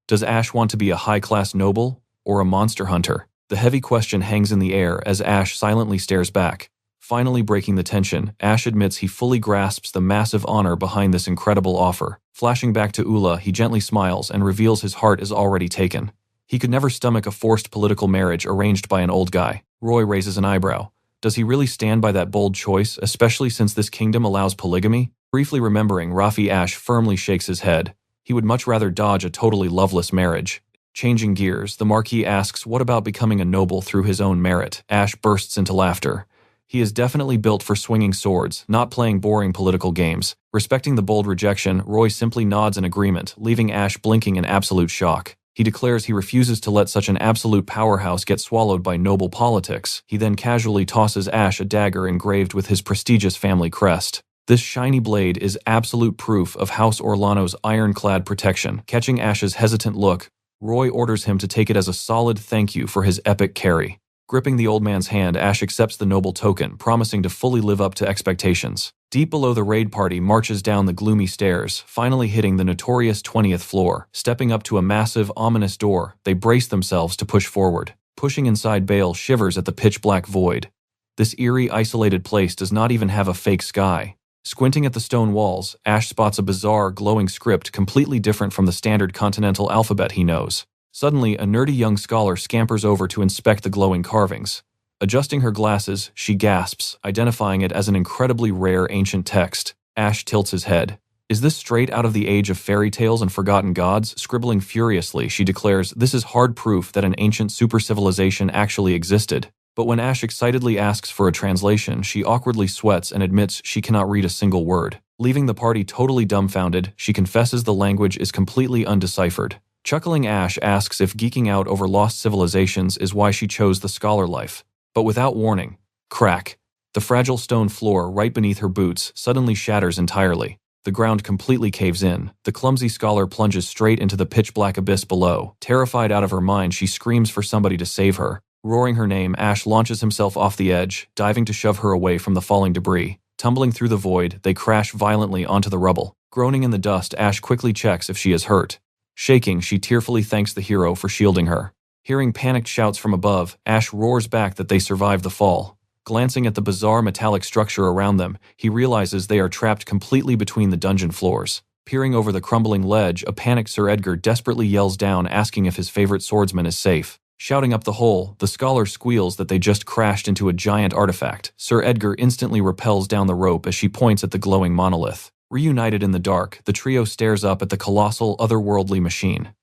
Does Ash want to be a high-class noble or a monster hunter? The heavy question hangs in the air as Ash silently stares back. Finally breaking the tension, Ash admits he fully grasps the massive honor behind this incredible offer. Flashing back to Ula, he gently smiles and reveals his heart is already taken. He could never stomach a forced political marriage arranged by an old guy. Roy raises an eyebrow. Does he really stand by that bold choice, especially since this kingdom allows polygamy? Briefly remembering Rafi, Ash firmly shakes his head. He would much rather dodge a totally loveless marriage. Changing gears, the Marquis asks what about becoming a noble through his own merit. Ash bursts into laughter. He is definitely built for swinging swords, not playing boring political games. Respecting the bold rejection, Roy simply nods in agreement, leaving Ash blinking in absolute shock. He declares he refuses to let such an absolute powerhouse get swallowed by noble politics. He then casually tosses Ash a dagger engraved with his prestigious family crest. This shiny blade is absolute proof of House Orlano's ironclad protection. Catching Ash's hesitant look, Roy orders him to take it as a solid thank you for his epic carry. Gripping the old man's hand, Ash accepts the noble token, promising to fully live up to expectations. Deep below, the raid party marches down the gloomy stairs, finally hitting the notorious 20th floor. Stepping up to a massive, ominous door, they brace themselves to push forward. Pushing inside, Bale shivers at the pitch-black void. This eerie, isolated place does not even have a fake sky. Squinting at the stone walls, Ash spots a bizarre, glowing script completely different from the standard continental alphabet he knows. Suddenly, a nerdy young scholar scampers over to inspect the glowing carvings. Adjusting her glasses, she gasps, identifying it as an incredibly rare ancient text. Ash tilts his head. Is this straight out of the age of fairy tales and forgotten gods? Scribbling furiously, she declares this is hard proof that an ancient super-civilization actually existed. But when Ash excitedly asks for a translation, she awkwardly sweats and admits she cannot read a single word. Leaving the party totally dumbfounded, she confesses the language is completely undeciphered. Chuckling, Ash asks if geeking out over lost civilizations is why she chose the scholar life. But without warning, crack. The fragile stone floor right beneath her boots suddenly shatters entirely. The ground completely caves in. The clumsy scholar plunges straight into the pitch-black abyss below. Terrified out of her mind, she screams for somebody to save her. Roaring her name, Ash launches himself off the edge, diving to shove her away from the falling debris. Tumbling through the void, they crash violently onto the rubble. Groaning in the dust, Ash quickly checks if she is hurt. Shaking, she tearfully thanks the hero for shielding her. Hearing panicked shouts from above, Ash roars back that they survived the fall. Glancing at the bizarre metallic structure around them, he realizes they are trapped completely between the dungeon floors. Peering over the crumbling ledge, a panicked Sir Edgar desperately yells down, asking if his favorite swordsman is safe. Shouting up the hole, the scholar squeals that they just crashed into a giant artifact. Sir Edgar instantly rappels down the rope as she points at the glowing monolith. Reunited in the dark, the trio stares up at the colossal, otherworldly machine.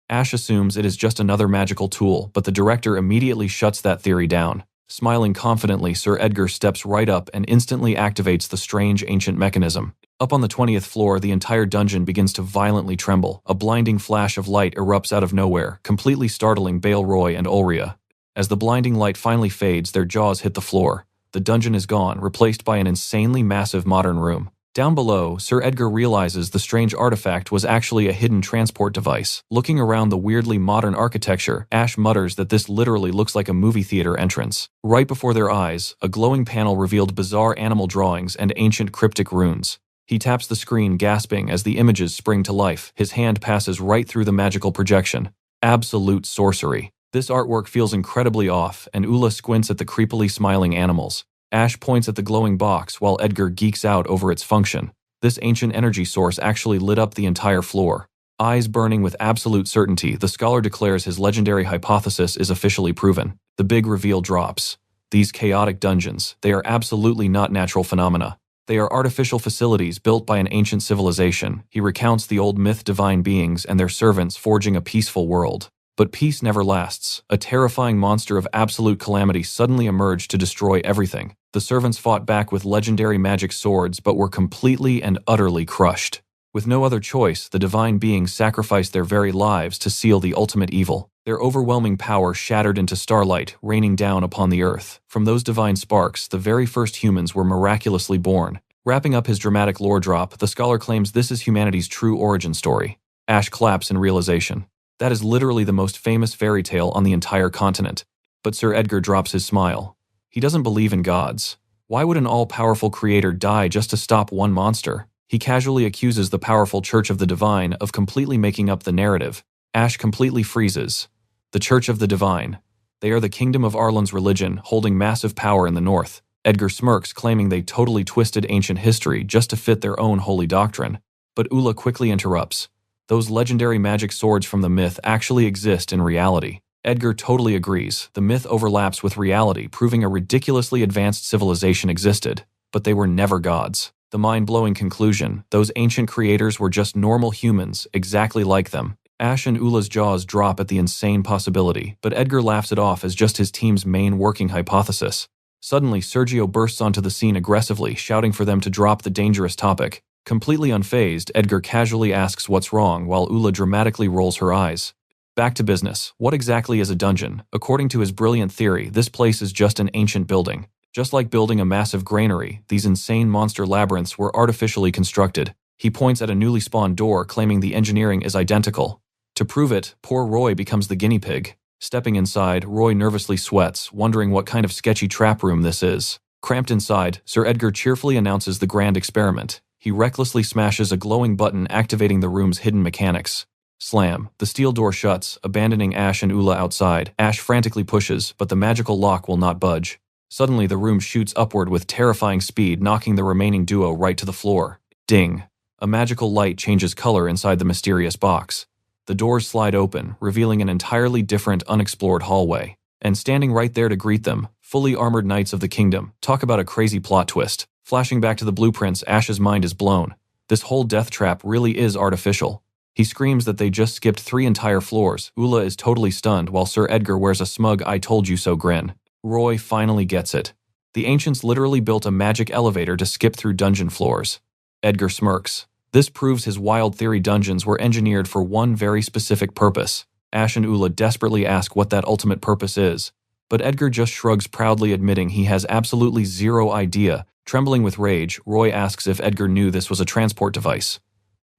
Ash assumes it is just another magical tool, but the director immediately shuts that theory down. Smiling confidently, Sir Edgar steps right up and instantly activates the strange ancient mechanism. Up on the 20th floor, the entire dungeon begins to violently tremble. A blinding flash of light erupts out of nowhere, completely startling Bale, Roy, and Olria. As the blinding light finally fades, their jaws hit the floor. The dungeon is gone, replaced by an insanely massive modern room. Down below, Sir Edgar realizes the strange artifact was actually a hidden transport device. Looking around the weirdly modern architecture, Ash mutters that this literally looks like a movie theater entrance. Right before their eyes, a glowing panel revealed bizarre animal drawings and ancient cryptic runes. He taps the screen, gasping as the images spring to life. His hand passes right through the magical projection. Absolute sorcery. This artwork feels incredibly off, and Ula squints at the creepily smiling animals. Ash points at the glowing box while Edgar geeks out over its function. This ancient energy source actually lit up the entire floor. Eyes burning with absolute certainty, the scholar declares his legendary hypothesis is officially proven. The big reveal drops. These chaotic dungeons, they are absolutely not natural phenomena. They are artificial facilities built by an ancient civilization. He recounts the old myth divine beings and their servants forging a peaceful world. But peace never lasts. A terrifying monster of absolute calamity suddenly emerged to destroy everything. The servants fought back with legendary magic swords, but were completely and utterly crushed. With no other choice, the divine beings sacrificed their very lives to seal the ultimate evil. Their overwhelming power shattered into starlight, raining down upon the earth. From those divine sparks, the very first humans were miraculously born. Wrapping up his dramatic lore drop, the scholar claims this is humanity's true origin story. Ash claps in realization. That is literally the most famous fairy tale on the entire continent. But Sir Edgar drops his smile. He doesn't believe in gods. Why would an all-powerful creator die just to stop one monster? He casually accuses the powerful Church of the Divine of completely making up the narrative. Ash completely freezes. The Church of the Divine. They are the kingdom of Arlen's religion, holding massive power in the north. Edgar smirks, claiming they totally twisted ancient history just to fit their own holy doctrine. But Ula quickly interrupts. Those legendary magic swords from the myth actually exist in reality. Edgar totally agrees. The myth overlaps with reality, proving a ridiculously advanced civilization existed. But they were never gods. The mind-blowing conclusion, those ancient creators were just normal humans, exactly like them. Ash and Ula's jaws drop at the insane possibility, but Edgar laughs it off as just his team's main working hypothesis. Suddenly, Sergio bursts onto the scene aggressively, shouting for them to drop the dangerous topic. Completely unfazed, Edgar casually asks what's wrong while Ula dramatically rolls her eyes. Back to business. What exactly is a dungeon? According to his brilliant theory, this place is just an ancient building. Just like building a massive granary, these insane monster labyrinths were artificially constructed. He points at a newly spawned door, claiming the engineering is identical. To prove it, poor Roy becomes the guinea pig. Stepping inside, Roy nervously sweats, wondering what kind of sketchy trap room this is. Cramped inside, Sir Edgar cheerfully announces the grand experiment. He recklessly smashes a glowing button, activating the room's hidden mechanics. Slam. The steel door shuts, abandoning Ash and Ula outside. Ash frantically pushes, but the magical lock will not budge. Suddenly, the room shoots upward with terrifying speed, knocking the remaining duo right to the floor. Ding. A magical light changes color inside the mysterious box. The doors slide open, revealing an entirely different, unexplored hallway. And standing right there to greet them, fully armored knights of the kingdom. Talk about a crazy plot twist. Flashing back to the blueprints, Ash's mind is blown. This whole death trap really is artificial. He screams that they just skipped 3 entire floors. Ula is totally stunned, while Sir Edgar wears a smug "I told you so" grin. Roy finally gets it. The ancients literally built a magic elevator to skip through dungeon floors. Edgar smirks. This proves his wild theory dungeons were engineered for one very specific purpose. Ash and Ula desperately ask what that ultimate purpose is, but Edgar just shrugs proudly, admitting he has absolutely zero idea. Trembling with rage, Roy asks if Edgar knew this was a transport device.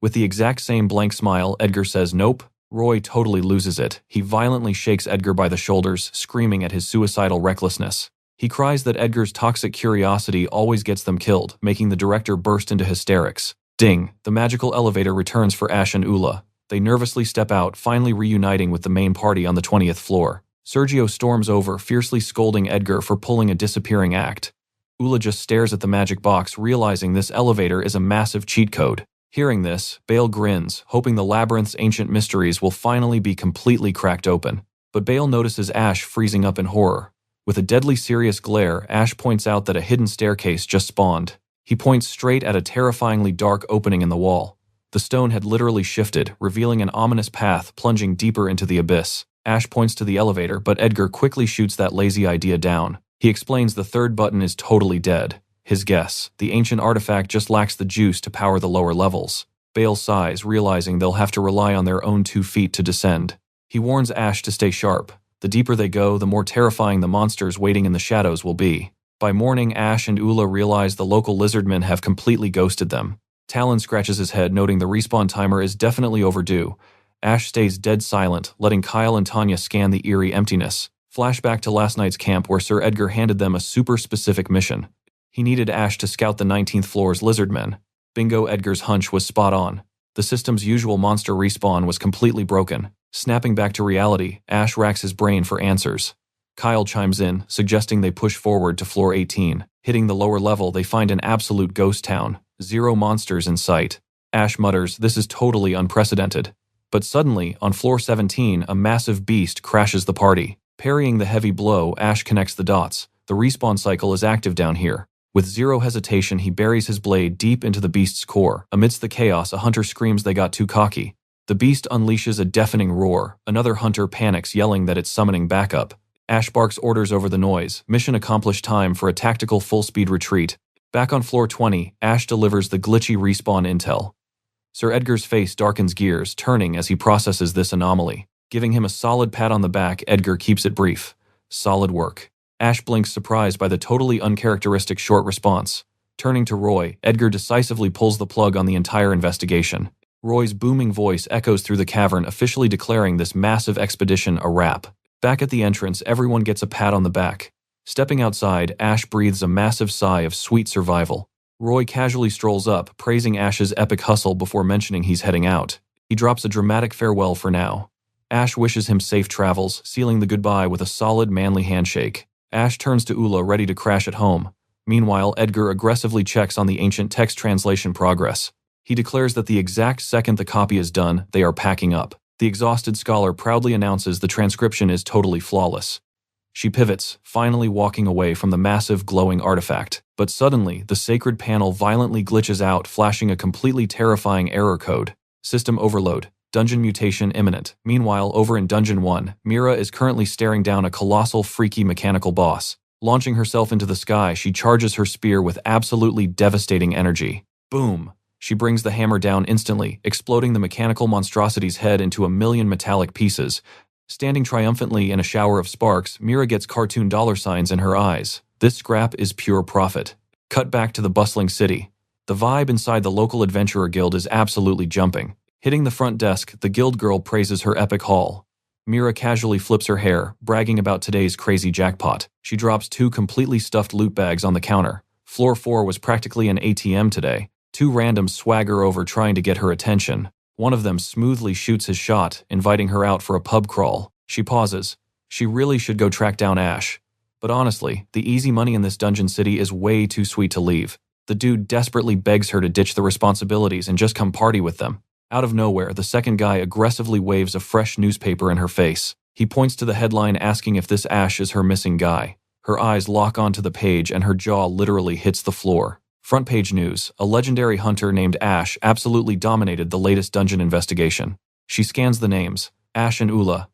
With the exact same blank smile, Edgar says nope. Roy totally loses it. He violently shakes Edgar by the shoulders, screaming at his suicidal recklessness. He cries that Edgar's toxic curiosity always gets them killed, making the director burst into hysterics. Ding! The magical elevator returns for Ash and Ula. They nervously step out, finally reuniting with the main party on the 20th floor. Sergio storms over, fiercely scolding Edgar for pulling a disappearing act. Ula just stares at the magic box, realizing this elevator is a massive cheat code. Hearing this, Bale grins, hoping the labyrinth's ancient mysteries will finally be completely cracked open. But Bale notices Ash freezing up in horror. With a deadly serious glare, Ash points out that a hidden staircase just spawned. He points straight at a terrifyingly dark opening in the wall. The stone had literally shifted, revealing an ominous path plunging deeper into the abyss. Ash points to the elevator, but Edgar quickly shoots that lazy idea down. He explains the third button is totally dead. His guess, the ancient artifact just lacks the juice to power the lower levels. Bale sighs, realizing they'll have to rely on their own 2 feet to descend. He warns Ash to stay sharp. The deeper they go, the more terrifying the monsters waiting in the shadows will be. By morning, Ash and Ula realize the local Lizardmen have completely ghosted them. Talon scratches his head, noting the respawn timer is definitely overdue. Ash stays dead silent, letting Kyle and Tanya scan the eerie emptiness. Flashback to last night's camp, where Sir Edgar handed them a super specific mission. He needed Ash to scout the 19th floor's Lizardmen. Bingo, Edgar's hunch was spot on. The system's usual monster respawn was completely broken. Snapping back to reality, Ash racks his brain for answers. Kyle chimes in, suggesting they push forward to floor 18. Hitting the lower level, they find an absolute ghost town. 0 monsters in sight. Ash mutters, this is totally unprecedented. But suddenly, on floor 17, a massive beast crashes the party. Parrying the heavy blow, Ash connects the dots. The respawn cycle is active down here. With 0 hesitation, he buries his blade deep into the beast's core. Amidst the chaos, a hunter screams they got too cocky. The beast unleashes a deafening roar. Another hunter panics, yelling that it's summoning backup. Ash barks orders over the noise. Mission accomplished, time for a tactical full-speed retreat. Back on floor 20, Ash delivers the glitchy respawn intel. Sir Edgar's face darkens, gears turning as he processes this anomaly. Giving him a solid pat on the back, Edgar keeps it brief. Solid work. Ash blinks, surprised by the totally uncharacteristic short response. Turning to Roy, Edgar decisively pulls the plug on the entire investigation. Roy's booming voice echoes through the cavern, officially declaring this massive expedition a wrap. Back at the entrance, everyone gets a pat on the back. Stepping outside, Ash breathes a massive sigh of sweet survival. Roy casually strolls up, praising Ash's epic hustle before mentioning he's heading out. He drops a dramatic farewell for now. Ash wishes him safe travels, sealing the goodbye with a solid, manly handshake. Ash turns to Ula, ready to crash at home. Meanwhile, Edgar aggressively checks on the ancient text translation progress. He declares that the exact second the copy is done, they are packing up. The exhausted scholar proudly announces the transcription is totally flawless. She pivots, finally walking away from the massive, glowing artifact. But suddenly, the sacred panel violently glitches out, flashing a completely terrifying error code. System overload. Dungeon mutation imminent. Meanwhile, over in Dungeon 1, Meera is currently staring down a colossal, freaky mechanical boss. Launching herself into the sky, she charges her spear with absolutely devastating energy. Boom! She brings the hammer down instantly, exploding the mechanical monstrosity's head into a million metallic pieces. Standing triumphantly in a shower of sparks, Meera gets cartoon dollar signs in her eyes. This scrap is pure profit. Cut back to the bustling city. The vibe inside the local adventurer guild is absolutely jumping. Hitting the front desk, the guild girl praises her epic haul. Meera casually flips her hair, bragging about today's crazy jackpot. She drops 2 completely stuffed loot bags on the counter. Floor 4 was practically an ATM today. 2 randoms swagger over, trying to get her attention. One of them smoothly shoots his shot, inviting her out for a pub crawl. She pauses. She really should go track down Ash. But honestly, the easy money in this dungeon city is way too sweet to leave. The dude desperately begs her to ditch the responsibilities and just come party with them. Out of nowhere, the second guy aggressively waves a fresh newspaper in her face. He points to the headline, asking if this Ash is her missing guy. Her eyes lock onto the page and her jaw literally hits the floor. Front page news: a legendary hunter named Ash absolutely dominated the latest dungeon investigation. She scans the names: Ash and Ula.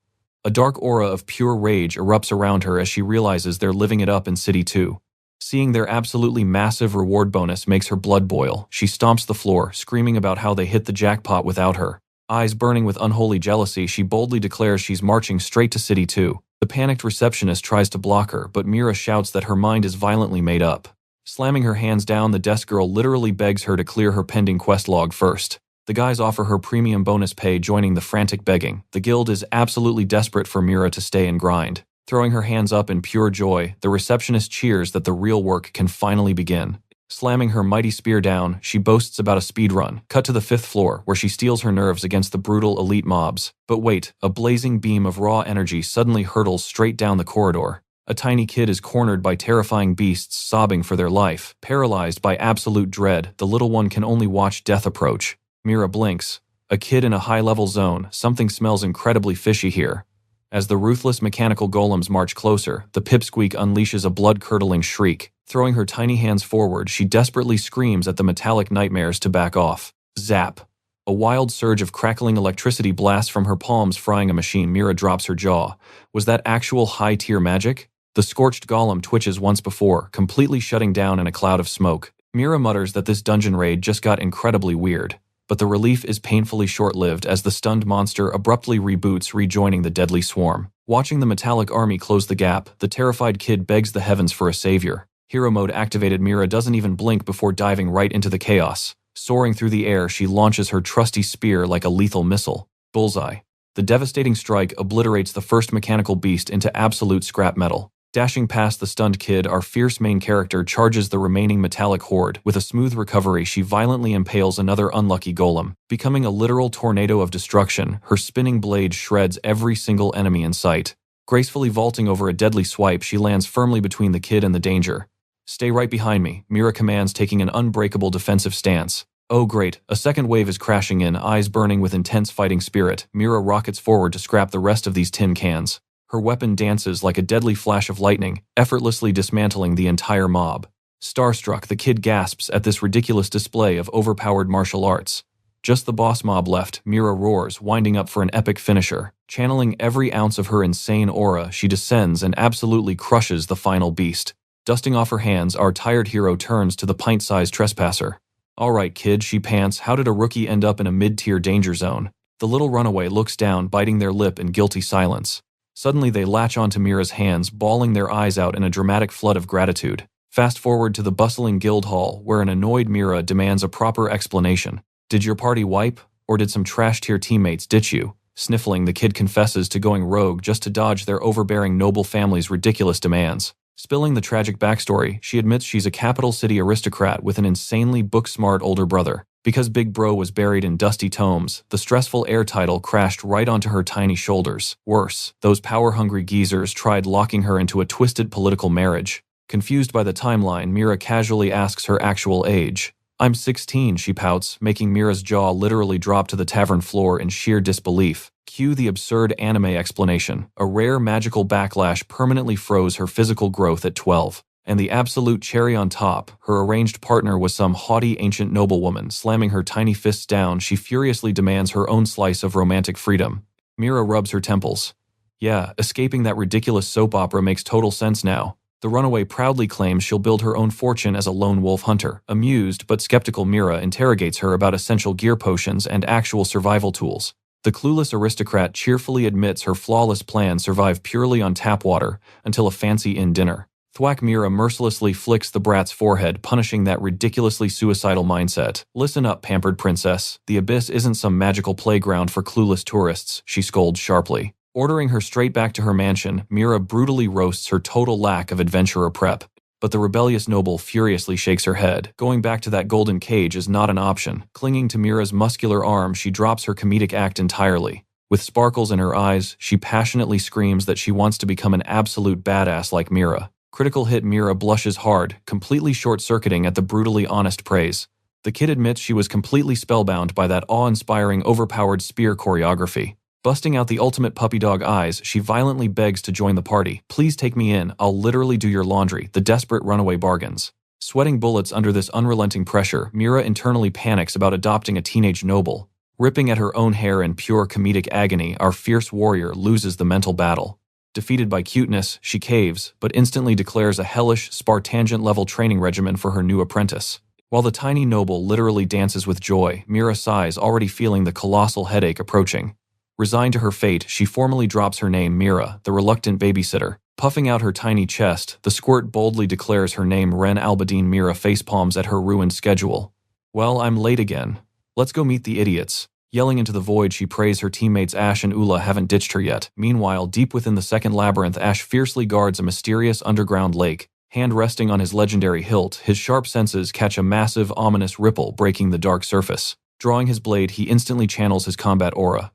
A dark aura of pure rage erupts around her as she realizes they're living it up in City 2. Seeing their absolutely massive reward bonus makes her blood boil. She stomps the floor, screaming about how they hit the jackpot without her. Eyes burning with unholy jealousy, she boldly declares she's marching straight to City 2. The panicked receptionist tries to block her, but Meera shouts that her mind is violently made up. Slamming her hands down, the desk girl literally begs her to clear her pending quest log first. The guys offer her premium bonus pay, joining the frantic begging. The guild is absolutely desperate for Meera to stay and grind. Throwing her hands up in pure joy, the receptionist cheers that the real work can finally begin. Slamming her mighty spear down, she boasts about a speed run. Cut to the 5th floor, where she steals her nerves against the brutal elite mobs. But wait, a blazing beam of raw energy suddenly hurtles straight down the corridor. A tiny kid is cornered by terrifying beasts sobbing for their life. Paralyzed by absolute dread, the little one can only watch death approach. Meera blinks. A kid in a high-level zone. Something smells incredibly fishy here. As the ruthless mechanical golems march closer, the pipsqueak unleashes a blood-curdling shriek. Throwing her tiny hands forward, she desperately screams at the metallic nightmares to back off. Zap! A wild surge of crackling electricity blasts from her palms, frying a machine. Meera drops her jaw. Was that actual high-tier magic? The scorched golem twitches once before, completely shutting down in a cloud of smoke. Meera mutters that this dungeon raid just got incredibly weird. But the relief is painfully short-lived as the stunned monster abruptly reboots, rejoining the deadly swarm. Watching the metallic army close the gap, the terrified kid begs the heavens for a savior. Hero mode activated, Meera doesn't even blink before diving right into the chaos. Soaring through the air, she launches her trusty spear like a lethal missile. Bullseye. The devastating strike obliterates the first mechanical beast into absolute scrap metal. Dashing past the stunned kid, our fierce main character charges the remaining metallic horde. With a smooth recovery, she violently impales another unlucky golem. Becoming a literal tornado of destruction, her spinning blade shreds every single enemy in sight. Gracefully vaulting over a deadly swipe, she lands firmly between the kid and the danger. Stay right behind me, Meera commands, taking an unbreakable defensive stance. Oh great, a second wave is crashing in. Eyes burning with intense fighting spirit, Meera rockets forward to scrap the rest of these tin cans. Her weapon dances like a deadly flash of lightning, effortlessly dismantling the entire mob. Starstruck, the kid gasps at this ridiculous display of overpowered martial arts. Just the boss mob left, Meera roars, winding up for an epic finisher. Channeling every ounce of her insane aura, she descends and absolutely crushes the final beast. Dusting off her hands, our tired hero turns to the pint-sized trespasser. Alright kid, she pants, how did a rookie end up in a mid-tier danger zone? The little runaway looks down, biting their lip in guilty silence. Suddenly they latch onto Meera's hands, bawling their eyes out in a dramatic flood of gratitude. Fast forward to the bustling guild hall, where an annoyed Meera demands a proper explanation. Did your party wipe? Or did some trash-tier teammates ditch you? Sniffling, the kid confesses to going rogue just to dodge their overbearing noble family's ridiculous demands. Spilling the tragic backstory, she admits she's a capital city aristocrat with an insanely book-smart older brother. Because Big Bro was buried in dusty tomes, the stressful heir title crashed right onto her tiny shoulders. Worse, those power-hungry geezers tried locking her into a twisted political marriage. Confused by the timeline, Meera casually asks her actual age. I'm 16, she pouts, making Meera's jaw literally drop to the tavern floor in sheer disbelief. Cue the absurd anime explanation. A rare magical backlash permanently froze her physical growth at 12. And the absolute cherry on top, her arranged partner was some haughty ancient noblewoman. Slamming her tiny fists down, she furiously demands her own slice of romantic freedom. Meera rubs her temples. Yeah, escaping that ridiculous soap opera makes total sense now. The runaway proudly claims she'll build her own fortune as a lone wolf hunter. Amused but skeptical, Meera interrogates her about essential gear potions and actual survival tools. The clueless aristocrat cheerfully admits her flawless plans survive purely on tap water until a fancy inn dinner. Thwack. Meera mercilessly flicks the brat's forehead, punishing that ridiculously suicidal mindset. Listen up, pampered princess. The abyss isn't some magical playground for clueless tourists, she scolds sharply. Ordering her straight back to her mansion, Meera brutally roasts her total lack of adventurer prep. But the rebellious noble furiously shakes her head. Going back to that golden cage is not an option. Clinging to Meera's muscular arm, she drops her comedic act entirely. With sparkles in her eyes, she passionately screams that she wants to become an absolute badass like Meera. Critical hit. Meera blushes hard, completely short-circuiting at the brutally honest praise. The kid admits she was completely spellbound by that awe-inspiring overpowered spear choreography. Busting out the ultimate puppy dog eyes, she violently begs to join the party. Please take me in, I'll literally do your laundry, the desperate runaway bargains. Sweating bullets under this unrelenting pressure, Meera internally panics about adopting a teenage noble. Ripping at her own hair in pure comedic agony, our fierce warrior loses the mental battle. Defeated by cuteness, she caves, but instantly declares a hellish, Spartangent-level training regimen for her new apprentice. While the tiny noble literally dances with joy, Meera sighs, already feeling the colossal headache approaching. Resigned to her fate, she formally drops her name Meera, the reluctant babysitter. Puffing out her tiny chest, the squirt boldly declares her name Ren Albadine. Meera facepalms at her ruined schedule. Well, I'm late again. Let's go meet the idiots. Yelling into the void, she prays her teammates Ash and Ula haven't ditched her yet. Meanwhile, deep within the second labyrinth, Ash fiercely guards a mysterious underground lake. Hand resting on his legendary hilt, his sharp senses catch a massive, ominous ripple breaking the dark surface. Drawing his blade, he instantly channels his combat aura.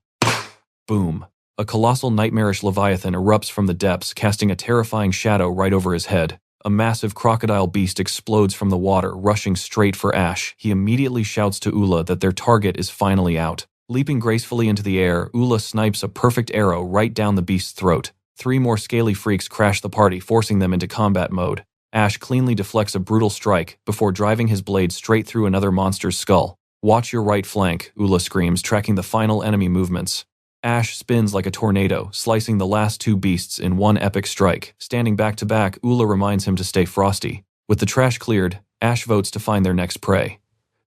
Boom. A colossal nightmarish leviathan erupts from the depths, casting a terrifying shadow right over his head. A massive crocodile beast explodes from the water, rushing straight for Ash. He immediately shouts to Ula that their target is finally out. Leaping gracefully into the air, Ula snipes a perfect arrow right down the beast's throat. 3 more scaly freaks crash the party, forcing them into combat mode. Ash cleanly deflects a brutal strike before driving his blade straight through another monster's skull. Watch your right flank, Ula screams, tracking the final enemy movements. Ash spins like a tornado, slicing the last 2 beasts in one epic strike. Standing back to back, Ula reminds him to stay frosty. With the trash cleared, Ash votes to find their next prey.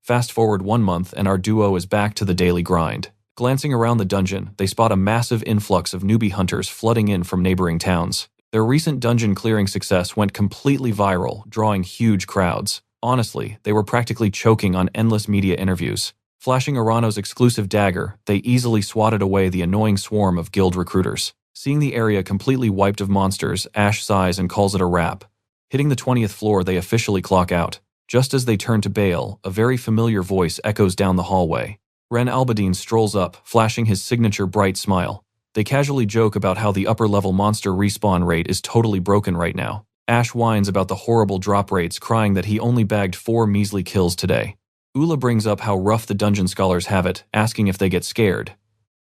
Fast forward 1 month and our duo is back to the daily grind. Glancing around the dungeon, they spot a massive influx of newbie hunters flooding in from neighboring towns. Their recent dungeon clearing success went completely viral, drawing huge crowds. Honestly, they were practically choking on endless media interviews. Flashing Arano's exclusive dagger, they easily swatted away the annoying swarm of guild recruiters. Seeing the area completely wiped of monsters, Ash sighs and calls it a wrap. Hitting the 20th floor, they officially clock out. Just as they turn to bail, a very familiar voice echoes down the hallway. Ren Albadine strolls up, flashing his signature bright smile. They casually joke about how the upper-level monster respawn rate is totally broken right now. Ash whines about the horrible drop rates, crying that he only bagged 4 measly kills today. Ula brings up how rough the dungeon scholars have it, asking if they get scared.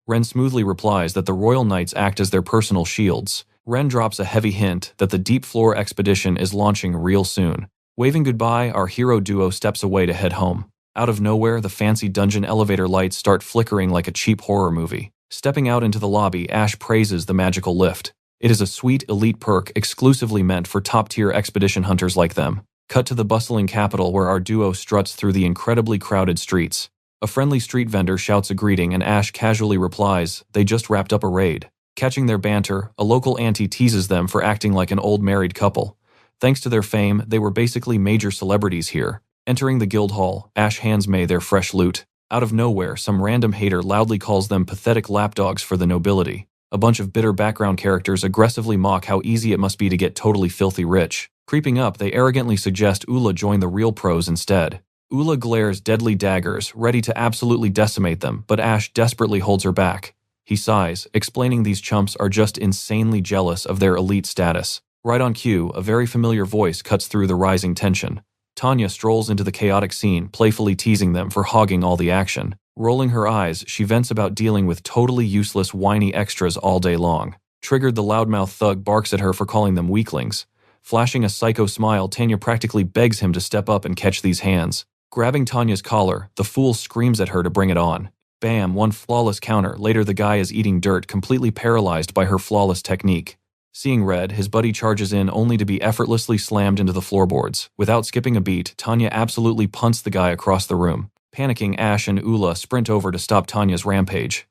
Ren smoothly replies that the Royal Knights act as their personal shields. Ren drops a heavy hint that the Deep Floor expedition is launching real soon. Waving goodbye, our hero duo steps away to head home. Out of nowhere, the fancy dungeon elevator lights start flickering like a cheap horror movie. Stepping out into the lobby, Ash praises the magical lift. It is a sweet elite perk exclusively meant for top-tier expedition hunters like them. Cut to the bustling capital where our duo struts through the incredibly crowded streets. A friendly street vendor shouts a greeting and Ash casually replies, they just wrapped up a raid. Catching their banter, a local auntie teases them for acting like an old married couple. Thanks to their fame, they were basically major celebrities here. Entering the guild hall, Ash hands May their fresh loot. Out of nowhere, some random hater loudly calls them pathetic lapdogs for the nobility. A bunch of bitter background characters aggressively mock how easy it must be to get totally filthy rich. Creeping up, they arrogantly suggest Ula join the real pros instead. Ula glares deadly daggers, ready to absolutely decimate them, but Ash desperately holds her back. He sighs, explaining these chumps are just insanely jealous of their elite status. Right on cue, a very familiar voice cuts through the rising tension. Tanya strolls into the chaotic scene, playfully teasing them for hogging all the action. Rolling her eyes, she vents about dealing with totally useless whiny extras all day long. Triggered, the loudmouth thug barks at her for calling them weaklings. Flashing a psycho smile, Tanya practically begs him to step up and catch these hands. Grabbing Tanya's collar, the fool screams at her to bring it on. Bam, one flawless counter. Later, the guy is eating dirt, completely paralyzed by her flawless technique. Seeing red, his buddy charges in only to be effortlessly slammed into the floorboards. Without skipping a beat, Tanya absolutely punts the guy across the room. Panicking, Ash and Ula sprint over to stop Tanya's rampage.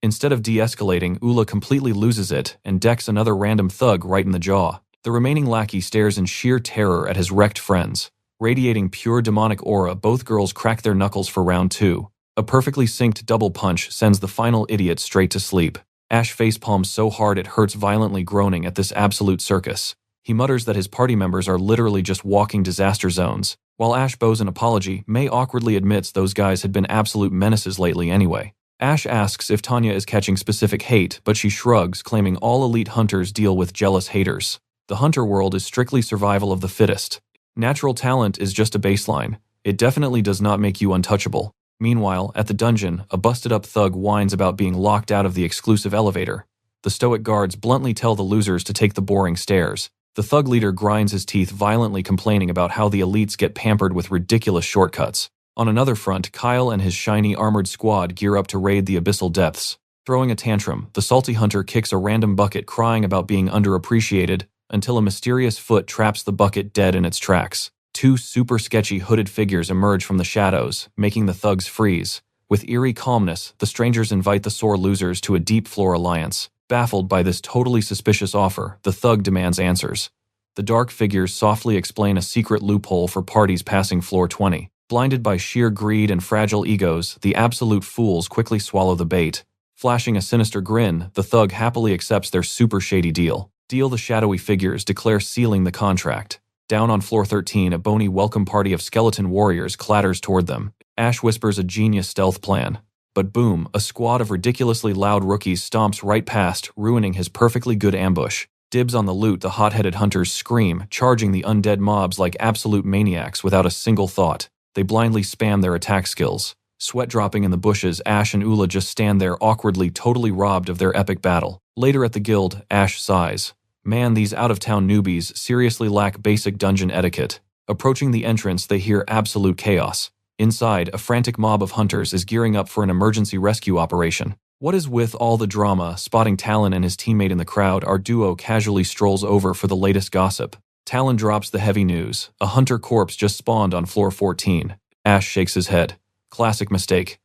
Instead of de-escalating, Ula completely loses it and decks another random thug right in the jaw. The remaining lackey stares in sheer terror at his wrecked friends. Radiating pure demonic aura, both girls crack their knuckles for round 2. A perfectly synced double punch sends the final idiot straight to sleep. Ash facepalms so hard it hurts, violently groaning at this absolute circus. He mutters that his party members are literally just walking disaster zones. While Ash bows an apology, May awkwardly admits those guys had been absolute menaces lately anyway. Ash asks if Tanya is catching specific hate, but she shrugs, claiming all elite hunters deal with jealous haters. The hunter world is strictly survival of the fittest. Natural talent is just a baseline. It definitely does not make you untouchable. Meanwhile, at the dungeon, a busted-up thug whines about being locked out of the exclusive elevator. The stoic guards bluntly tell the losers to take the boring stairs. The thug leader grinds his teeth, violently complaining about how the elites get pampered with ridiculous shortcuts. On another front, Kyle and his shiny armored squad gear up to raid the abyssal depths. Throwing a tantrum, the salty hunter kicks a random bucket crying about being underappreciated until a mysterious foot traps the bucket dead in its tracks. Two super sketchy hooded figures emerge from the shadows, making the thugs freeze. With eerie calmness, the strangers invite the sore losers to a deep floor alliance. Baffled by this totally suspicious offer, the thug demands answers. The dark figures softly explain a secret loophole for parties passing floor 20. Blinded by sheer greed and fragile egos, the absolute fools quickly swallow the bait. Flashing a sinister grin, the thug happily accepts their super shady deal. The shadowy figures declare sealing the contract. Down on floor 13, a bony welcome party of skeleton warriors clatters toward them. Ash whispers a genius stealth plan. But boom, a squad of ridiculously loud rookies stomps right past, ruining his perfectly good ambush. Dibs on the loot, the hot-headed hunters scream, charging the undead mobs like absolute maniacs without a single thought. They blindly spam their attack skills. Sweat dropping in the bushes, Ash and Ula just stand there awkwardly, totally robbed of their epic battle. Later at the guild, Ash sighs. Man, these out-of-town newbies seriously lack basic dungeon etiquette. Approaching the entrance, they hear absolute chaos. Inside, a frantic mob of hunters is gearing up for an emergency rescue operation. What is with all the drama? Spotting Talon and his teammate in the crowd, our duo casually strolls over for the latest gossip. Talon drops the heavy news. A hunter corpse just spawned on floor 14. Ash shakes his head. Classic mistake.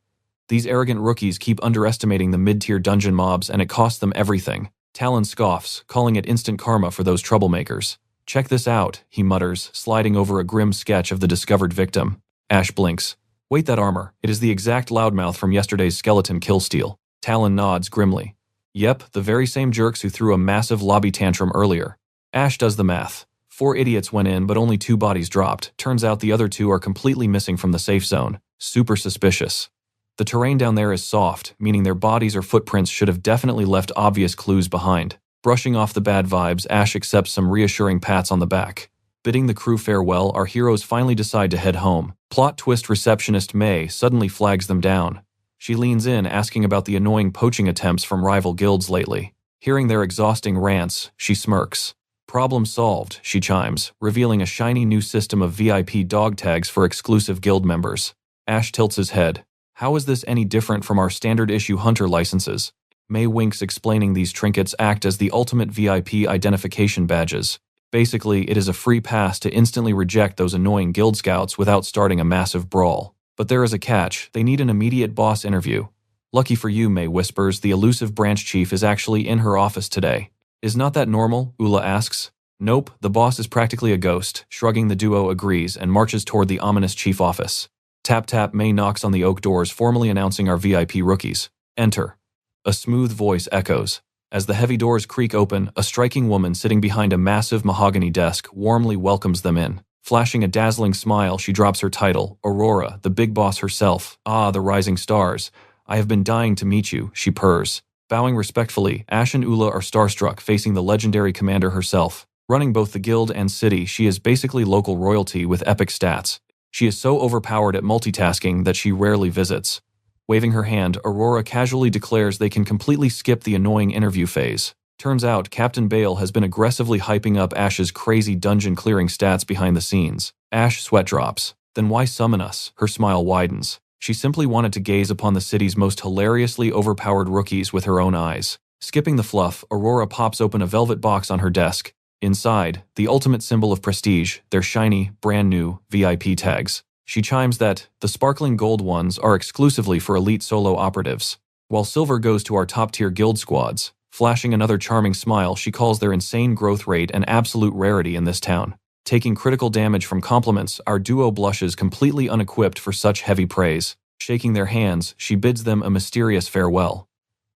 These arrogant rookies keep underestimating the mid-tier dungeon mobs, and it costs them everything. Talon scoffs, calling it instant karma for those troublemakers. Check this out, he mutters, sliding over a grim sketch of the discovered victim. Ash blinks. Wait, that armor. It is the exact loudmouth from yesterday's skeleton killsteal. Talon nods grimly. Yep, the very same jerks who threw a massive lobby tantrum earlier. Ash does the math. 4 idiots went in, but only 2 bodies dropped. Turns out the other 2 are completely missing from the safe zone. Super suspicious. The terrain down there is soft, meaning their bodies or footprints should have definitely left obvious clues behind. Brushing off the bad vibes, Ash accepts some reassuring pats on the back. Bidding the crew farewell, our heroes finally decide to head home. Plot twist: receptionist May suddenly flags them down. She leans in, asking about the annoying poaching attempts from rival guilds lately. Hearing their exhausting rants, she smirks. Problem solved, she chimes, revealing a shiny new system of VIP dog tags for exclusive guild members. Ash tilts his head. How is this any different from our standard-issue hunter licenses? May winks, explaining these trinkets act as the ultimate VIP identification badges. Basically, it is a free pass to instantly reject those annoying guild scouts without starting a massive brawl. But there is a catch: they need an immediate boss interview. Lucky for you, May whispers, the elusive branch chief is actually in her office today. Is not that normal? Ula asks. Nope, the boss is practically a ghost. Shrugging, the duo agrees and marches toward the ominous chief office. Tap tap, May knocks on the oak doors, formally announcing our VIP rookies. Enter. A smooth voice echoes. As the heavy doors creak open, a striking woman sitting behind a massive mahogany desk warmly welcomes them in. Flashing a dazzling smile, she drops her title, Aurora, the big boss herself. Ah, the rising stars. I have been dying to meet you, she purrs. Bowing respectfully, Ash and Ula are starstruck, facing the legendary commander herself. Running both the guild and city, she is basically local royalty with epic stats. She is so overpowered at multitasking that she rarely visits. Waving her hand, Aurora casually declares they can completely skip the annoying interview phase. Turns out, Captain Bale has been aggressively hyping up Ash's crazy dungeon-clearing stats behind the scenes. Ash sweat drops. Then why summon us? Her smile widens. She simply wanted to gaze upon the city's most hilariously overpowered rookies with her own eyes. Skipping the fluff, Aurora pops open a velvet box on her desk. Inside, the ultimate symbol of prestige, their shiny, brand-new VIP tags. She chimes that the sparkling gold ones are exclusively for elite solo operatives, while silver goes to our top-tier guild squads. Flashing another charming smile, she calls their insane growth rate an absolute rarity in this town. Taking critical damage from compliments, our duo blushes, completely unequipped for such heavy praise. Shaking their hands, she bids them a mysterious farewell.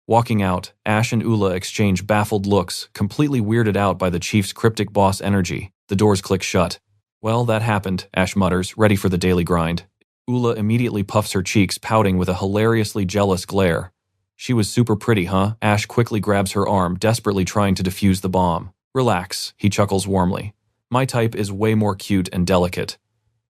Walking out, Ash and Ula exchange baffled looks, completely weirded out by the chief's cryptic boss energy. The doors click shut. Well, that happened, Ash mutters, ready for the daily grind. Ula immediately puffs her cheeks, pouting with a hilariously jealous glare. She was super pretty, huh? Ash quickly grabs her arm, desperately trying to defuse the bomb. Relax, he chuckles warmly. My type is way more cute and delicate.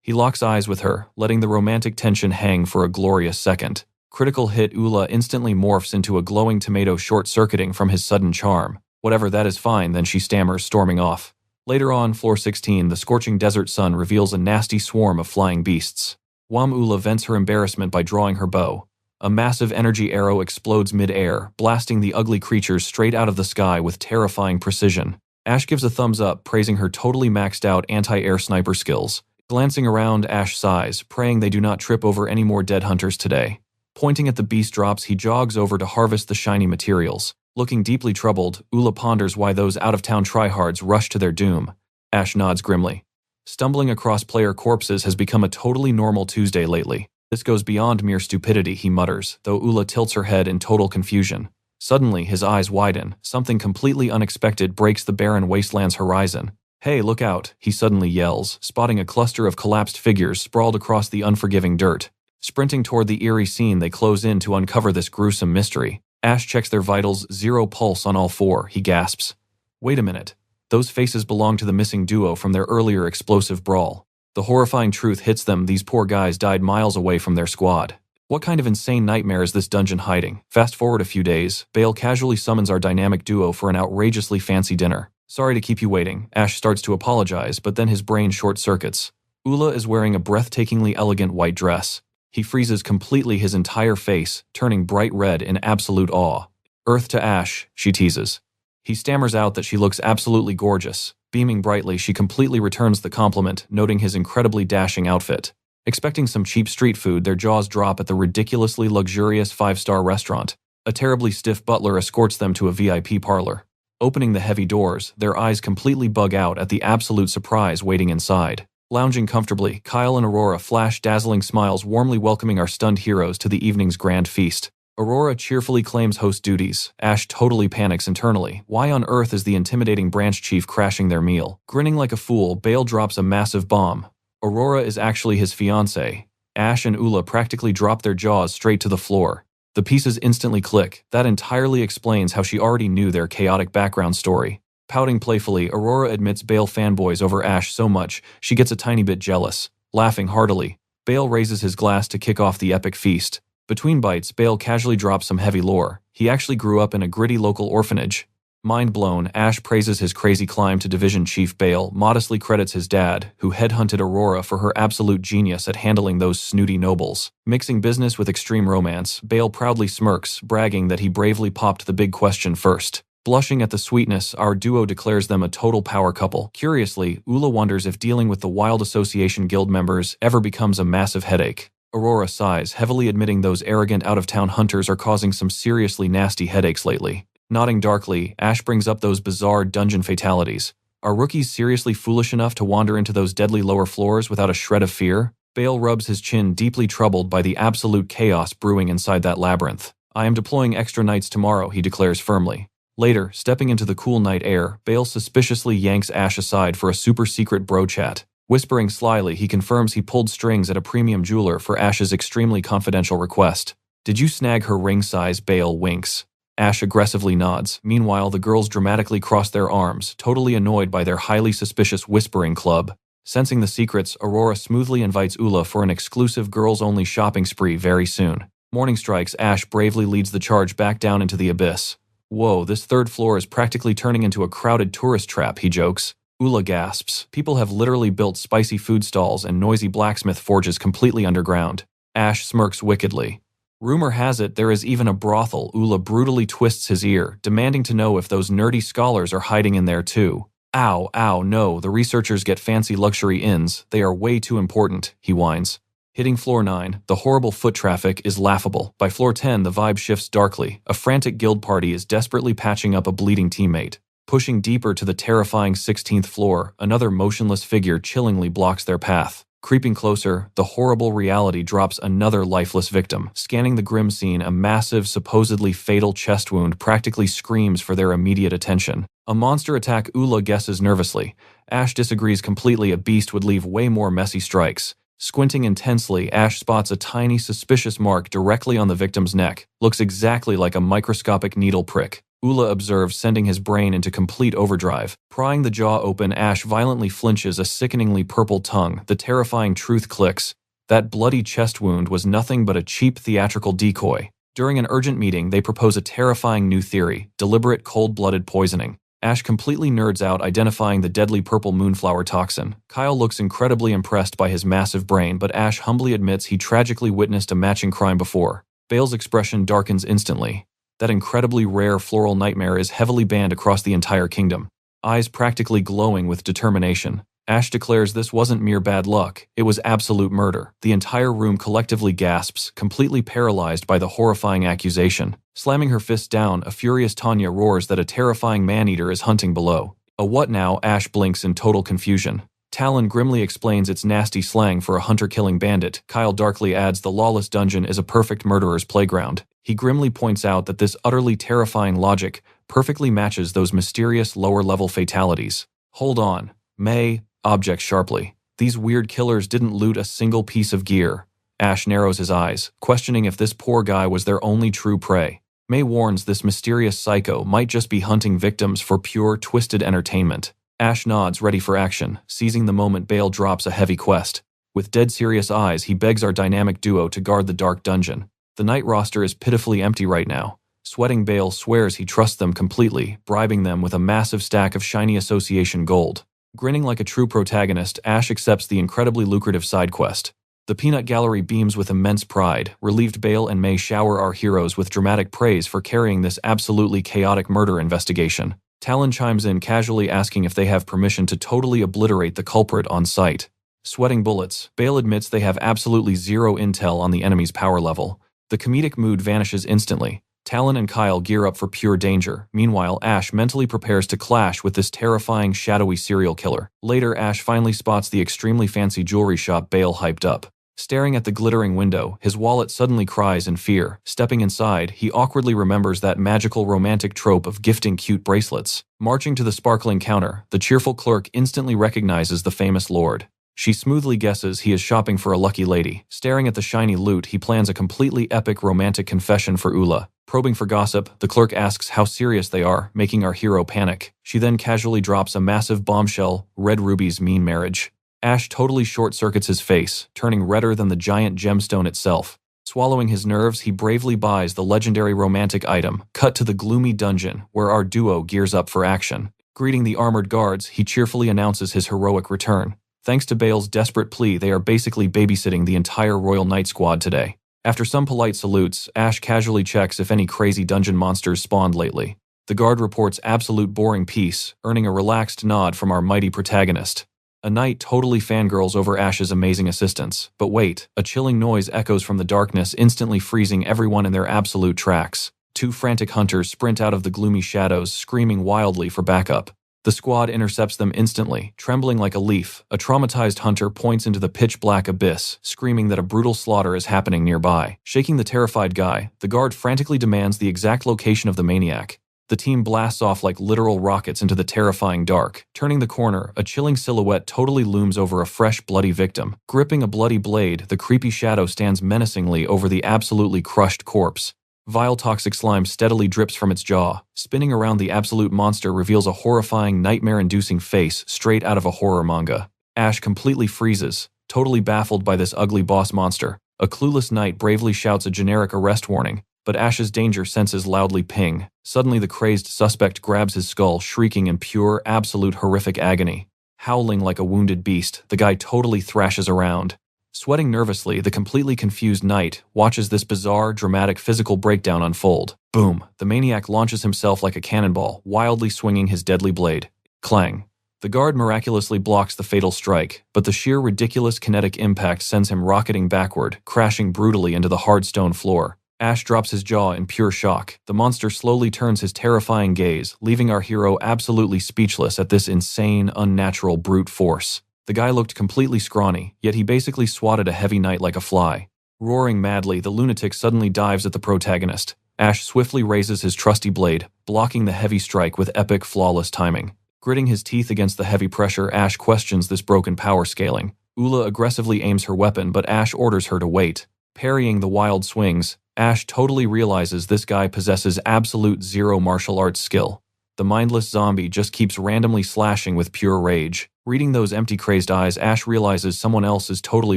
He locks eyes with her, letting the romantic tension hang for a glorious second. Critical hit, Ula instantly morphs into a glowing tomato, short-circuiting from his sudden charm. Whatever, that is fine, then she stammers, storming off. Later on, floor 16, the scorching desert sun reveals a nasty swarm of flying beasts. Ula vents her embarrassment by drawing her bow. A massive energy arrow explodes mid-air, blasting the ugly creatures straight out of the sky with terrifying precision. Ash gives a thumbs up, praising her totally maxed out anti-air sniper skills. Glancing around, Ash sighs, praying they do not trip over any more dead hunters today. Pointing at the beast drops, he jogs over to harvest the shiny materials. Looking deeply troubled, Ula ponders why those out-of-town tryhards rush to their doom. Ash nods grimly. Stumbling across player corpses has become a totally normal Tuesday lately. This goes beyond mere stupidity, he mutters, though Ula tilts her head in total confusion. Suddenly, his eyes widen. Something completely unexpected breaks the barren wasteland's horizon. Hey, look out, he suddenly yells, spotting a cluster of collapsed figures sprawled across the unforgiving dirt. Sprinting toward the eerie scene, they close in to uncover this gruesome mystery. Ash checks their vitals, 0 pulse on all 4, he gasps. Wait a minute. Those faces belong to the missing duo from their earlier explosive brawl. The horrifying truth hits them, these poor guys died miles away from their squad. What kind of insane nightmare is this dungeon hiding? Fast forward a few days, Bale casually summons our dynamic duo for an outrageously fancy dinner. Sorry to keep you waiting. Ash starts to apologize, but then his brain short-circuits. Ula is wearing a breathtakingly elegant white dress. He freezes completely, his entire face, turning bright red in absolute awe. Earth to Ash, she teases. He stammers out that she looks absolutely gorgeous. Beaming brightly, she completely returns the compliment, noting his incredibly dashing outfit. Expecting some cheap street food, their jaws drop at the ridiculously luxurious 5-star restaurant. A terribly stiff butler escorts them to a VIP parlor. Opening the heavy doors, their eyes completely bug out at the absolute surprise waiting inside. Lounging comfortably, Kyle and Aurora flash dazzling smiles, warmly welcoming our stunned heroes to the evening's grand feast. Aurora cheerfully claims host duties. Ash totally panics internally. Why on earth is the intimidating branch chief crashing their meal? Grinning like a fool, Bale drops a massive bomb. Aurora is actually his fiancée. Ash and Ula practically drop their jaws straight to the floor. The pieces instantly click. That entirely explains how she already knew their chaotic background story. Pouting playfully, Aurora admits Bale fanboys over Ash so much, she gets a tiny bit jealous. Laughing heartily, Bale raises his glass to kick off the epic feast. Between bites, Bale casually drops some heavy lore. He actually grew up in a gritty local orphanage. Mind blown, Ash praises his crazy climb to Division Chief. Bale modestly credits his dad, who headhunted Aurora for her absolute genius at handling those snooty nobles. Mixing business with extreme romance, Bale proudly smirks, bragging that he bravely popped the big question first. Blushing at the sweetness, our duo declares them a total power couple. Curiously, Ula wonders if dealing with the Wild Association guild members ever becomes a massive headache. Aurora sighs, heavily admitting those arrogant out-of-town hunters are causing some seriously nasty headaches lately. Nodding darkly, Ash brings up those bizarre dungeon fatalities. Are rookies seriously foolish enough to wander into those deadly lower floors without a shred of fear? Bale rubs his chin, deeply troubled by the absolute chaos brewing inside that labyrinth. I am deploying extra nights tomorrow, he declares firmly. Later, stepping into the cool night air, Bale suspiciously yanks Ash aside for a super-secret bro chat. Whispering slyly, he confirms he pulled strings at a premium jeweler for Ash's extremely confidential request. Did you snag her ring size? Bale winks. Ash aggressively nods. Meanwhile, the girls dramatically cross their arms, totally annoyed by their highly suspicious whispering club. Sensing the secrets, Aurora smoothly invites Ula for an exclusive girls-only shopping spree very soon. Morning strikes, Ash bravely leads the charge back down into the abyss. Whoa, this third floor is practically turning into a crowded tourist trap, he jokes. Ula gasps. People have literally built spicy food stalls and noisy blacksmith forges completely underground. Ash smirks wickedly. Rumor has it there is even a brothel. Ula brutally twists his ear, demanding to know if those nerdy scholars are hiding in there too. Ow, ow, no, the researchers get fancy luxury inns. They are way too important, he whines. Hitting floor 9, the horrible foot traffic is laughable. By floor 10, the vibe shifts darkly. A frantic guild party is desperately patching up a bleeding teammate. Pushing deeper to the terrifying 16th floor, another motionless figure chillingly blocks their path. Creeping closer, the horrible reality drops another lifeless victim. Scanning the grim scene, a massive, supposedly fatal chest wound practically screams for their immediate attention. A monster attack, Ula guesses nervously. Ash disagrees completely, a beast would leave way more messy strikes. Squinting intensely, Ash spots a tiny, suspicious mark directly on the victim's neck. Looks exactly like a microscopic needle prick. Ula observes, sending his brain into complete overdrive. Prying the jaw open, Ash violently flinches, a sickeningly purple tongue. The terrifying truth clicks. That bloody chest wound was nothing but a cheap theatrical decoy. During an urgent meeting, they propose a terrifying new theory: deliberate cold-blooded poisoning. Ash completely nerds out, identifying the deadly purple moonflower toxin. Kyle looks incredibly impressed by his massive brain, but Ash humbly admits he tragically witnessed a matching crime before. Bale's expression darkens instantly. That incredibly rare floral nightmare is heavily banned across the entire kingdom. Eyes practically glowing with determination, Ash declares this wasn't mere bad luck, it was absolute murder. The entire room collectively gasps, completely paralyzed by the horrifying accusation. Slamming her fist down, a furious Tanya roars that a terrifying man-eater is hunting below. A what now? Ash blinks in total confusion. Talon grimly explains it's nasty slang for a hunter-killing bandit. Kyle darkly adds the lawless dungeon is a perfect murderer's playground. He grimly points out that this utterly terrifying logic perfectly matches those mysterious lower-level fatalities. Hold on. May objects sharply. These weird killers didn't loot a single piece of gear. Ash narrows his eyes, questioning if this poor guy was their only true prey. May warns this mysterious psycho might just be hunting victims for pure, twisted entertainment. Ash nods, ready for action, seizing the moment Bale drops a heavy quest. With dead serious eyes, he begs our dynamic duo to guard the dark dungeon. The night roster is pitifully empty right now. Sweating Bale swears he trusts them completely, bribing them with a massive stack of shiny association gold. Grinning like a true protagonist, Ash accepts the incredibly lucrative side quest. The peanut gallery beams with immense pride. Relieved Bale and May shower our heroes with dramatic praise for carrying this absolutely chaotic murder investigation. Talon chimes in casually asking if they have permission to totally obliterate the culprit on sight. Sweating bullets, Bale admits they have absolutely zero intel on the enemy's power level. The comedic mood vanishes instantly. Talon and Kyle gear up for pure danger. Meanwhile, Ash mentally prepares to clash with this terrifying, shadowy serial killer. Later, Ash finally spots the extremely fancy jewelry shop Bale hyped up. Staring at the glittering window, his wallet suddenly cries in fear. Stepping inside, he awkwardly remembers that magical romantic trope of gifting cute bracelets. Marching to the sparkling counter, the cheerful clerk instantly recognizes the famous lord. She smoothly guesses he is shopping for a lucky lady. Staring at the shiny loot, he plans a completely epic romantic confession for Ula. Probing for gossip, the clerk asks how serious they are, making our hero panic. She then casually drops a massive bombshell, Red Ruby's mean marriage. Ash totally short-circuits his face, turning redder than the giant gemstone itself. Swallowing his nerves, he bravely buys the legendary romantic item. Cut to the gloomy dungeon, where our duo gears up for action. Greeting the armored guards, he cheerfully announces his heroic return. Thanks to Bale's desperate plea, they are basically babysitting the entire Royal Knight squad today. After some polite salutes, Ash casually checks if any crazy dungeon monsters spawned lately. The guard reports absolute boring peace, earning a relaxed nod from our mighty protagonist. A knight totally fangirls over Ash's amazing assistance. But wait, a chilling noise echoes from the darkness, instantly freezing everyone in their absolute tracks. Two frantic hunters sprint out of the gloomy shadows, screaming wildly for backup. The squad intercepts them instantly, trembling like a leaf. A traumatized hunter points into the pitch-black abyss, screaming that a brutal slaughter is happening nearby. Shaking the terrified guy, the guard frantically demands the exact location of the maniac. The team blasts off like literal rockets into the terrifying dark. Turning the corner, a chilling silhouette totally looms over a fresh, bloody victim. Gripping a bloody blade, the creepy shadow stands menacingly over the absolutely crushed corpse. Vile toxic slime steadily drips from its jaw. Spinning around the absolute monster reveals a horrifying, nightmare-inducing face straight out of a horror manga. Ash completely freezes, totally baffled by this ugly boss monster. A clueless knight bravely shouts a generic arrest warning, but Ash's danger senses loudly ping. Suddenly the crazed suspect grabs his skull, shrieking in pure, absolute horrific agony. Howling like a wounded beast, the guy totally thrashes around. Sweating nervously, the completely confused knight watches this bizarre, dramatic physical breakdown unfold. Boom! The maniac launches himself like a cannonball, wildly swinging his deadly blade. Clang! The guard miraculously blocks the fatal strike, but the sheer ridiculous kinetic impact sends him rocketing backward, crashing brutally into the hard stone floor. Ash drops his jaw in pure shock. The monster slowly turns his terrifying gaze, leaving our hero absolutely speechless at this insane, unnatural brute force. The guy looked completely scrawny, yet he basically swatted a heavy knight like a fly. Roaring madly, the lunatic suddenly dives at the protagonist. Ash swiftly raises his trusty blade, blocking the heavy strike with epic, flawless timing. Gritting his teeth against the heavy pressure, Ash questions this broken power scaling. Ula aggressively aims her weapon, but Ash orders her to wait. Parrying the wild swings, Ash totally realizes this guy possesses absolute zero martial arts skill. The mindless zombie just keeps randomly slashing with pure rage. Reading those empty, crazed eyes, Ash realizes someone else is totally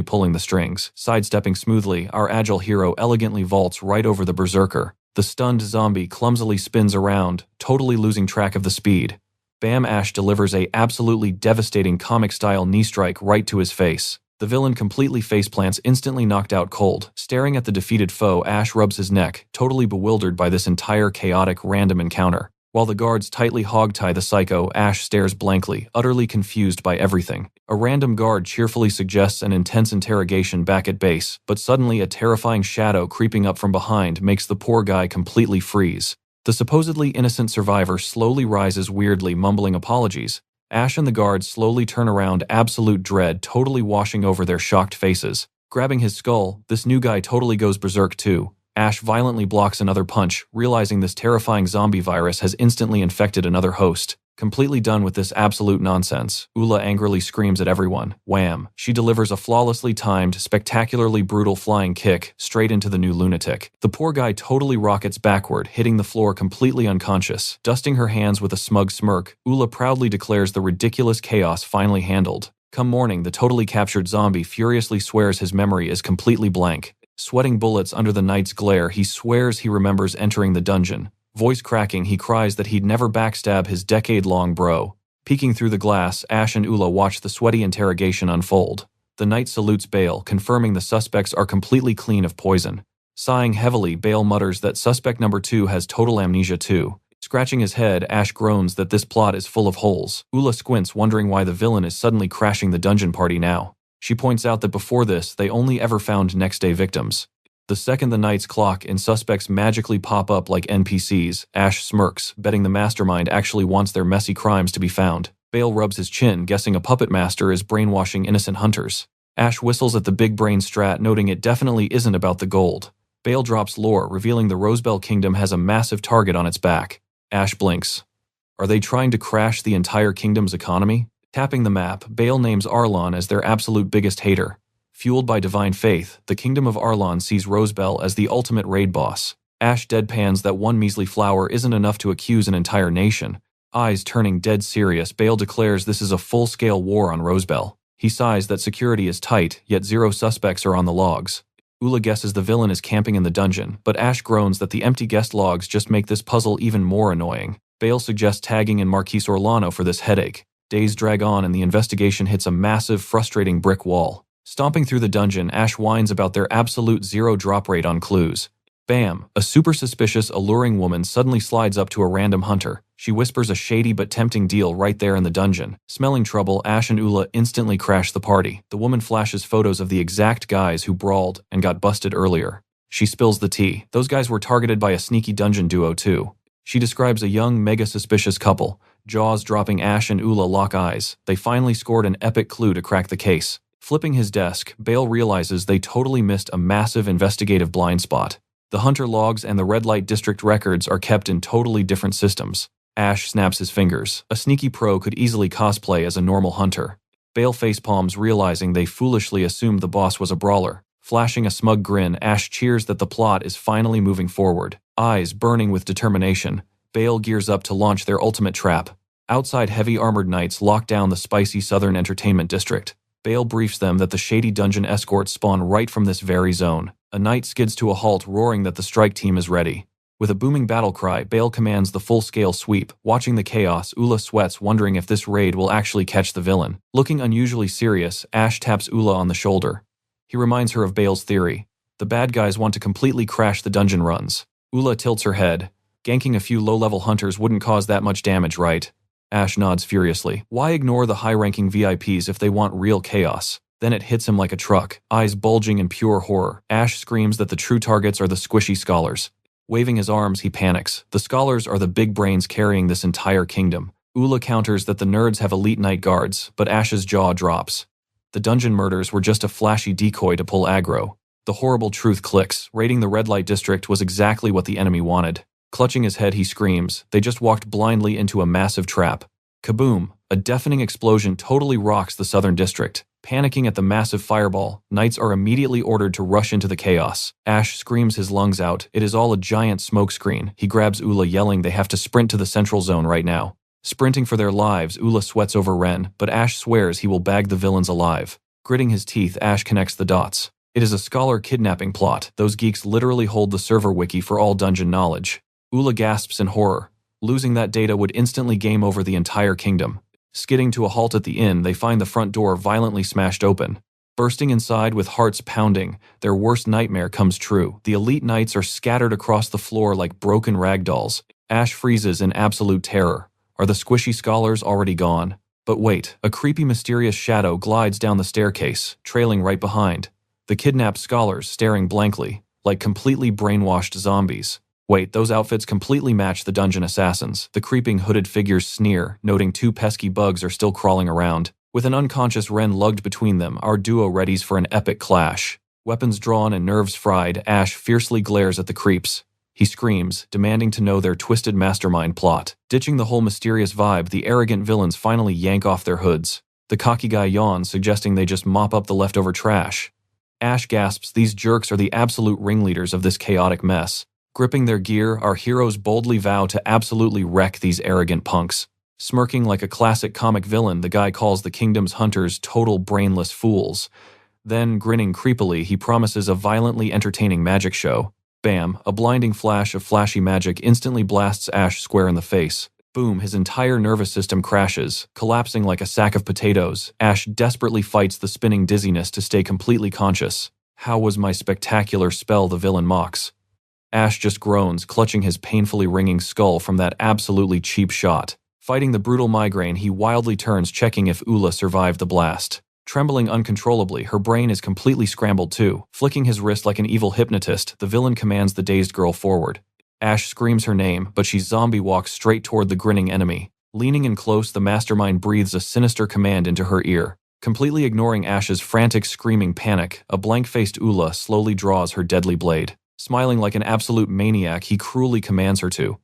pulling the strings. Sidestepping smoothly, our agile hero elegantly vaults right over the berserker. The stunned zombie clumsily spins around, totally losing track of the speed. Bam! Ash delivers a absolutely devastating comic-style knee strike right to his face. The villain completely faceplants, instantly knocked out cold. Staring at the defeated foe, Ash rubs his neck, totally bewildered by this entire chaotic, random encounter. While the guards tightly hogtie the psycho, Ash stares blankly, utterly confused by everything. A random guard cheerfully suggests an intense interrogation back at base, but suddenly a terrifying shadow creeping up from behind makes the poor guy completely freeze. The supposedly innocent survivor slowly rises weirdly, mumbling apologies. Ash and the guards slowly turn around, absolute dread totally washing over their shocked faces. Grabbing his skull, this new guy totally goes berserk too. Ash violently blocks another punch, realizing this terrifying zombie virus has instantly infected another host. Completely done with this absolute nonsense, Ula angrily screams at everyone. Wham! She delivers a flawlessly timed, spectacularly brutal flying kick straight into the new lunatic. The poor guy totally rockets backward, hitting the floor completely unconscious. Dusting her hands with a smug smirk, Ula proudly declares the ridiculous chaos finally handled. Come morning, the totally captured zombie furiously swears his memory is completely blank. Sweating bullets under the night's glare, he swears he remembers entering the dungeon. Voice cracking, he cries that he'd never backstab his decade-long bro. Peeking through the glass, Ash and Ula watch the sweaty interrogation unfold. The knight salutes Bale, confirming the suspects are completely clean of poison. Sighing heavily, Bale mutters that suspect number 2 has total amnesia too. Scratching his head, Ash groans that this plot is full of holes. Ula squints, wondering why the villain is suddenly crashing the dungeon party now. She points out that before this, they only ever found next-day victims. The second the night's clock and suspects magically pop up like NPCs, Ash smirks, betting the mastermind actually wants their messy crimes to be found. Bale rubs his chin, guessing a puppet master is brainwashing innocent hunters. Ash whistles at the big brain strat, noting it definitely isn't about the gold. Bale drops lore, revealing the Rosebell kingdom has a massive target on its back. Ash blinks. Are they trying to crash the entire kingdom's economy? Tapping the map, Bale names Arlon as their absolute biggest hater. Fueled by divine faith, the kingdom of Arlon sees Rosebell as the ultimate raid boss. Ash deadpans that one measly flower isn't enough to accuse an entire nation. Eyes turning dead serious, Bale declares this is a full-scale war on Rosebell. He sighs that security is tight, yet 0 suspects are on the logs. Ula guesses the villain is camping in the dungeon, but Ash groans that the empty guest logs just make this puzzle even more annoying. Bale suggests tagging in Marquise Orlano for this headache. Days drag on and the investigation hits a massive, frustrating brick wall. Stomping through the dungeon, Ash whines about their absolute 0 drop rate on clues. Bam! A super suspicious, alluring woman suddenly slides up to a random hunter. She whispers a shady but tempting deal right there in the dungeon. Smelling trouble, Ash and Ula instantly crash the party. The woman flashes photos of the exact guys who brawled and got busted earlier. She spills the tea. Those guys were targeted by a sneaky dungeon duo too. She describes a young, mega-suspicious couple. Jaws dropping, Ash and Ula lock eyes. They finally scored an epic clue to crack the case. Flipping his desk, Bale realizes they totally missed a massive investigative blind spot. The hunter logs and the red light district records are kept in totally different systems. Ash snaps his fingers. A sneaky pro could easily cosplay as a normal hunter. Bale facepalms, realizing they foolishly assumed the boss was a brawler. Flashing a smug grin, Ash cheers that the plot is finally moving forward. Eyes burning with determination, Bale gears up to launch their ultimate trap. Outside, heavy armored knights lock down the spicy southern entertainment district. Bale briefs them that the shady dungeon escorts spawn right from this very zone. A knight skids to a halt, roaring that the strike team is ready. With a booming battle cry, Bale commands the full-scale sweep. Watching the chaos, Ula sweats, wondering if this raid will actually catch the villain. Looking unusually serious, Ash taps Ula on the shoulder. He reminds her of Bale's theory. The bad guys want to completely crash the dungeon runs. Ula tilts her head. Ganking a few low-level hunters wouldn't cause that much damage, right? Ash nods furiously. Why ignore the high-ranking VIPs if they want real chaos? Then it hits him like a truck, eyes bulging in pure horror. Ash screams that the true targets are the squishy scholars. Waving his arms, he panics. The scholars are the big brains carrying this entire kingdom. Ula counters that the nerds have elite night guards, but Ash's jaw drops. The dungeon murders were just a flashy decoy to pull aggro. The horrible truth clicks. Raiding the red light district was exactly what the enemy wanted. Clutching his head, he screams. They just walked blindly into a massive trap. Kaboom! A deafening explosion totally rocks the southern district. Panicking at the massive fireball, knights are immediately ordered to rush into the chaos. Ash screams his lungs out. It is all a giant smokescreen. He grabs Ula, yelling they have to sprint to the central zone right now. Sprinting for their lives, Ula sweats over Ren, but Ash swears he will bag the villains alive. Gritting his teeth, Ash connects the dots. It is a scholar kidnapping plot. Those geeks literally hold the server wiki for all dungeon knowledge. Ula gasps in horror. Losing that data would instantly game over the entire kingdom. Skidding to a halt at the inn, they find the front door violently smashed open. Bursting inside with hearts pounding, their worst nightmare comes true. The elite knights are scattered across the floor like broken ragdolls. Ash freezes in absolute terror. Are the squishy scholars already gone? But wait, a creepy mysterious shadow glides down the staircase, trailing right behind. The kidnapped scholars staring blankly, like completely brainwashed zombies. Wait, those outfits completely match the dungeon assassins. The creeping hooded figures sneer, noting 2 pesky bugs are still crawling around. With an unconscious Ren lugged between them, our duo readies for an epic clash. Weapons drawn and nerves fried, Ash fiercely glares at the creeps. He screams, demanding to know their twisted mastermind plot. Ditching the whole mysterious vibe, the arrogant villains finally yank off their hoods. The cocky guy yawns, suggesting they just mop up the leftover trash. Ash gasps these jerks are the absolute ringleaders of this chaotic mess. Gripping their gear, our heroes boldly vow to absolutely wreck these arrogant punks. Smirking like a classic comic villain, the guy calls the kingdom's hunters total brainless fools. Then, grinning creepily, he promises a violently entertaining magic show. Bam, a blinding flash of flashy magic instantly blasts Ash square in the face. Boom, his entire nervous system crashes. Collapsing like a sack of potatoes, Ash desperately fights the spinning dizziness to stay completely conscious. How was my spectacular spell, the villain mocks. Ash just groans, clutching his painfully ringing skull from that absolutely cheap shot. Fighting the brutal migraine, he wildly turns, checking if Ula survived the blast. Trembling uncontrollably, her brain is completely scrambled too. Flicking his wrist like an evil hypnotist, the villain commands the dazed girl forward. Ash screams her name, but she zombie walks straight toward the grinning enemy. Leaning in close, the mastermind breathes a sinister command into her ear. Completely ignoring Ash's frantic screaming panic, a blank-faced Ula slowly draws her deadly blade. Smiling like an absolute maniac, he cruelly commands her to